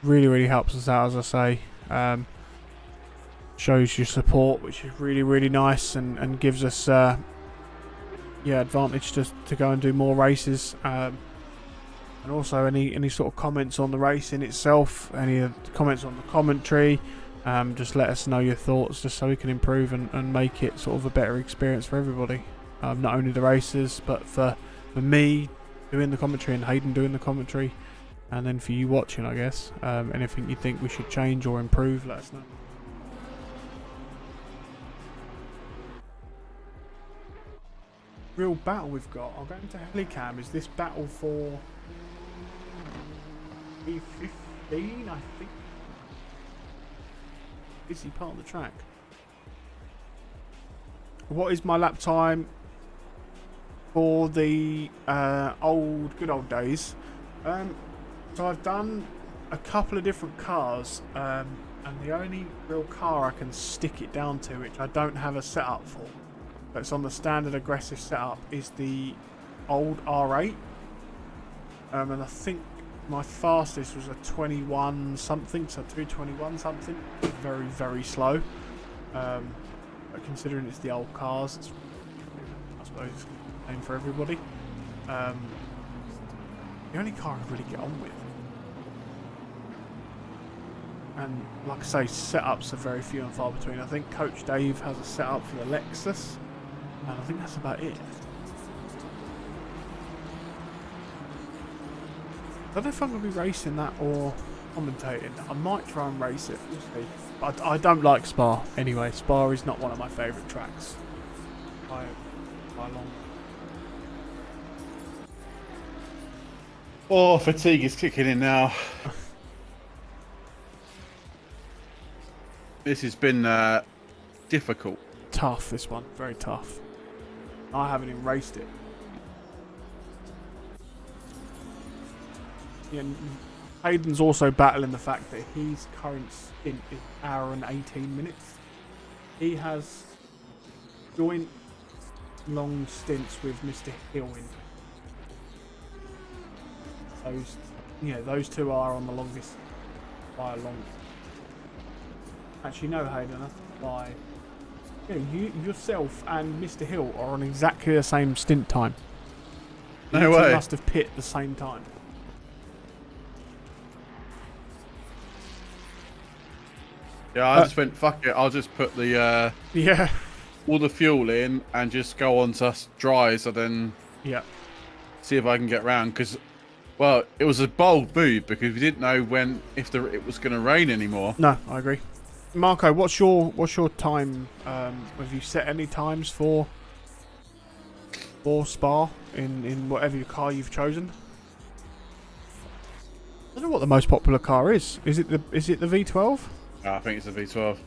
[SPEAKER 2] Really, really helps us out, as I say. Shows your support, which is really, really nice, and gives us advantage to go and do more races. And also any sort of comments on the race in itself, any comments on the commentary, just let us know your thoughts, just so we can improve and make it sort of a better experience for everybody. Not only the racers, but for me doing the commentary and Hayden doing the commentary, and then for you watching, I guess. Anything you think we should change or improve, let us know. Real battle we've got. I'll go into Helicam. Is this battle for E15, I think? Is he part of the track? What is my lap time for the good old days? So I've done a couple of different cars, and the only real car I can stick it down to, which I don't have a setup for, but it's on the standard aggressive setup, is the old R8. And I think my fastest was a 21 something, so 221 something. Very, very slow. But considering it's the old cars, it's, I suppose it's the same for everybody. The only car I really get on with. And like I say, setups are very few and far between. I think Coach Dave has a setup for the Lexus, and I think that's about it. I don't know if I'm going to be racing that or commentating. I might try and race it, we'll see. But I don't like Spa anyway. Spa is not one of my favourite tracks by long.
[SPEAKER 1] Oh, fatigue is kicking in now. This has been difficult.
[SPEAKER 2] Tough, this one. Very tough. I haven't even raced it. Yeah, Hayden's also battling the fact that his current stint is an hour and 18 minutes. He has joint long stints with Mr. Hill in. Those two are on the longest by a long. Actually, no, Hayden, that's by. You yourself and Mr. Hill are on exactly the same stint time.
[SPEAKER 1] No way.
[SPEAKER 2] You must have pit at the same time.
[SPEAKER 1] Yeah, I just went, fuck it, I'll just put the all the fuel in and just go on to dry, so then see if I can get round. Because, well, it was a bold move because we didn't know it was going to rain anymore.
[SPEAKER 2] No, I agree. Marco, what's your time? Have you set any times for Spa in whatever your car you've chosen? I don't know what the most popular car is. Is it the V12?
[SPEAKER 1] I think it's a V12.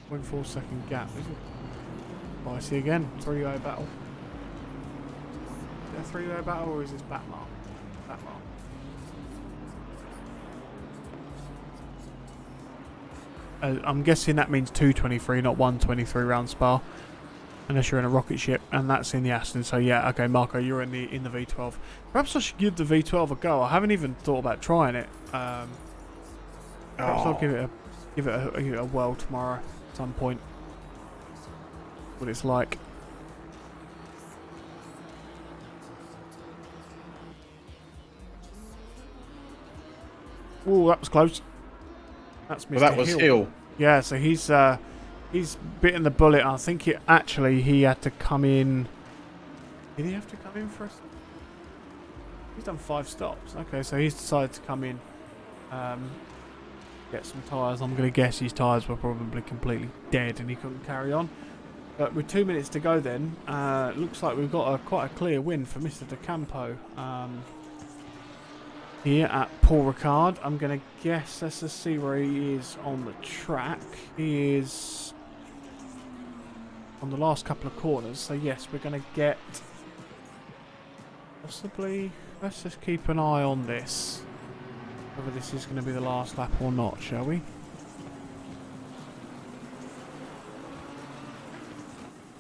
[SPEAKER 2] .4 second gap, is it? Oh, I see again. Three-way battle. Is it a three-way battle or is this Batmark? Batmark. I'm guessing that means 223, not 123 round Spa. Unless you're in a rocket ship, and that's in the Aston. So yeah, okay, Marco, you're in the V12. Perhaps I should give the V12 a go. I haven't even thought about trying it. Perhaps I'll give it a whirl tomorrow at some point. What it's like. Oh, that was close. That's Mr.
[SPEAKER 1] Well, that was Hill.
[SPEAKER 2] Yeah, so he's bitten the bullet. I think he had to come in. Did he have to come in for us? He's done 5 stops. Okay, so he's decided to come in, get some tyres. I'm going to guess his tyres were probably completely dead and he couldn't carry on. But with 2 minutes to go then, looks like we've got quite a clear win for Mr. De Campo. Here at Paul Ricard. I'm going to guess, let's just see where he is on the track. He is on the last couple of corners. So yes, we're going to get possibly, let's just keep an eye on this. Whether this is going to be the last lap or not, shall we?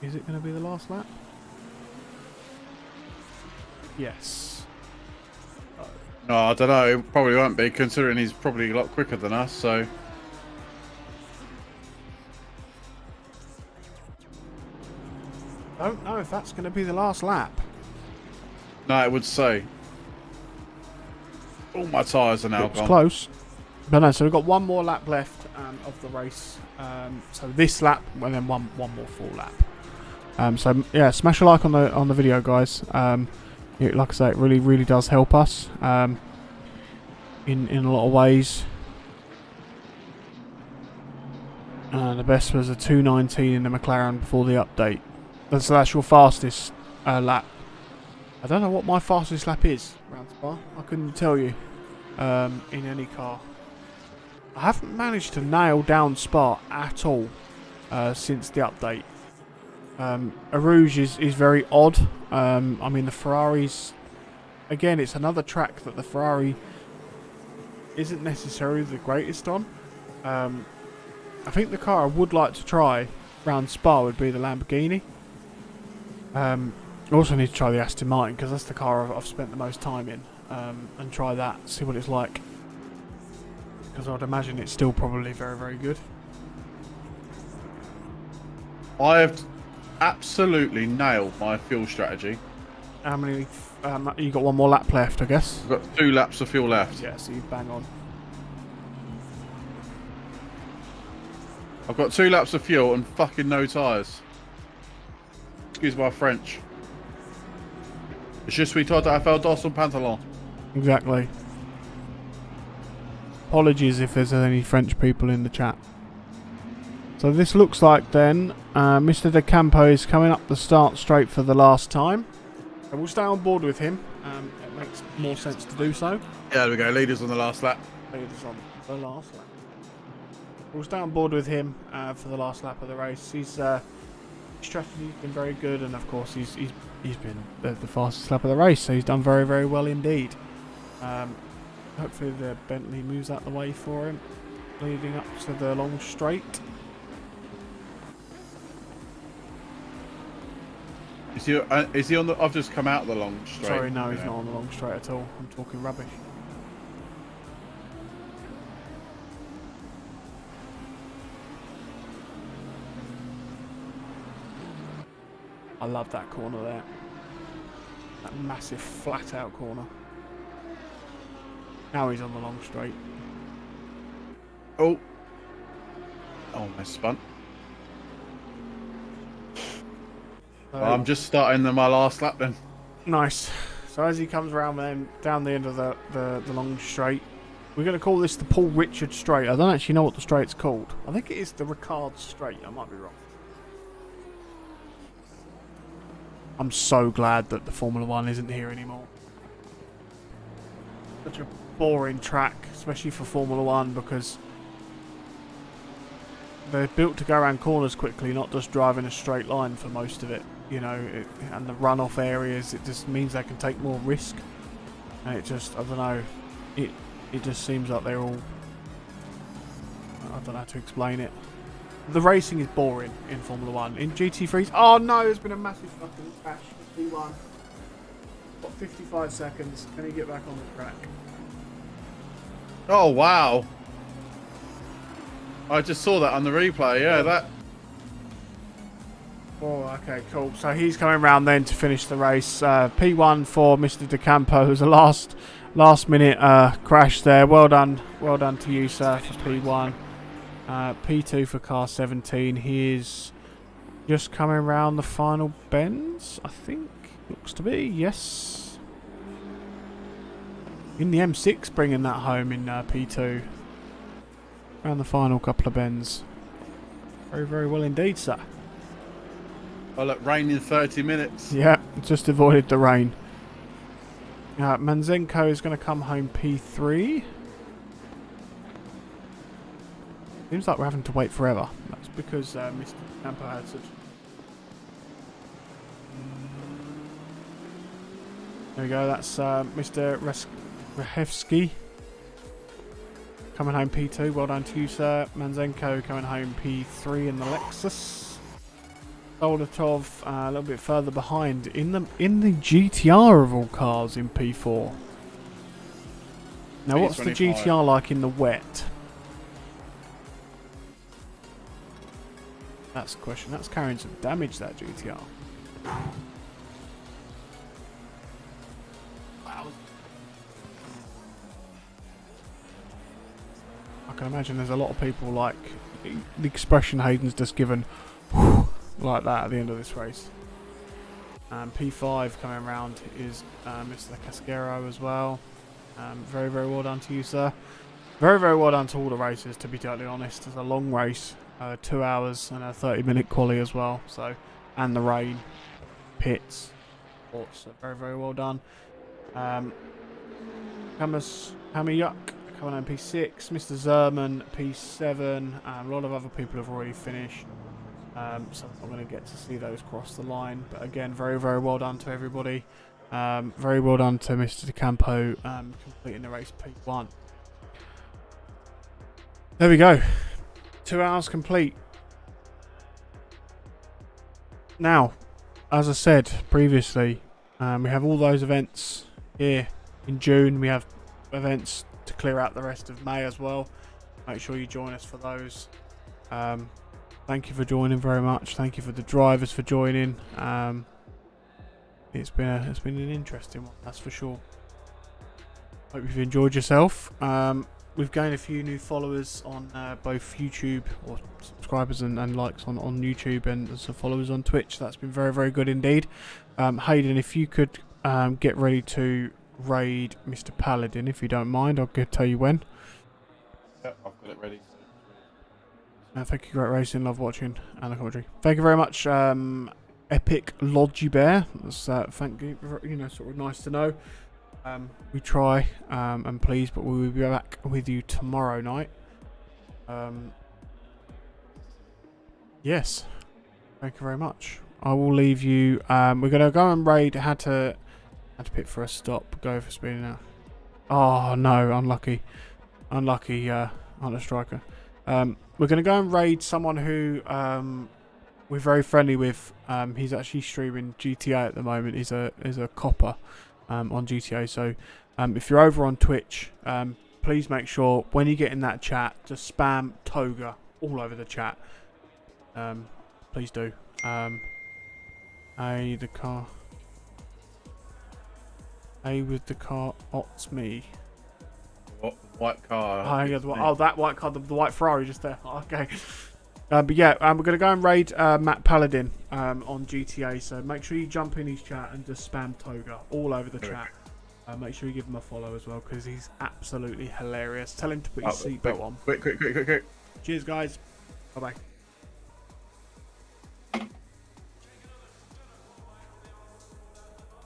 [SPEAKER 2] Is it going to be the last lap? Yes.
[SPEAKER 1] No, I don't know. It probably won't be, considering he's probably a lot quicker than us, so...
[SPEAKER 2] don't know if that's going to be the last lap.
[SPEAKER 1] No, it would say. All my tyres are now
[SPEAKER 2] It's
[SPEAKER 1] gone.
[SPEAKER 2] close. But no, so we've got one more lap left of the race. So this lap, and then one more full lap. So yeah, smash a like on the video, guys. Like I say, it really does help us in a lot of ways. The best was a 2:19 in the McLaren before the update. So that's your fastest lap. I don't know what my fastest lap is around Spa. I couldn't tell you in any car. I haven't managed to nail down Spa at all since the update. Rouge is very odd. I mean, the Ferraris, again, it's another track that the Ferrari isn't necessarily the greatest on. I think the car I would like to try around Spa would be the Lamborghini. I also need to try the Aston Martin because that's the car I've spent the most time in, and try that, see what it's like. Because I'd imagine it's still probably very good.
[SPEAKER 1] I have absolutely nailed my fuel strategy.
[SPEAKER 2] How many? You got one more lap left, I guess.
[SPEAKER 1] I've got 2 laps of fuel left.
[SPEAKER 2] Yeah, so you bang on.
[SPEAKER 1] I've got 2 laps of fuel and fucking no tyres. Excuse my French. Je suis tout à fait dans son pantalon.
[SPEAKER 2] Exactly. Apologies if there's any French people in the chat. So this looks like then Mr. De Campo is coming up the start straight for the last time. And we'll stay on board with him. It makes more sense to do so.
[SPEAKER 1] Yeah, there we go. Leaders on the last lap.
[SPEAKER 2] Leaders on the last lap. We'll stay on board with him for the last lap of the race. His strategy's been very good, and of course he's been the fastest lap of the race, so he's done very well indeed. Hopefully the Bentley moves out the way for him, leading up to the long straight.
[SPEAKER 1] Is he on the? I've just come out of the long straight.
[SPEAKER 2] Sorry, no, he's not on the long straight at all. I'm talking rubbish. I love that corner there. That massive flat out corner. Now he's on the long straight.
[SPEAKER 1] Oh, I spun. I'm just starting my last lap then.
[SPEAKER 2] Nice. So as he comes around then down the end of the long straight, we're going to call this the Paul Richard straight. I don't actually know what the straight's called. I think it is the RICARD straight. I might be wrong. I'm so glad that the Formula 1 isn't here anymore. Such a boring track, especially for Formula 1, because they're built to go around corners quickly, not just drive in a straight line for most of it. You know, and the runoff areas, it just means they can take more risk. And it just, I don't know, it just seems like they're all, I don't know how to explain it. The racing is boring in Formula 1. In GT3s, oh no, there's been a massive fucking crash for P1. Got 55 seconds. Can he get back on the track?
[SPEAKER 1] Oh wow! I just saw that on the replay. Yeah, that.
[SPEAKER 2] Oh, okay, cool. So he's coming round then to finish the race. P1 for Mr. De Campo, who's a last minute crash there. Well done to you, sir, for P1. P2 for car 17. He is just coming around the final bends, I think. Looks to be, yes. In the M6, bringing that home in P2. Around the final couple of bends. Very well indeed, sir.
[SPEAKER 1] Oh look, rain in 30 minutes.
[SPEAKER 2] Yeah, just avoided the rain. Manzenko is going to come home P3. Seems like we're having to wait forever. That's because Mr. Campo had such... There we go, that's Mr. Rahevsky coming home P2. Well done to you, sir. Manzenko coming home P3 in the Lexus. Soldatov a little bit further behind in the GTR of all cars in P4. Now, what's the GTR like in the wet? That's the question. That's carrying some damage, that GTR. can imagine there's a lot of people like the expression Hayden's just given like that at the end of this race. P5 coming around is Mr. Casquero as well. Very, very well done to you, sir. Very, very well done to all the races, to be totally honest. It's a long race, 2 hours and a 30-minute quali as well. So, and the rain, pits, so very, very well done. Hamiyuk coming on P6, Mr. Zerman P7. A lot of other people have already finished. So I'm not going to get to see those cross the line. But again, very, very well done to everybody. Very well done to Mr. DeCampo completing the race P1. There we go. 2 hours complete. Now, as I said previously, we have all those events here in June. We have events to clear out the rest of May as well. Make sure you join us for those. Thank you for joining very much. Thank you for the drivers for joining. It's been an interesting one, that's for sure. Hope you've enjoyed yourself. We've gained a few new followers on both YouTube, or subscribers and likes on YouTube, and some followers on Twitch. That's been very, very good indeed. Hayden, if you could get ready to raid Mr. Paladin, if you don't mind, I'll tell you when.
[SPEAKER 1] Yep, I've got it ready.
[SPEAKER 2] Thank you, great racing, love watching and the commentary. Thank you very much, Epic Logi Bear. That's thank you. Sort of nice to know. We try and please, but we will be back with you tomorrow night. Yes, thank you very much. I will leave you. We're gonna go and raid. Had to pit for a stop. Go for speeding now. Oh no, unlucky, on a striker. We're gonna go and raid someone who we're very friendly with. He's actually streaming GTA at the moment. He's a copper on GTA. So if you're over on Twitch, please make sure when you get in that chat to spam Toga all over the chat. Please do. The car. With the car, ots me.
[SPEAKER 1] What white car?
[SPEAKER 2] That white car, the white Ferrari just there. Okay. But yeah, we're going to go and raid Matt Paladin on GTA. So make sure you jump in his chat and just spam Toga all over the chat. Make sure you give him a follow as well, because he's absolutely hilarious. Tell him to put his seatbelt on.
[SPEAKER 1] Quick.
[SPEAKER 2] Cheers, guys. Bye-bye.